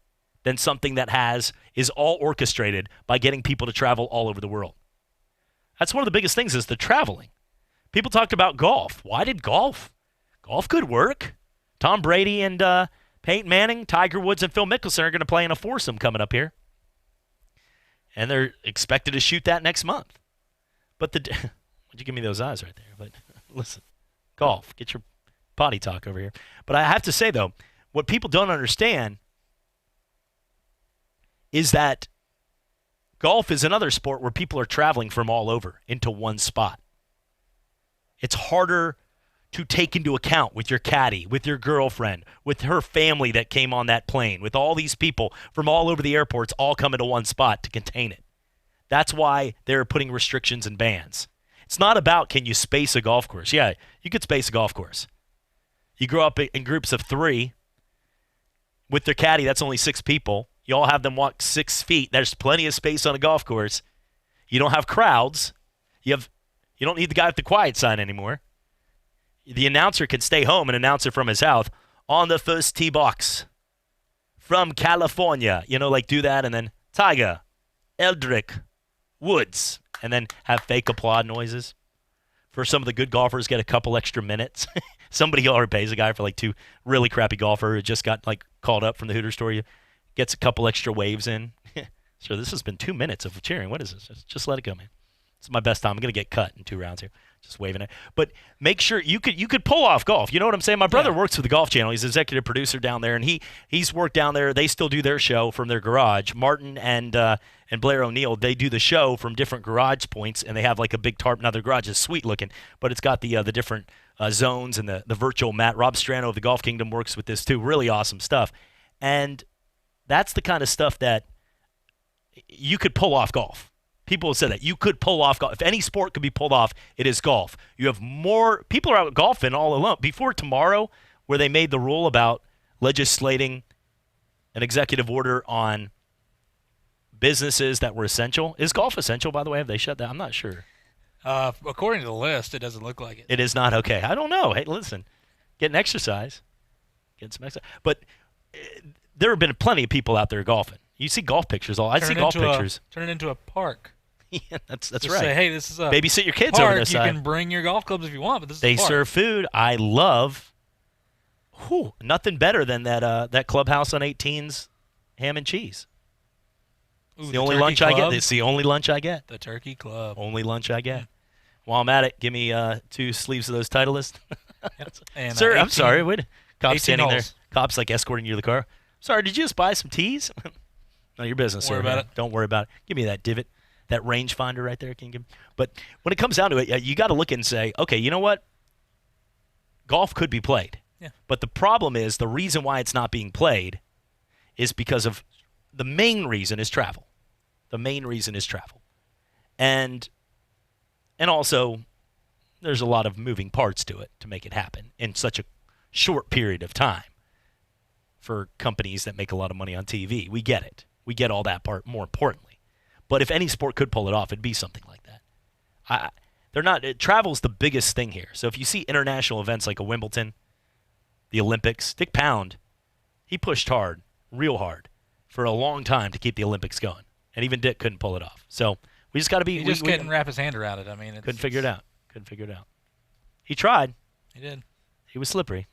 than something that is all orchestrated by getting people to travel all over the world. That's one of the biggest things is the traveling. People talked about golf. Why did golf? Golf could work. Tom Brady and Peyton Manning, Tiger Woods, and Phil Mickelson are going to play in a foursome coming up here. And they're expected to shoot that next month. But would you give me those eyes right there? But listen, golf. Get your potty talk over here. But I have to say, though, what people don't understand is that golf is another sport where people are traveling from all over into one spot. It's harder to take into account with your caddy, with your girlfriend, with her family that came on that plane, with all these people from all over the airports all coming to one spot to contain it. That's why they're putting restrictions and bans. It's not about can you space a golf course. Yeah, you could space a golf course. You grow up in groups of 3. With their caddy, that's only 6 people. You all have them walk 6 feet. There's plenty of space on a golf course. You don't have crowds. You don't need the guy with the quiet sign anymore. The announcer can stay home and announce it from his house on the first tee box from California. Do that and then Tiger, Eldrick, Woods, and then have fake applaud noises. For some of the good golfers, get a couple extra minutes. Somebody already pays a guy for 2 really crappy golfer who just got called up from the Hooters store. Gets a couple extra waves in. So this has been 2 minutes of cheering. What is this? Just let it go, man. It's my best time. I'm going to get cut in 2 rounds here. Just waving it. But make sure you could pull off golf. You know what I'm saying? My brother works for the Golf Channel. He's executive producer down there, and he's worked down there. They still do their show from their garage. Martin and Blair O'Neill, they do the show from different garage points, and they have a big tarp. Now their garage is sweet looking, but it's got the different zones and the virtual mat. Rob Strano of the Golf Kingdom works with this too. Really awesome stuff. And that's the kind of stuff that you could pull off golf. People have said that. You could pull off golf. If any sport could be pulled off, it is golf. You have more – people are out golfing all alone. Before tomorrow, where they made the rule about legislating an executive order on businesses that were essential. Is golf essential, by the way? Have they shut that? I'm not sure. According to the list, it doesn't look like it. It is not? Okay. I don't know. Hey, listen. Get an exercise. Get some exercise. But there have been plenty of people out there golfing. You see golf pictures. I see golf pictures. Turn it into a park. Yeah, that's Just right. Say, hey, this is a babysit your kids park. over this side. You can bring your golf clubs if you want, but this is they a park. serve food. I love. Nothing better than that Clubhouse on 18's ham and cheese. It's the only lunch I get. It's the only lunch I get. The Turkey Club. Only lunch I get. While I'm at it, give me 2 sleeves of those Titleist. And, Sir, I'm sorry. Wait, cop's standing holes. there. Cop's escorting you to the car. Sorry, did you just buy some teas? None of your business, Don't worry sir. about it. Don't worry about it. Give me that divot, that rangefinder right there. Can you give me? But when it comes down to it, you got to look and say, okay, you know what? Golf could be played. Yeah. But the problem is, the reason why it's not being played is because of the main reason is travel. The main reason is travel. And also, there's a lot of moving parts to it to make it happen in such a short period of time for companies that make a lot of money on TV. We get it. We get all that part more importantly. But if any sport could pull it off, it'd be something like that. Travel's the biggest thing here. So if you see international events like a Wimbledon, the Olympics, Dick Pound, he pushed hard, real hard, for a long time to keep the Olympics going. And even Dick couldn't pull it off. So we just got to be... He just couldn't wrap his hand around it. I mean, couldn't figure it out. He tried. He did. He was slippery.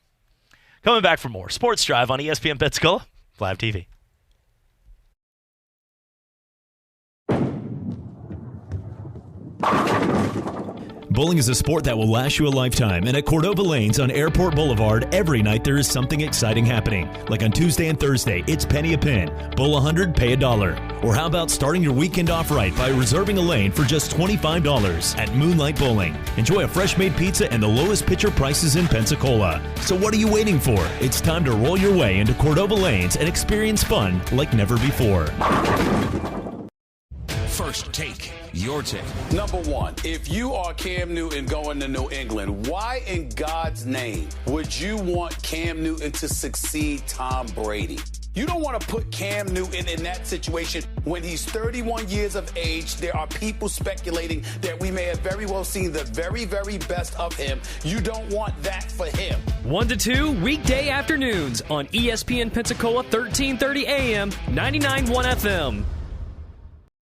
Coming back for more Sports Drive on ESPN Pensacola, Live TV. Bowling is a sport that will last you a lifetime, and at Cordova Lanes on Airport Boulevard, every night there is something exciting happening. Like on Tuesday and Thursday, it's penny a pin. Bowl 100, pay $1. Or how about starting your weekend off right by reserving a lane for just $25 at Moonlight Bowling. Enjoy a fresh-made pizza and the lowest pitcher prices in Pensacola. So what are you waiting for? It's time to roll your way into Cordova Lanes and experience fun like never before. First Take, your take. Number one, if you are Cam Newton going to New England, why in God's name would you want Cam Newton to succeed Tom Brady? You don't want to put Cam Newton in that situation when he's 31 years of age. There are people speculating that we may have very well seen the very, very best of him. You don't want that for him. 1 to 2 weekday afternoons on ESPN Pensacola 1330 AM, 99.1 FM.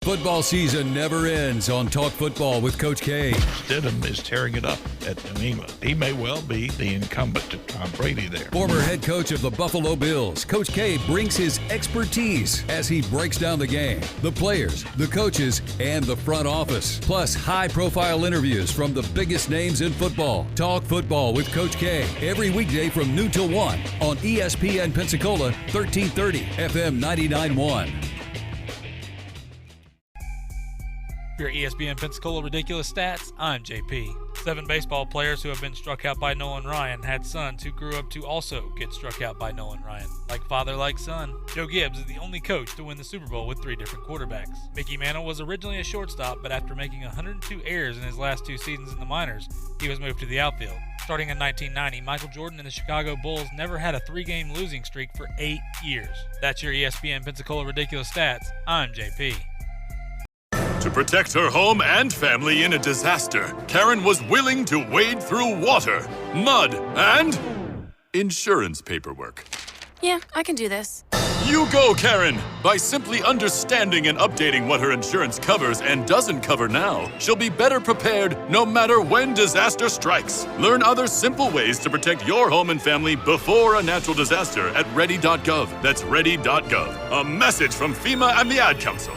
Football season never ends on Talk Football with Coach K. Stidham is tearing it up at New England. He may well be the incumbent to Tom Brady there. Former head coach of the Buffalo Bills, Coach K brings his expertise as he breaks down the game, the players, the coaches, and the front office. Plus, high-profile interviews from the biggest names in football. Talk Football with Coach K every weekday from noon till 1 on ESPN Pensacola 1330 FM 99.1. Your ESPN Pensacola Ridiculous Stats, I'm JP. 7 baseball players who have been struck out by Nolan Ryan had sons who grew up to also get struck out by Nolan Ryan. Like father, like son. Joe Gibbs is the only coach to win the Super Bowl with 3 different quarterbacks. Mickey Mantle was originally a shortstop, but after making 102 errors in his last 2 seasons in the minors, he was moved to the outfield. Starting in 1990, Michael Jordan and the Chicago Bulls never had a 3-game losing streak for 8 years. That's your ESPN Pensacola Ridiculous Stats. I'm JP. To protect her home and family in a disaster, Karen was willing to wade through water, mud, and insurance paperwork. Yeah, I can do this. You go, Karen! By simply understanding and updating what her insurance covers and doesn't cover now, she'll be better prepared no matter when disaster strikes. Learn other simple ways to protect your home and family before a natural disaster at ready.gov. That's ready.gov. A message from FEMA and the Ad Council.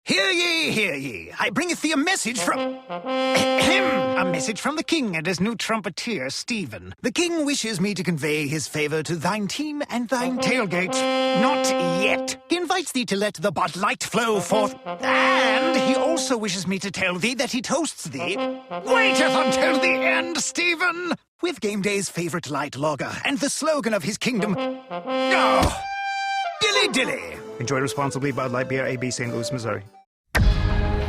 Hear ye, hear ye. I bringeth thee a message from... a message from the king and his new trumpeter, Stephen. The king wishes me to convey his favor to thine team and thine tailgate. Not yet. He invites thee to let the Bud Light flow forth. And he also wishes me to tell thee that he toasts thee. Waiteth until the end, Stephen! With game day's favorite light lager and the slogan of his kingdom... Oh! Dilly dilly! Enjoy responsibly. Bud Light Beer, AB, St. Louis, Missouri.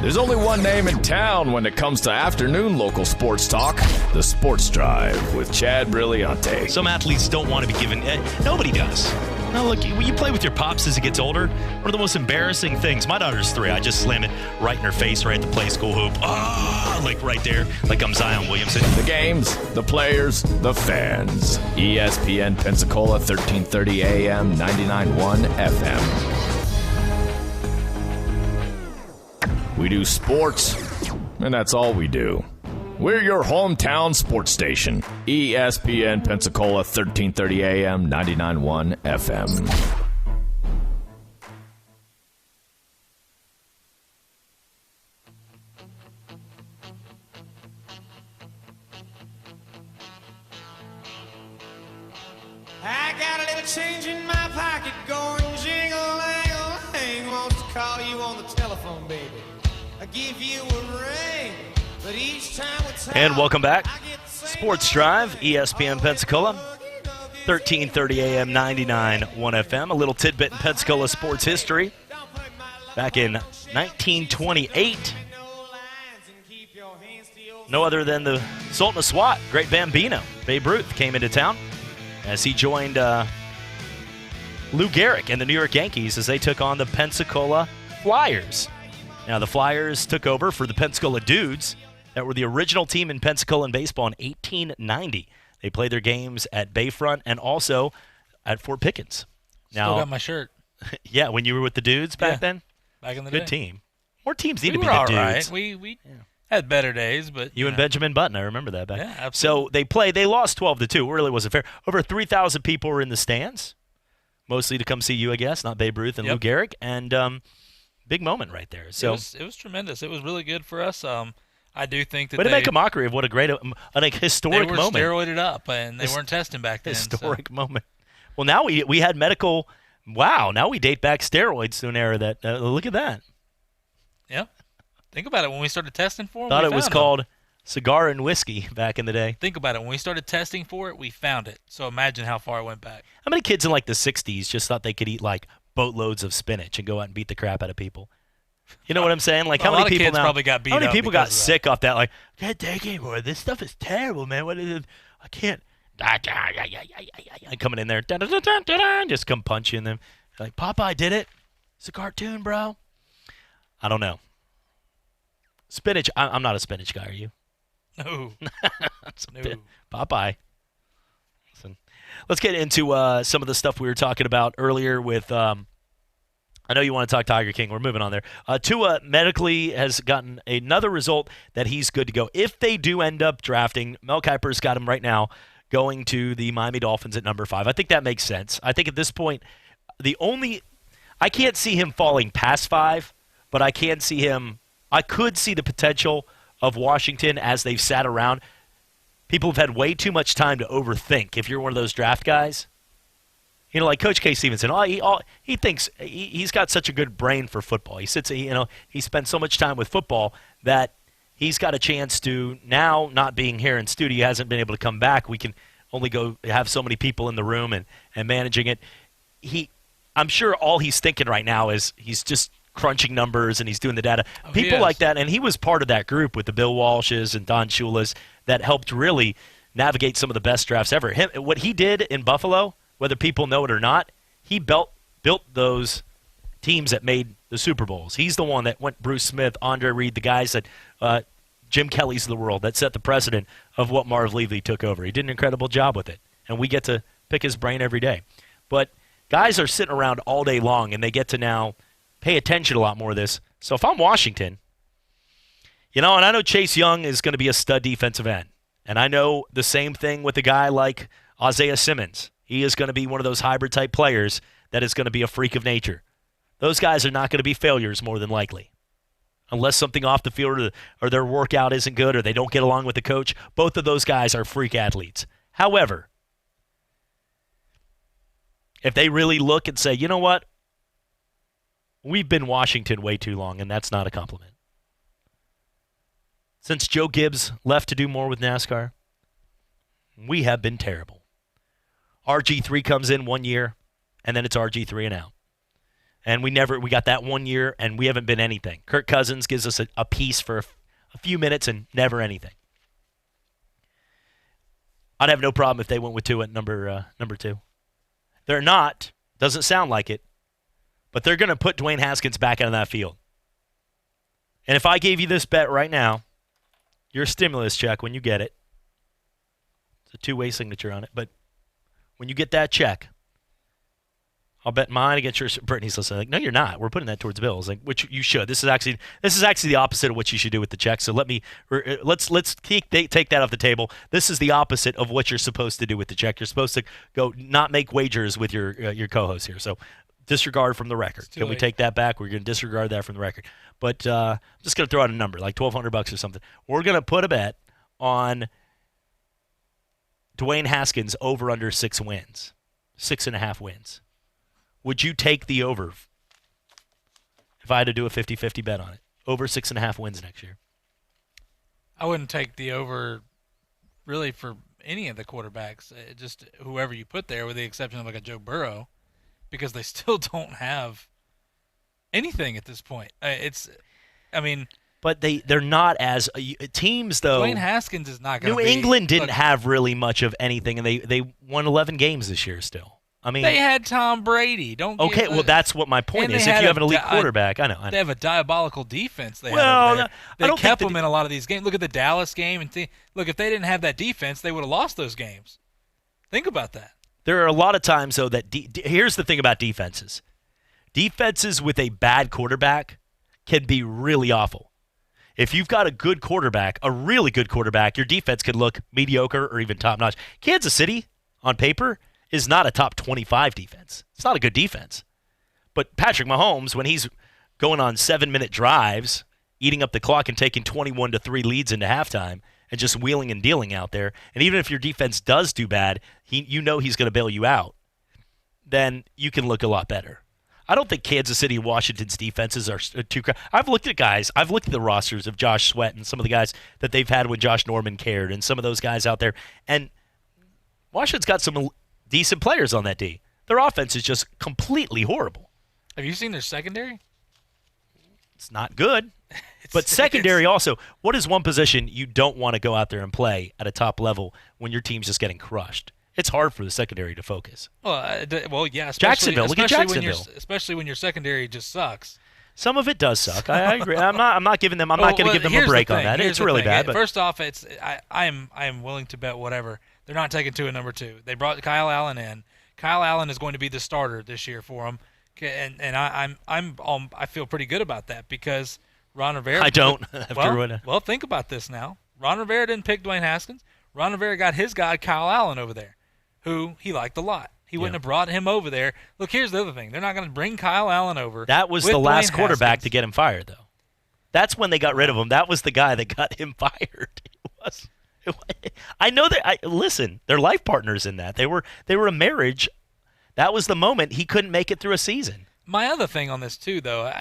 There's only one name in town when it comes to afternoon local sports talk. The Sports Drive with Chad Brilliante. Some athletes don't want to be given... nobody does. Now, look, when you play with your pops as it gets older, one of the most embarrassing things... My daughter's 3. I just slammed it right in her face right at the play school hoop. Like right there, like I'm Zion Williamson. The games, the players, the fans. ESPN Pensacola, 1330 AM, 99.1 FM. We do sports, and that's all we do. We're your hometown sports station. ESPN Pensacola, 1330 AM, 99.1 FM. I got a little change in my pocket going jingle-lang-a-lang. Wants to call you on the telephone, baby. I give you a ring, but each time we talk, and welcome back. Sports Drive, ESPN Pensacola, 1330 AM, 99.1 FM. A little tidbit in Pensacola sports history. Back in 1928, no other than the Sultan of SWAT, Great Bambino. Babe Ruth came into town as he joined Lou Gehrig and the New York Yankees as they took on the Pensacola Flyers. Now, the Flyers took over for the Pensacola Dudes that were the original team in Pensacola baseball in 1890. They played their games at Bayfront and also at Fort Pickens. Now, Still got my shirt. Yeah, when you were with the Dudes back then? Back in the Good day. team. More teams need We to be were the all Dudes. right. We had better days, but You and Benjamin Button, I remember that back. Yeah, So they lost 12-2. It really wasn't fair. Over 3,000 people were in the stands, mostly to come see you, I guess, not Babe Ruth and Lou Gehrig. And big moment right there. So it was tremendous. It was really good for us. I do think that way to make a mockery of what a great, historic they were moment. steroided up, and they weren't testing back then. Historic moment. Well, now we had medical. Wow, now we date back steroids to an era that look at that. Yeah, think about it. When we started testing for them, Thought we it was found called them. cigar and whiskey back in the day. Think about it. When we started testing for it, we found it. So imagine how far it went back. How many kids in like the 60s just thought they could eat like boatloads of spinach and go out and beat the crap out of people? You know what I'm saying? Like, A how lot many of people kids now? probably got beat how many up people because got of that. sick off that? Like, can't take it anymore. This stuff is terrible, man. What is it? I can't. I'm coming in there, just come punch you in them. Like, Popeye did it. It's a cartoon, bro. I don't know. Spinach. I'm not a spinach guy. Are you? No. Popeye. Listen, let's get into some of the stuff we were talking about earlier with. I know you want to talk Tiger King. We're moving on there. Tua medically has gotten another result that he's good to go. If they do end up drafting, Mel Kiper's got him right now going to the Miami Dolphins at number 5. I think that makes sense. I think at this point, I can't see him falling past 5, but I could see the potential of Washington as they've sat around. People have had way too much time to overthink if you're one of those draft guys. You know, like Coach K. Stevenson, he thinks he's got such a good brain for football. He sits, he spends so much time with football that he's got a chance to now, not being here in studio, he hasn't been able to come back. We can only go have so many people in the room and managing it. I'm sure all he's thinking right now is he's just crunching numbers and he's doing the data. People like that, and he was part of that group with the Bill Walshes and Don Shula's that helped really navigate some of the best drafts ever. What he did in Buffalo, whether people know it or not, he built those teams that made the Super Bowls. He's the one that went Bruce Smith, Andre Reed, the guys that Jim Kelly's of the world that set the precedent of what Marv Levy took over. He did an incredible job with it, and we get to pick his brain every day. But guys are sitting around all day long, and they get to now pay attention a lot more to this. So if I'm Washington, and I know Chase Young is going to be a stud defensive end, and I know the same thing with a guy like Isaiah Simmons. He is going to be one of those hybrid-type players that is going to be a freak of nature. Those guys are not going to be failures more than likely. Unless something off the field or their workout isn't good or they don't get along with the coach, both of those guys are freak athletes. However, if they really look and say, you know what, we've been Washington way too long, and that's not a compliment. Since Joe Gibbs left to do more with NASCAR, we have been terrible. RG3 comes in 1 year, and then it's RG3 and out. And we got that 1 year, and we haven't been anything. Kirk Cousins gives us a piece for a few minutes and never anything. I'd have no problem if they went with Tua at number 2. They're not. Doesn't sound like it. But they're going to put Dwayne Haskins back out of that field. And if I gave you this bet right now, your stimulus check when you get it, it's a two-way signature on it, but when you get that check, I'll bet mine against yours. Brittany's listening. Like, no, you're not. We're putting that towards bills, like, which you should. This is actually the opposite of what you should do with the check. So let's take that off the table. This is the opposite of what you're supposed to do with the check. You're supposed to go not make wagers with your co-host here. So disregard from the record. Can we take that back? We're going to disregard that from the record. But I'm just going to throw out a number, like $1,200 or something. We're going to put a bet on Dwayne Haskins over under 6 wins, 6.5 wins. Would you take the over if I had to do a 50-50 bet on it? Over 6.5 wins next year. I wouldn't take the over really for any of the quarterbacks, just whoever you put there with the exception of like a Joe Burrow, because they still don't have anything at this point. But But they're not as teams though. Dwayne Haskins is not going to New be. England didn't look, have really much of anything, and they won 11 games this year still. I mean, they had Tom Brady. Okay, well that's what my point is. If you have an elite quarterback, I know. They have a diabolical defense. They kept them in a lot of these games. Look at the Dallas game and look, if they didn't have that defense, they would have lost those games. Think about that. There are a lot of times though that here's the thing about defenses. Defenses with a bad quarterback can be really awful. If you've got a good quarterback, a really good quarterback, your defense could look mediocre or even top-notch. Kansas City, on paper, is not a top 25 defense. It's not a good defense. But Patrick Mahomes, when he's going on 7-minute drives, eating up the clock and taking 21-3 leads into halftime and just wheeling and dealing out there, and even if your defense does do bad, you know he's going to bail you out, then you can look a lot better. I don't think Kansas City and Washington's defenses are too – I've looked at guys. I've looked at the rosters of Josh Sweat and some of the guys that they've had when Josh Norman cared and some of those guys out there. And Washington's got some decent players on that D. Their offense is just completely horrible. Have you seen their secondary? It's not good. But secondary also, what is one position you don't want to go out there and play at a top level when your team's just getting crushed? It's hard for the secondary to focus. Well, yeah. Jacksonville. Look at Jacksonville. Especially when your secondary just sucks. Some of it does suck. I agree. I'm not giving them. I'm not going to give them a break on that. It's really bad. But first off, I am willing to bet whatever. They're not taking Tua number 2. They brought Kyle Allen in. Kyle Allen is going to be the starter this year for them, and I feel pretty good about that because Ron Rivera. I don't. Well, think about this now. Ron Rivera didn't pick Dwayne Haskins. Ron Rivera got his guy Kyle Allen over there, who he liked a lot. He wouldn't have brought him over there. Look, here's the other thing. They're not going to bring Kyle Allen over. That was the last quarterback to get him fired, though. That's when they got rid of him. That was the guy that got him fired. I know that. Listen, they're life partners in that. They were a marriage. That was the moment he couldn't make it through a season. My other thing on this too, though,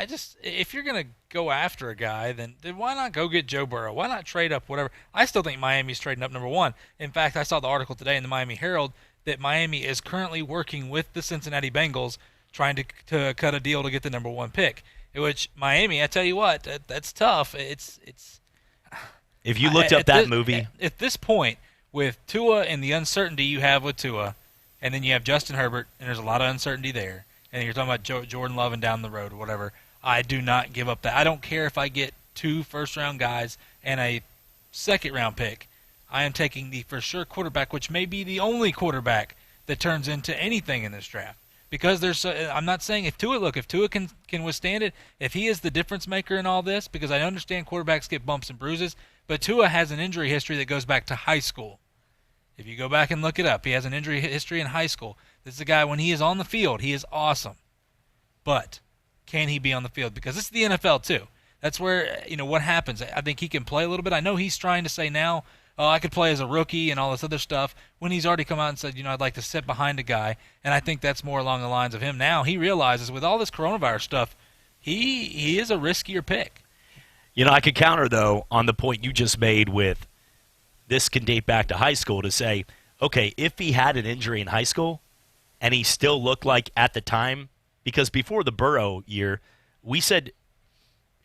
if you're going to go after a guy, then why not go get Joe Burrow? Why not trade up whatever? I still think Miami's trading up number 1. In fact, I saw the article today in the Miami Herald that Miami is currently working with the Cincinnati Bengals trying to cut a deal to get the number 1 pick. Which Miami, I tell you what, that's tough. It's. If you looked up that movie at this point with Tua and the uncertainty you have with Tua, and then you have Justin Herbert, and there's a lot of uncertainty there. And you're talking about Jordan Love and down the road or whatever, I do not give up that. I don't care if I get 2 first-round guys and a second-round pick. I am taking the for sure quarterback, which may be the only quarterback that turns into anything in this draft. Because I'm not saying if Tua can withstand it, if he is the difference maker in all this, because I understand quarterbacks get bumps and bruises, but Tua has an injury history that goes back to high school. If you go back and look it up, he has an injury history in high school. This is a guy, when he is on the field, he is awesome. But can he be on the field? Because this is the NFL, too. That's where, what happens. I think he can play a little bit. I know he's trying to say now, I could play as a rookie and all this other stuff, when he's already come out and said, I'd like to sit behind a guy. And I think that's more along the lines of him now. He realizes with all this coronavirus stuff, he is a riskier pick. I could counter, though, on the point you just made with this can date back to high school to say, okay, if he had an injury in high school and he still looked like at the time, because before the Burrow year, we said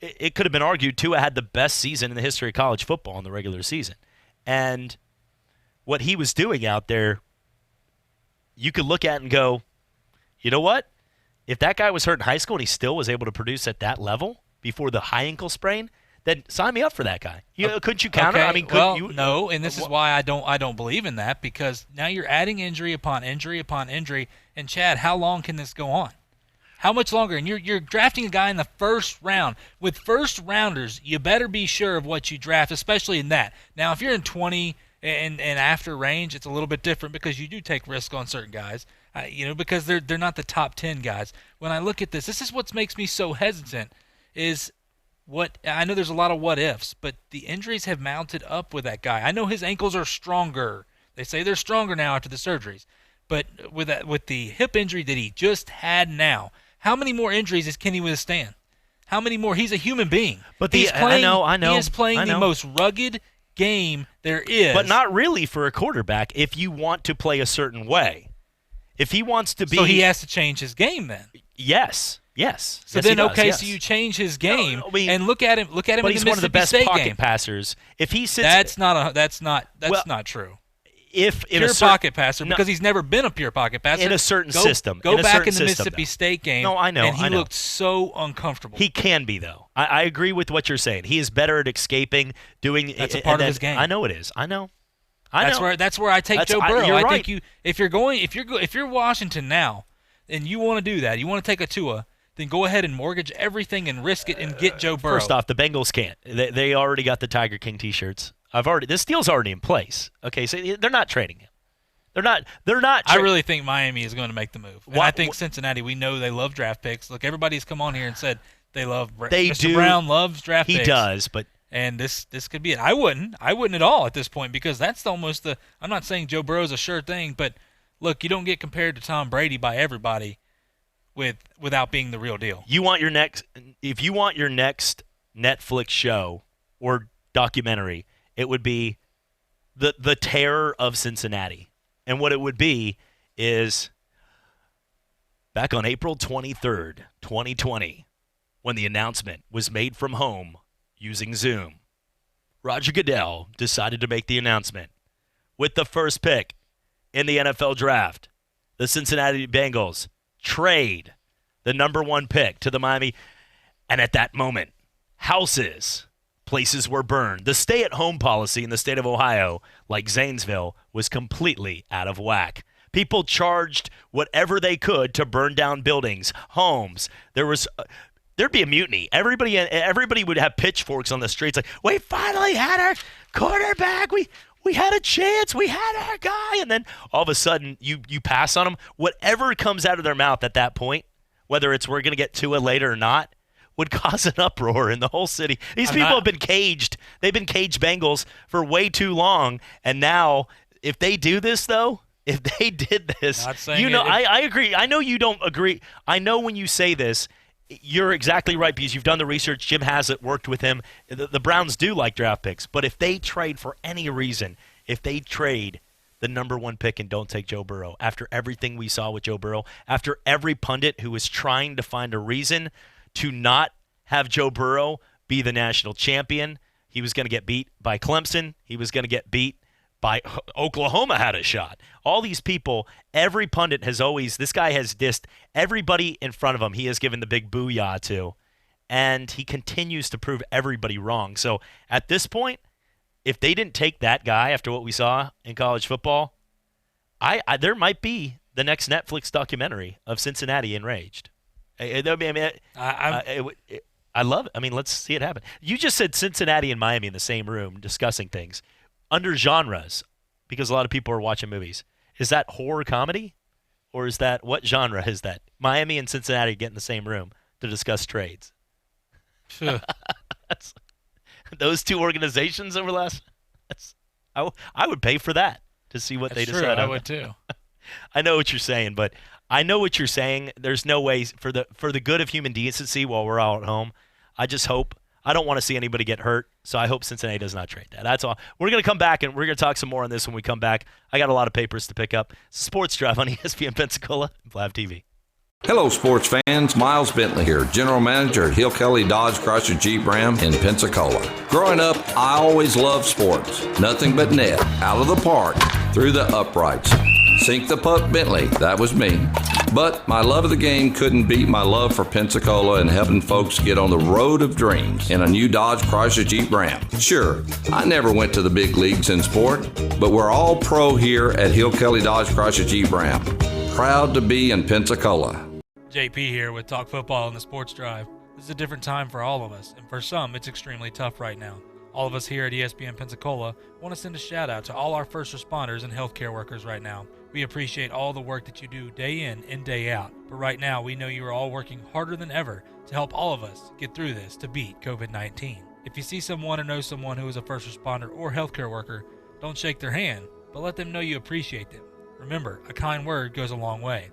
it could have been argued Tua had the best season in the history of college football in the regular season. And what he was doing out there, you could look at and go, you know what? If that guy was hurt in high school and he still was able to produce at that level before the high ankle sprain, then sign me up for that guy. Couldn't you counter? Okay, I mean, couldn't you? No, and this is why I don't believe in that, because now you're adding injury upon injury upon injury. And Chad, how long can this go on? How much longer? And you're drafting a guy in the first round. With first rounders, you better be sure of what you draft, especially in that. Now, if you're in 20 and after range, it's a little bit different because you do take risk on certain guys, because they're not the top 10 guys. When I look at this is what makes me so hesitant is I know there's a lot of what ifs, but the injuries have mounted up with that guy. I know his ankles are stronger. They say they're stronger now after the surgeries. But with the hip injury that he just had now, how many more injuries can he withstand? How many more? He's a human being. But I know. He is playing the most rugged game there is. But not really for a quarterback if you want to play a certain way. If he wants to be... So he has to change his game then. Yes. Yes. So yes, then, he does, okay, yes. so you change his game I mean, and look at him. Look at him. But in he's the one of the best Mississippi State pocket game. passers. If he sits, That's not true. If in pure a certain, pocket passer, because he's never been a pure pocket passer in a certain system. Go in a back certain in the system, Mississippi though. State game. No, I know. And he I know. looked so uncomfortable. He can be though. I agree with what you're saying. He is better at escaping, doing. That's a part of his game. I know it is. I know. That's where I take Joe Burrow. You're I right. think if you're Washington now, and you want to do that, you want to take a Tua, then go ahead and mortgage everything and risk it and get Joe Burrow. First off, the Bengals can't. They already got the Tiger King T-shirts. This deal's already in place. Okay, so they're not trading him. They're not. I really think Miami is going to make the move. And I think Cincinnati. We know they love draft picks. Look, everybody's come on here and said they love. Mr. Brown loves draft picks. He does, but. And this could be it. I wouldn't at all at this point because that's almost the. I'm not saying Joe Burrow's a sure thing, but look, you don't get compared to Tom Brady by everybody without being the real deal. If you want your next Netflix show or documentary, it would be the terror of Cincinnati. And what it would be is back on April 23rd, 2020, when the announcement was made from home using Zoom, Roger Goodell decided to make the announcement. With the first pick in the NFL draft, the Cincinnati Bengals trade the number 1 pick to the Miami. And at that moment, places were burned. The stay-at-home policy in the state of Ohio, like Zanesville, was completely out of whack. People charged whatever they could to burn down buildings, homes. There'd be a mutiny. Everybody would have pitchforks on the streets like, we finally had our quarterback. We had a chance. We had our guy. And then all of a sudden, you pass on them. Whatever comes out of their mouth at that point, whether it's we're going to get to it later or not, would cause an uproar in the whole city. These people have been caged. They've been caged Bengals for way too long. And now, if they do this, though, if they did this, I agree. I know you don't agree. I know when you say this, you're exactly right because you've done the research. Jim has it, worked with him. The Browns do like draft picks. But if they trade for any reason, if they trade the number 1 pick and don't take Joe Burrow, after everything we saw with Joe Burrow, after every pundit who was trying to find a reason to not have Joe Burrow be the national champion. He was going to get beat by Clemson. He was going to get beat by Oklahoma had a shot. All these people, every pundit this guy has dissed everybody in front of him. He has given the big booyah to, and he continues to prove everybody wrong. So at this point, if they didn't take that guy after what we saw in college football, there might be the next Netflix documentary of Cincinnati enraged. I love it. I mean, let's see it happen. You just said Cincinnati and Miami in the same room discussing things. Under genres, because a lot of people are watching movies. Is that horror comedy? Or is that, what genre is that? Miami and Cincinnati get in the same room to discuss trades. Those two organizations over the last, I would pay for that to see what they decide. I would too. I know what you're saying, but I know what you're saying. There's no way for the good of human decency while we're all at home. I just hope. I don't want to see anybody get hurt, so I hope Cincinnati does not trade that. That's all. We're going to come back, and we're going to talk some more on this when we come back. I got a lot of papers to pick up. Sports Drive on ESPN Pensacola and Flav TV. Hello, sports fans. Miles Bentley here, General Manager at Hill Kelly Dodge Chrysler Jeep Ram in Pensacola. Growing up, I always loved sports. Nothing but net, out of the park, through the uprights. Sink the puck Bentley, that was me. But my love of the game couldn't beat my love for Pensacola and helping folks get on the road of dreams in a new Dodge Chrysler Jeep Ram. Sure, I never went to the big leagues in sport, but we're all pro here at Hill Kelly Dodge Chrysler Jeep Ram. Proud to be in Pensacola. JP here with Talk Football and the Sports Drive. This is a different time for all of us, and for some, it's extremely tough right now. All of us here at ESPN Pensacola want to send a shout out to all our first responders and healthcare workers right now. We appreciate all the work that you do day in and day out, but right now we know you are all working harder than ever to help all of us get through this to beat COVID-19. If you see someone or know someone who is a first responder or healthcare worker, don't shake their hand, but let them know you appreciate them. Remember, a kind word goes a long way.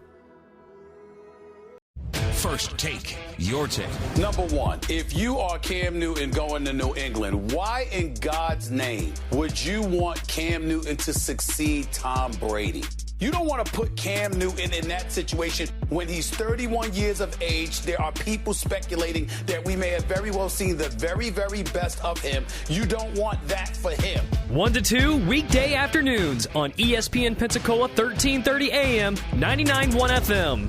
First Take, your take. Number 1, if you are Cam Newton going to New England, why in God's name would you want Cam Newton to succeed Tom Brady? You don't want to put Cam Newton in that situation when he's 31 years of age. There are people speculating that we may have very well seen the very, very best of him. You don't want that for him. 1 to 2 weekday afternoons on ESPN Pensacola 1330 AM, 99.1 FM.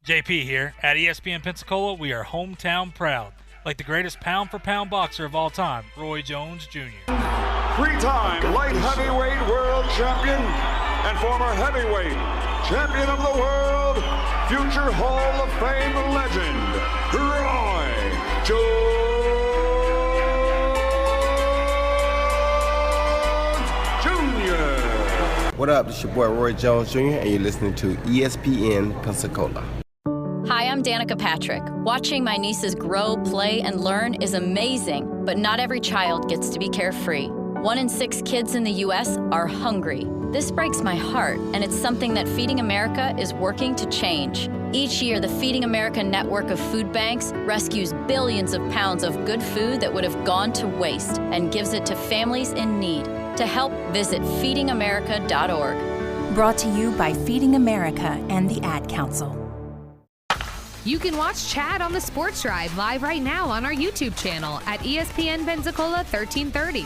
JP here. At ESPN Pensacola, we are hometown proud. Like the greatest pound-for-pound boxer of all time, Roy Jones Jr. Three-time light heavyweight world champion and former heavyweight champion of the world, future Hall of Fame legend, Roy Jones Jr. What up? This is your boy Roy Jones Jr. and you're listening to ESPN Pensacola. Hi, I'm Danica Patrick. Watching my nieces grow, play, and learn is amazing, but not every child gets to be carefree. 1 in 6 kids in the U.S. are hungry. This breaks my heart, and it's something that Feeding America is working to change. Each year, the Feeding America network of food banks rescues billions of pounds of good food that would have gone to waste and gives it to families in need. To help, visit feedingamerica.org. Brought to you by Feeding America and the Ad Council. You can watch Chad on the Sports Drive live right now on our YouTube channel at ESPN Pensacola 1330.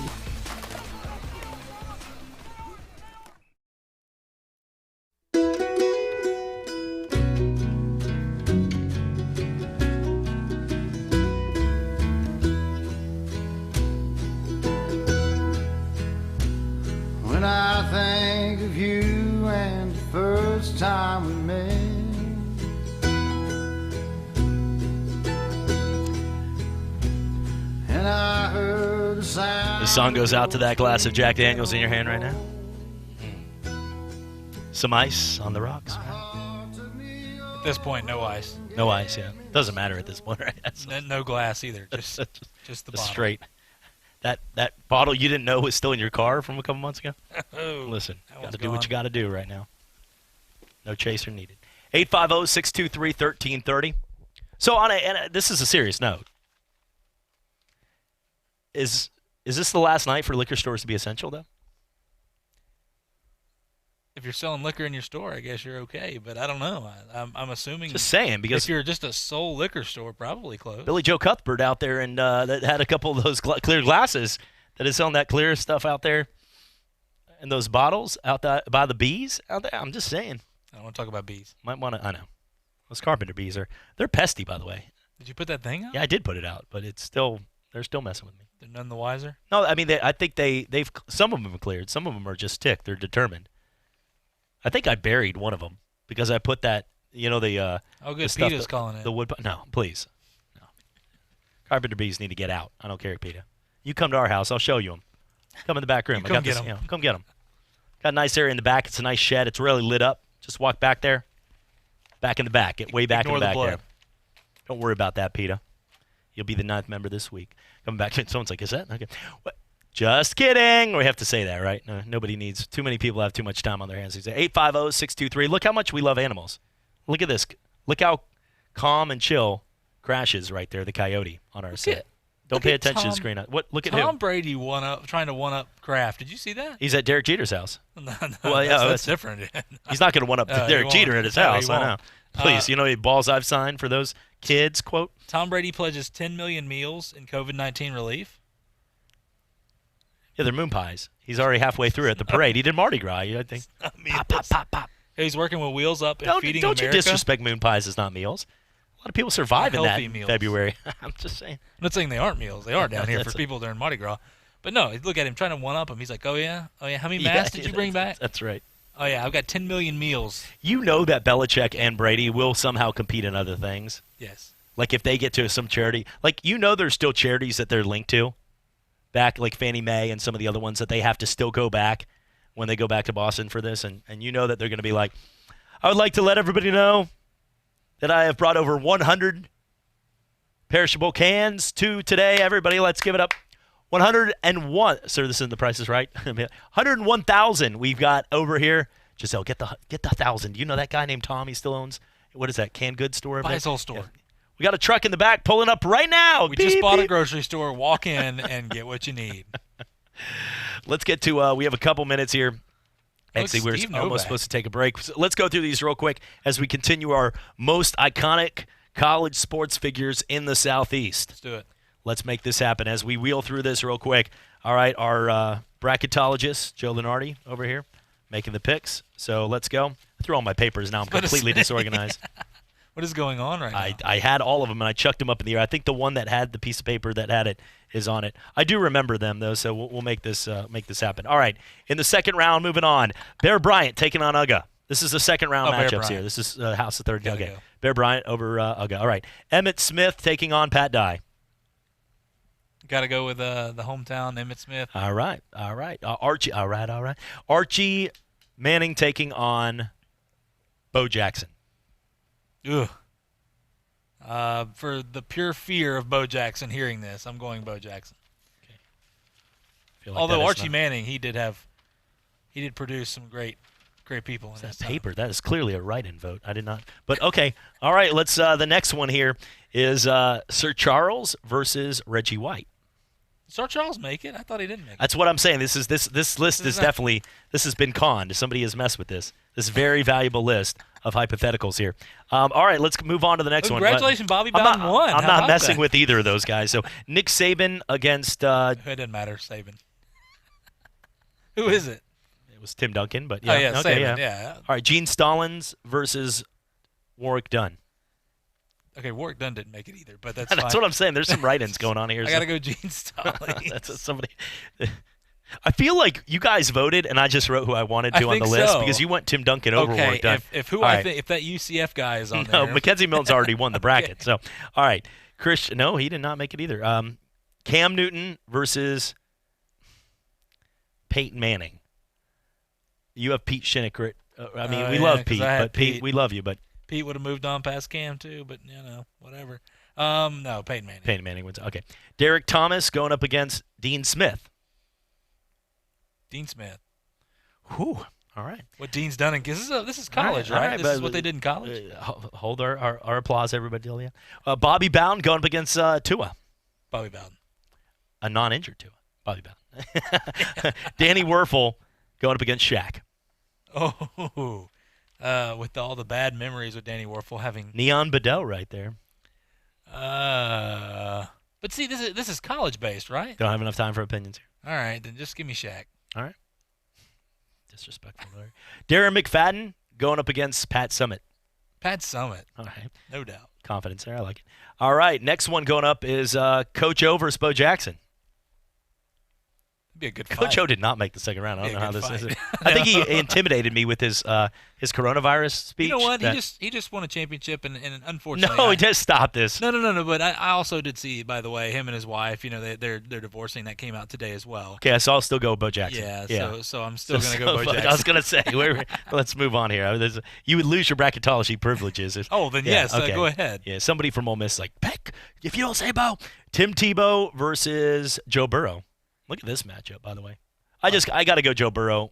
When I think of you and the first time we met, and I heard the sound. This song goes out to that glass of Jack Daniels in your hand right now. Some ice on the rocks. At this point, no ice. No ice, yeah. Doesn't matter at this point, right? No glass either. Just the bottle. Straight. That bottle you didn't know was still in your car from a couple months ago? Oh, listen, that got to one's do what gone. you got to do right now. No chaser needed. 850-623-1330. So this is a serious note. Is this the last night for liquor stores to be essential, though? If you're selling liquor in your store, I guess you're okay. But I don't know. I'm assuming. Just saying, because if you're just a sole liquor store, probably closed. Billy Joe Cuthbert out there and that had a couple of those clear glasses that is selling that clear stuff out there, and those bottles out there by the bees out there. I'm just saying. I don't want to talk about bees. Might want to. I know. Those carpenter bees they're pesty, by the way. Did you put that thing out? Yeah, I did put it out, but they're still messing with me. They're none the wiser. No, I mean I think they've some of them have cleared. Some of them are just ticked. They're determined. I think I buried one of them because I put that, the oh, good. The stuff, PETA's calling it. The wood. No, please. No. Carpenter bees need to get out. I don't care, PETA. You come to our house. I'll show you them. Come in the back room. Come get them. Come get them. Got a nice area in the back. It's a nice shed. It's really lit up. Just walk back there. Back in the back. Get way back in the back there. Don't worry about that, PETA. You'll be the 9th member this week. Coming back. Someone's like, is that? Okay. What? Just kidding. We have to say that, right? No, nobody needs. Too many people have too much time on their hands. 850-623. Look how much we love animals. Look at this. Look how calm and chill Crash is right there, the coyote on our set. Don't pay attention to the screen. Look at him. Tom Brady trying to one-up Kraft. Did you see that? He's at Derek Jeter's house. No, well, yeah, that's different. He's not going to one-up Derek Jeter at his house. I know. Please, how many balls I've signed for those kids, quote. Tom Brady pledges 10 million meals in COVID-19 relief. Yeah, they're moon pies. He's already halfway through at the parade. He did Mardi Gras, I think. Pop. He's working with Wheels Up and Feeding America. America. Don't you disrespect moon pies as not meals. A lot of people survive in that meals. February. I'm just saying. I'm not saying they aren't meals. They are down here for people during Mardi Gras. But no, look at him trying to one-up him. He's like, oh, yeah? How many masks did you bring back? That's right. Oh, yeah, I've got 10 million meals. You know that Belichick and Brady will somehow compete in other things. Yes. Like if they get to some charity. Like, there's still charities that they're linked to. Back like Fannie Mae and some of the other ones that they have to still go back when they go back to Boston for this. And you know that they're going to be like, I would like to let everybody know that I have brought over 100 perishable cans to today. Everybody, let's give it up. 101. Sir, this isn't the Price is Right. 101,000 we've got over here. Giselle, get the 1,000. You know that guy named Tom? He still owns, what is that, canned goods store? Buy his whole store. Yeah. We got a truck in the back pulling up right now. We just bought a grocery store. Walk in and get what you need. Let's get to we have a couple minutes here Actually, we're Steve almost Novak. supposed to take a break. So let's go through these real quick as we continue our most iconic college sports figures in the Southeast. Let's do it. Let's make this happen as we wheel through this real quick. All right, our bracketologist, Joe Lenardi, over here, making the picks. So let's go. I threw all my papers now. I'm completely disorganized. What is going on right now? I had all of them, and I chucked them up in the air. I think the one that had the piece of paper that had it is on it. I do remember them, though, so we'll make this happen. All right, in the second round, moving on, Bear Bryant taking on Uga. This is the second round matchups here. This is House of Third. Okay, go. Bear Bryant over Uga. All right, Emmett Smith taking on Pat Dye. Got to go with the hometown Emmett Smith. All right. Archie. All right. Archie Manning taking on Bo Jackson. Ugh. For the pure fear of Bo Jackson hearing this, I'm going Bo Jackson. Okay. Like although Archie Manning, he did produce some great people in that his paper. That is clearly a write-in vote. I did not. But okay. All right. Let's. The next one here is Sir Charles versus Reggie White. Sir Charles make it? I thought he didn't make it. That's what I'm saying. This list is definitely this has been conned. Somebody has messed with this. This very valuable list of hypotheticals here. All right, let's move on to the next one. Congratulations, Bobby Bowden won. I'm not messing with either of those guys. So Nick Saban against. It doesn't matter, Saban. Who is it? It was Tim Duncan, but yeah. Oh, yeah, okay, Saban, yeah. All right, Gene Stallings versus Warwick Dunn. Okay, Warwick Dunn didn't make it either, but that's That's fine. what I'm saying. There's some write-ins going on here. I got to go Gene Stallings. That's what somebody. I feel like you guys voted, and I just wrote who I wanted to on the list because you went Tim Duncan over Warwick Dunn. If that UCF guy is on no, there. Mackenzie Milton's already won the bracket. Okay. So, all right, Chris. No, he did not make it either. Cam Newton versus Peyton Manning. You have Pete Shinnick. I mean, we love Pete, but Pete, we love you, but. Pete would have moved on past Cam too, but whatever. No, Peyton Manning. Peyton Manning wins. Okay, Derek Thomas going up against Dean Smith. Dean Smith. Whew. All right. What Dean's done in this is college, right? This is what they did in college. Hold our applause, everybody. Yeah. Bobby Bowden going up against Tua. Bobby Bowden. A non-injured Tua. Bobby Bowden. Danny Werfel going up against Shaq. Oh. With all the bad memories with Danny Werfel having Neon Bedell right there. But see, this is college based, right? Don't have enough time for opinions here. All right, then just give me Shaq. All right. Disrespectful, Larry. Darren McFadden going up against Pat Summitt. Pat Summitt. All right. No doubt. Confidence there. I like it. All right. Next one going up is Coach O versus Bo Jackson. Be a good fight. Coach O did not make the second round. I don't know how this is. I think he intimidated me with his coronavirus speech. You know what? He just won a championship, and unfortunately, no, he just stopped this. No. But I also did see, by the way, him and his wife. They're divorcing. That came out today as well. Okay, so I'll still go Bo Jackson. Yeah. So I'm still gonna go Bo Jackson. I was gonna say, let's move on here. You would lose your bracketology privileges. Oh, then yes, okay. Go ahead. Yeah, somebody from Ole Miss is like, Peck, if you don't say Bo. Tim Tebow versus Joe Burrow. Look at this matchup, by the way. I got to go Joe Burrow.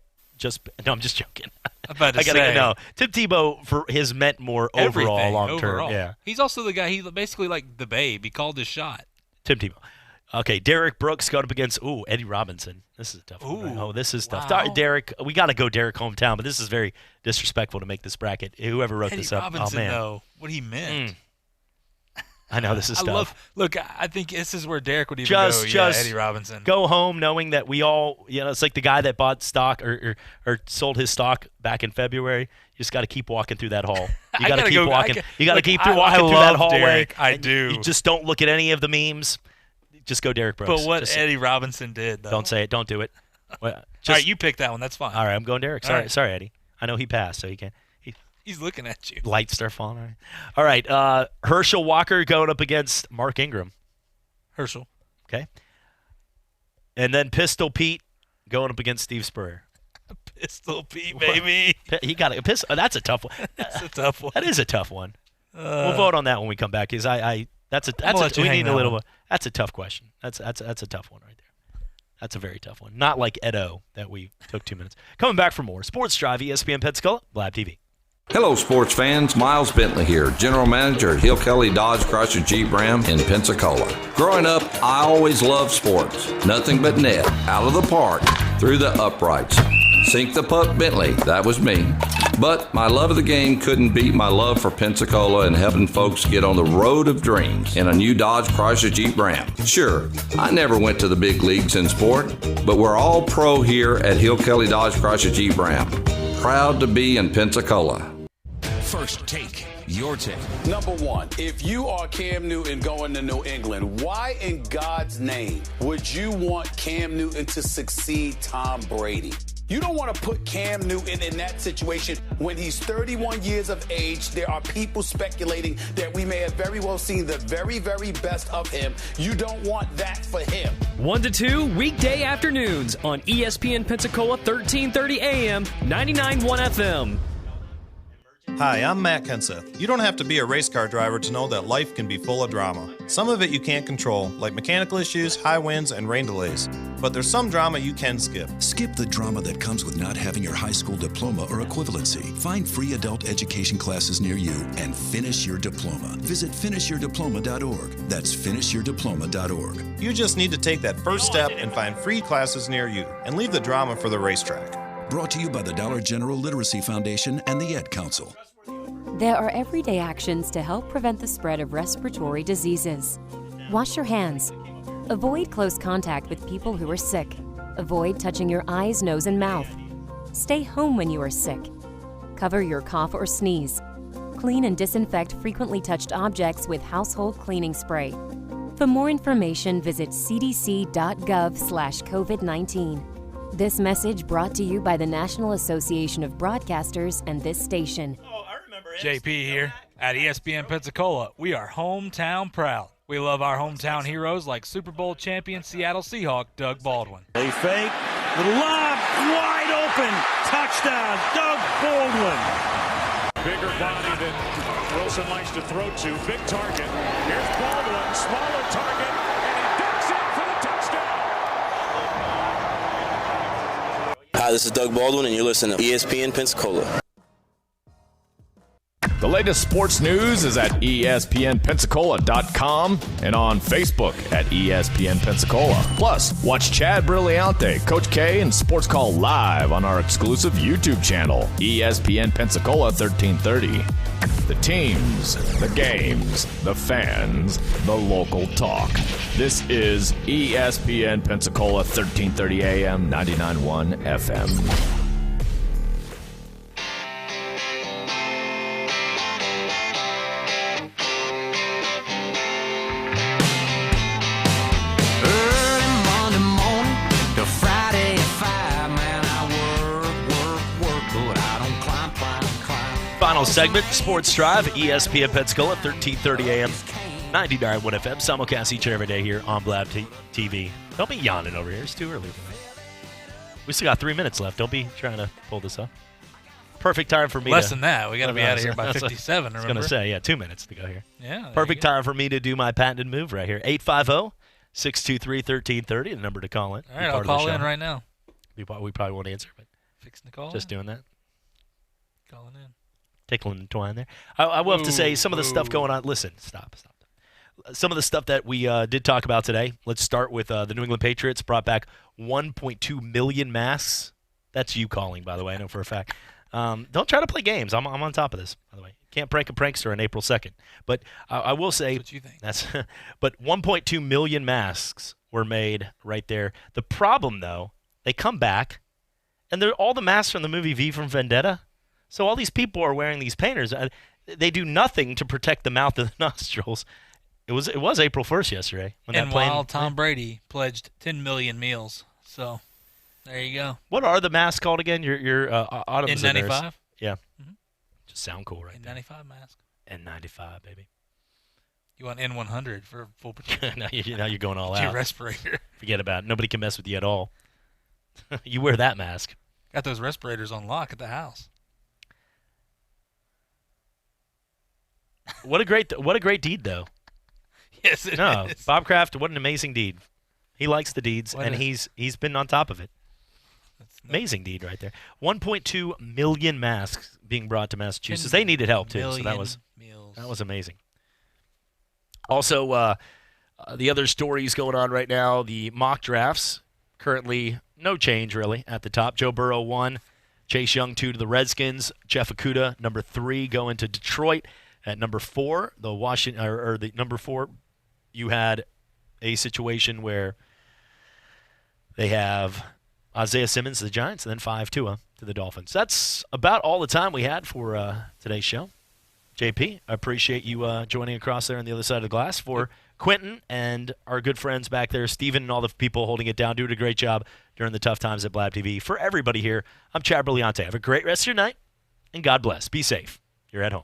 No, I'm just joking. I'm about to say. No, Tim Tebow for his meant more overall long term. Yeah. He's also the guy. He basically like the babe. He called his shot. Tim Tebow. Okay, Derek Brooks going up against Eddie Robinson. This is a tough one. Right? Oh, this is tough. Wow. Derek, we got to go Derek hometown, but this is very disrespectful to make this bracket. Whoever wrote this up, Robinson, oh man, though, what he meant. I know this is tough. Look, I think this is where Derek would even go. Yeah, Eddie Robinson. Go home knowing that we all, it's like the guy that bought stock or sold his stock back in February. You just got to keep walking through that hall. You got to keep walking. You got to keep walking through that hallway. Derek, I do. You just don't look at any of the memes. Just go Derek Brooks. But what Eddie Robinson did, though. Don't say it. Don't do it. All right, you pick that one. That's fine. All right, I'm going Derek. Sorry, Eddie. I know he passed, so he can't. He's looking at you. Lights start falling. All right. Herschel Walker going up against Mark Ingram. Herschel. Okay. And then Pistol Pete going up against Steve Spurrier. Pistol Pete, baby. He got a pistol. That's a tough one. That's a tough one. That is a tough one. We'll vote on that when we come back. Because that's a tough question. That's a tough one right there. That's a very tough one. Not like Edo that we took 2 minutes. Coming back for more Sports Drive, ESPN Pensacola, Blab TV. Hello, sports fans. Miles Bentley here, General Manager at Hill Kelly Dodge Chrysler Jeep Ram in Pensacola. Growing up, I always loved sports. Nothing but net, out of the park, through the uprights. Sink the puck Bentley, that was me. But my love of the game couldn't beat my love for Pensacola and helping folks get on the road of dreams in a new Dodge Chrysler Jeep Ram. Sure, I never went to the big leagues in sport, but we're all pro here at Hill Kelly Dodge Chrysler Jeep Ram. Proud to be in Pensacola. First Take, your take. Number one, if you are Cam Newton going to New England, why in God's name would you want Cam Newton to succeed Tom Brady? You don't want to put Cam Newton in that situation when he's 31 years of age. There are people speculating that we may have very well seen the very, very best of him. You don't want that for him. 1 to 2 weekday afternoons on ESPN Pensacola 1330 AM, 99.1 FM. Hi, I'm Matt Kenseth. You don't have to be a race car driver to know that life can be full of drama. Some of it you can't control, like mechanical issues, high winds, and rain delays. But there's some drama you can skip. Skip the drama that comes with not having your high school diploma or equivalency. Find free adult education classes near you and finish your diploma. Visit finishyourdiploma.org. That's finishyourdiploma.org. You just need to take that first step and find free classes near you and leave the drama for the racetrack. Brought to you by the Dollar General Literacy Foundation and the Ed Council. There are everyday actions to help prevent the spread of respiratory diseases. Wash your hands. Avoid close contact with people who are sick. Avoid touching your eyes, nose, and mouth. Stay home when you are sick. Cover your cough or sneeze. Clean and disinfect frequently touched objects with household cleaning spray. For more information, visit cdc.gov/COVID-19. This message brought to you by the National Association of Broadcasters and this station. JP here at ESPN Pensacola. We are hometown proud. We love our hometown heroes like Super Bowl champion Seattle Seahawk Doug Baldwin. They fake, little lob, wide open, touchdown, Doug Baldwin. Bigger body than Wilson likes to throw to, big target. Here's Baldwin, smaller target, and he ducks in for the touchdown. Hi, this is Doug Baldwin, and you're listening to ESPN Pensacola. The latest sports news is at ESPNpensacola.com and on Facebook at ESPN Pensacola. Plus, watch Chad Brillante, Coach K, and Sports Call live on our exclusive YouTube channel, ESPN Pensacola 1330. The teams, the games, the fans, the local talk. This is ESPN Pensacola 1330 AM, 99.1 FM. Final segment, Sports Drive, ESPN Pensacola, 1330 AM, 99.1 FM. Simulcast each and every day here on Blab TV. Don't be yawning over here. It's too early. We still got 3 minutes left. Don't be trying to pull this up. Perfect time for me Less than that. We got to be out of here by 57, I was remember? going to say, yeah, 2 minutes to go here. Yeah. Perfect time for me to do my patented move right here. 850-623-1330, the number to call in. All right, I'll call in right now. We probably won't answer, but fixing the call. Just doing that. Calling in. Tickling the twine there. I will have to say some of the stuff going on. Listen, stop. Some of the stuff that we did talk about today. Let's start with the New England Patriots brought back 1.2 million masks. That's you calling, by the way. I know for a fact. Don't try to play games. I'm on top of this, by the way. Can't prank a prankster on April 2nd. But I will say that's what you think. But 1.2 million masks were made right there. The problem, though, they come back, and they're all the masks from the movie V from Vendetta. So all these people are wearing these painters. They do nothing to protect the mouth and the nostrils. It was April 1st yesterday. While Tom Brady pledged 10 million meals. So there you go. What are the masks called again? Your Autumn's N95? Yeah. Mm-hmm. Just sound cool right there. N95 mask. N95, baby. You want N100 for full protection. now you're going all out. Your respirator. Forget about it. Nobody can mess with you at all. You wear that mask. Got those respirators on lock at the house. What a great deed, though. Yes, it is. Bob Kraft, what an amazing deed. He likes the deeds, he's been on top of it. Amazing deed right there. 1.2 million masks being brought to Massachusetts. They needed help too, so that was amazing. Also, the other stories going on right now: the mock drafts currently no change really at the top. Joe Burrow 1, Chase Young 2 to the Redskins, Jeff Okudah number 3 going to Detroit. At number 4, the Washington or the number 4, you had a situation where they have Isaiah Simmons to the Giants, and then 5 Tua to the Dolphins. That's about all the time we had for today's show. JP, I appreciate you joining across there on the other side of the glass. For Quentin and our good friends back there, Steven and all the people holding it down, doing a great job during the tough times at Blab TV. For everybody here, I'm Chad Brillante. Have a great rest of your night, and God bless. Be safe. You're at home.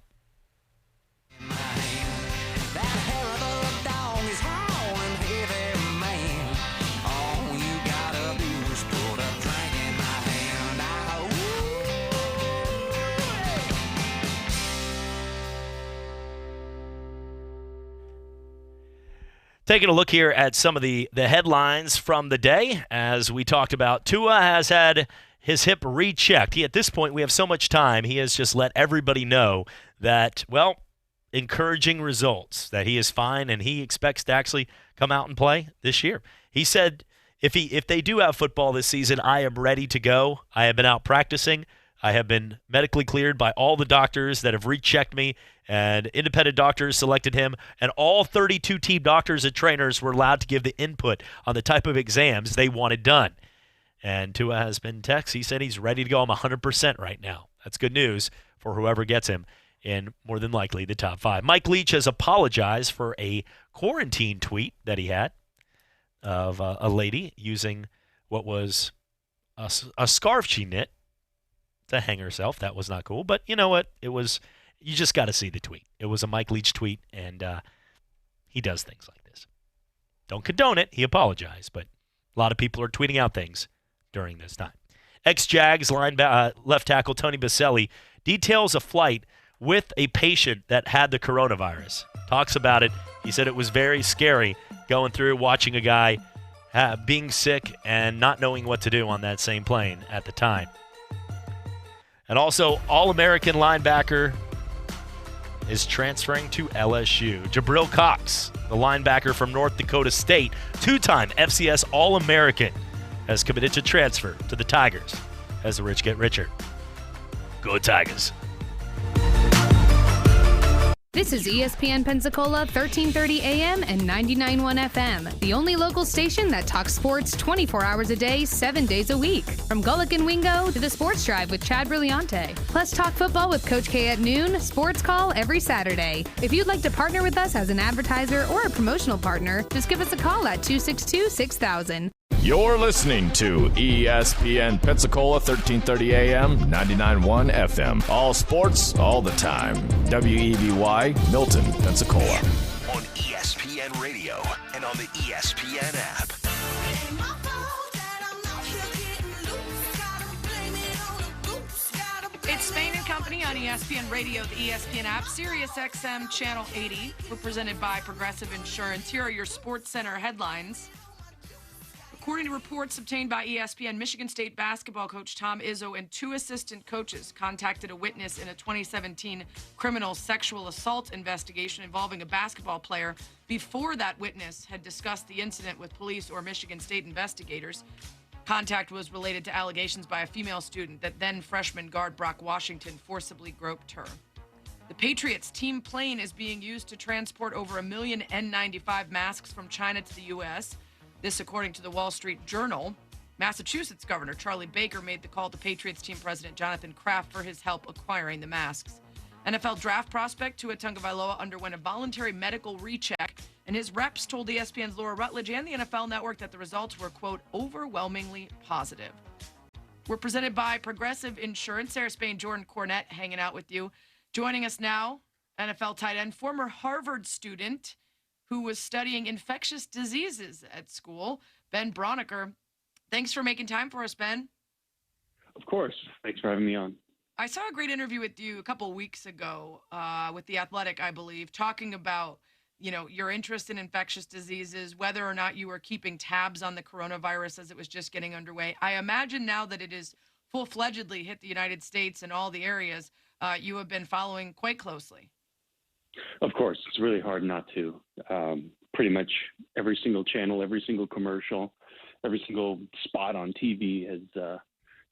Taking a look here at some of the headlines from the day. As we talked about, Tua has had his hip rechecked. At this point, we have so much time, he has just let everybody know that, well, encouraging results, that he is fine and he expects to actually come out and play this year. He said, if they do have football this season, I am ready to go. I have been out practicing. I have been medically cleared by all the doctors that have rechecked me, and independent doctors selected him, and all 32 team doctors and trainers were allowed to give the input on the type of exams they wanted done. And Tua has been texted. He said he's ready to go. I'm 100% right now. That's good news for whoever gets him in more than likely the top 5. Mike Leach has apologized for a quarantine tweet that he had of a lady using what was a scarf she knit to hang herself. That was not cool. But you know what? It was. You just got to see the tweet. It was a Mike Leach tweet, and he does things like this. Don't condone it. He apologized, but a lot of people are tweeting out things during this time. Ex-Jags left tackle Tony Baselli details a flight with a patient that had the coronavirus. Talks about it. He said it was very scary going through watching a guy being sick and not knowing what to do on that same plane at the time. And also, All-American linebacker is transferring to LSU. Jabril Cox, the linebacker from North Dakota State, 2-time FCS All-American, has committed to transfer to the Tigers as the rich get richer. Go Tigers. This is ESPN Pensacola, 1330 AM and 99.1 FM, the only local station that talks sports 24 hours a day, 7 days a week. From Gullick and Wingo to the Sports Drive with Chad Brillante. Plus talk football with Coach K at noon, sports call every Saturday. If you'd like to partner with us as an advertiser or a promotional partner, just give us a call at 262-6000. You're listening to ESPN Pensacola, 1330 AM, 99.1 FM. All sports, all the time. WEBY, Milton, Pensacola. On ESPN Radio and on the ESPN app. It's Spain and Company on ESPN Radio, the ESPN app, Sirius XM Channel 80. We're presented by Progressive Insurance. Here are your Sports Center headlines. According to reports obtained by ESPN, Michigan State basketball coach Tom Izzo and 2 assistant coaches contacted a witness in a 2017 criminal sexual assault investigation involving a basketball player before that witness had discussed the incident with police or Michigan State investigators. Contact was related to allegations by a female student that then freshman guard Brock Washington forcibly groped her. The Patriots team plane is being used to transport over 1 million N95 masks from China to the U.S., This according to the Wall Street Journal. Massachusetts Governor Charlie Baker made the call to Patriots team president Jonathan Kraft for his help acquiring the masks. NFL draft prospect Tua Tagovailoa underwent a voluntary medical recheck, and his reps told ESPN's Laura Rutledge and the NFL Network that the results were, quote, overwhelmingly positive. We're presented by Progressive Insurance. Sarah Spain, Jordan Cornette hanging out with you. Joining us now, NFL tight end, former Harvard student, who was studying infectious diseases at school, Ben Broniker. Thanks for making time for us, Ben. Of course. Thanks for having me on. I saw a great interview with you a couple of weeks ago with The Athletic, I believe, talking about, your interest in infectious diseases, whether or not you were keeping tabs on the coronavirus as it was just getting underway. I imagine now that it is full-fledgedly hit the United States and all the areas, you have been following quite closely. Of course, it's really hard not to. Pretty much every single channel, every single commercial, every single spot on TV has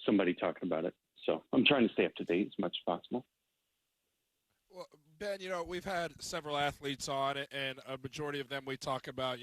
somebody talking about it. So I'm trying to stay up to date as much as possible. Well, Ben, we've had several athletes on, and a majority of them we talk about,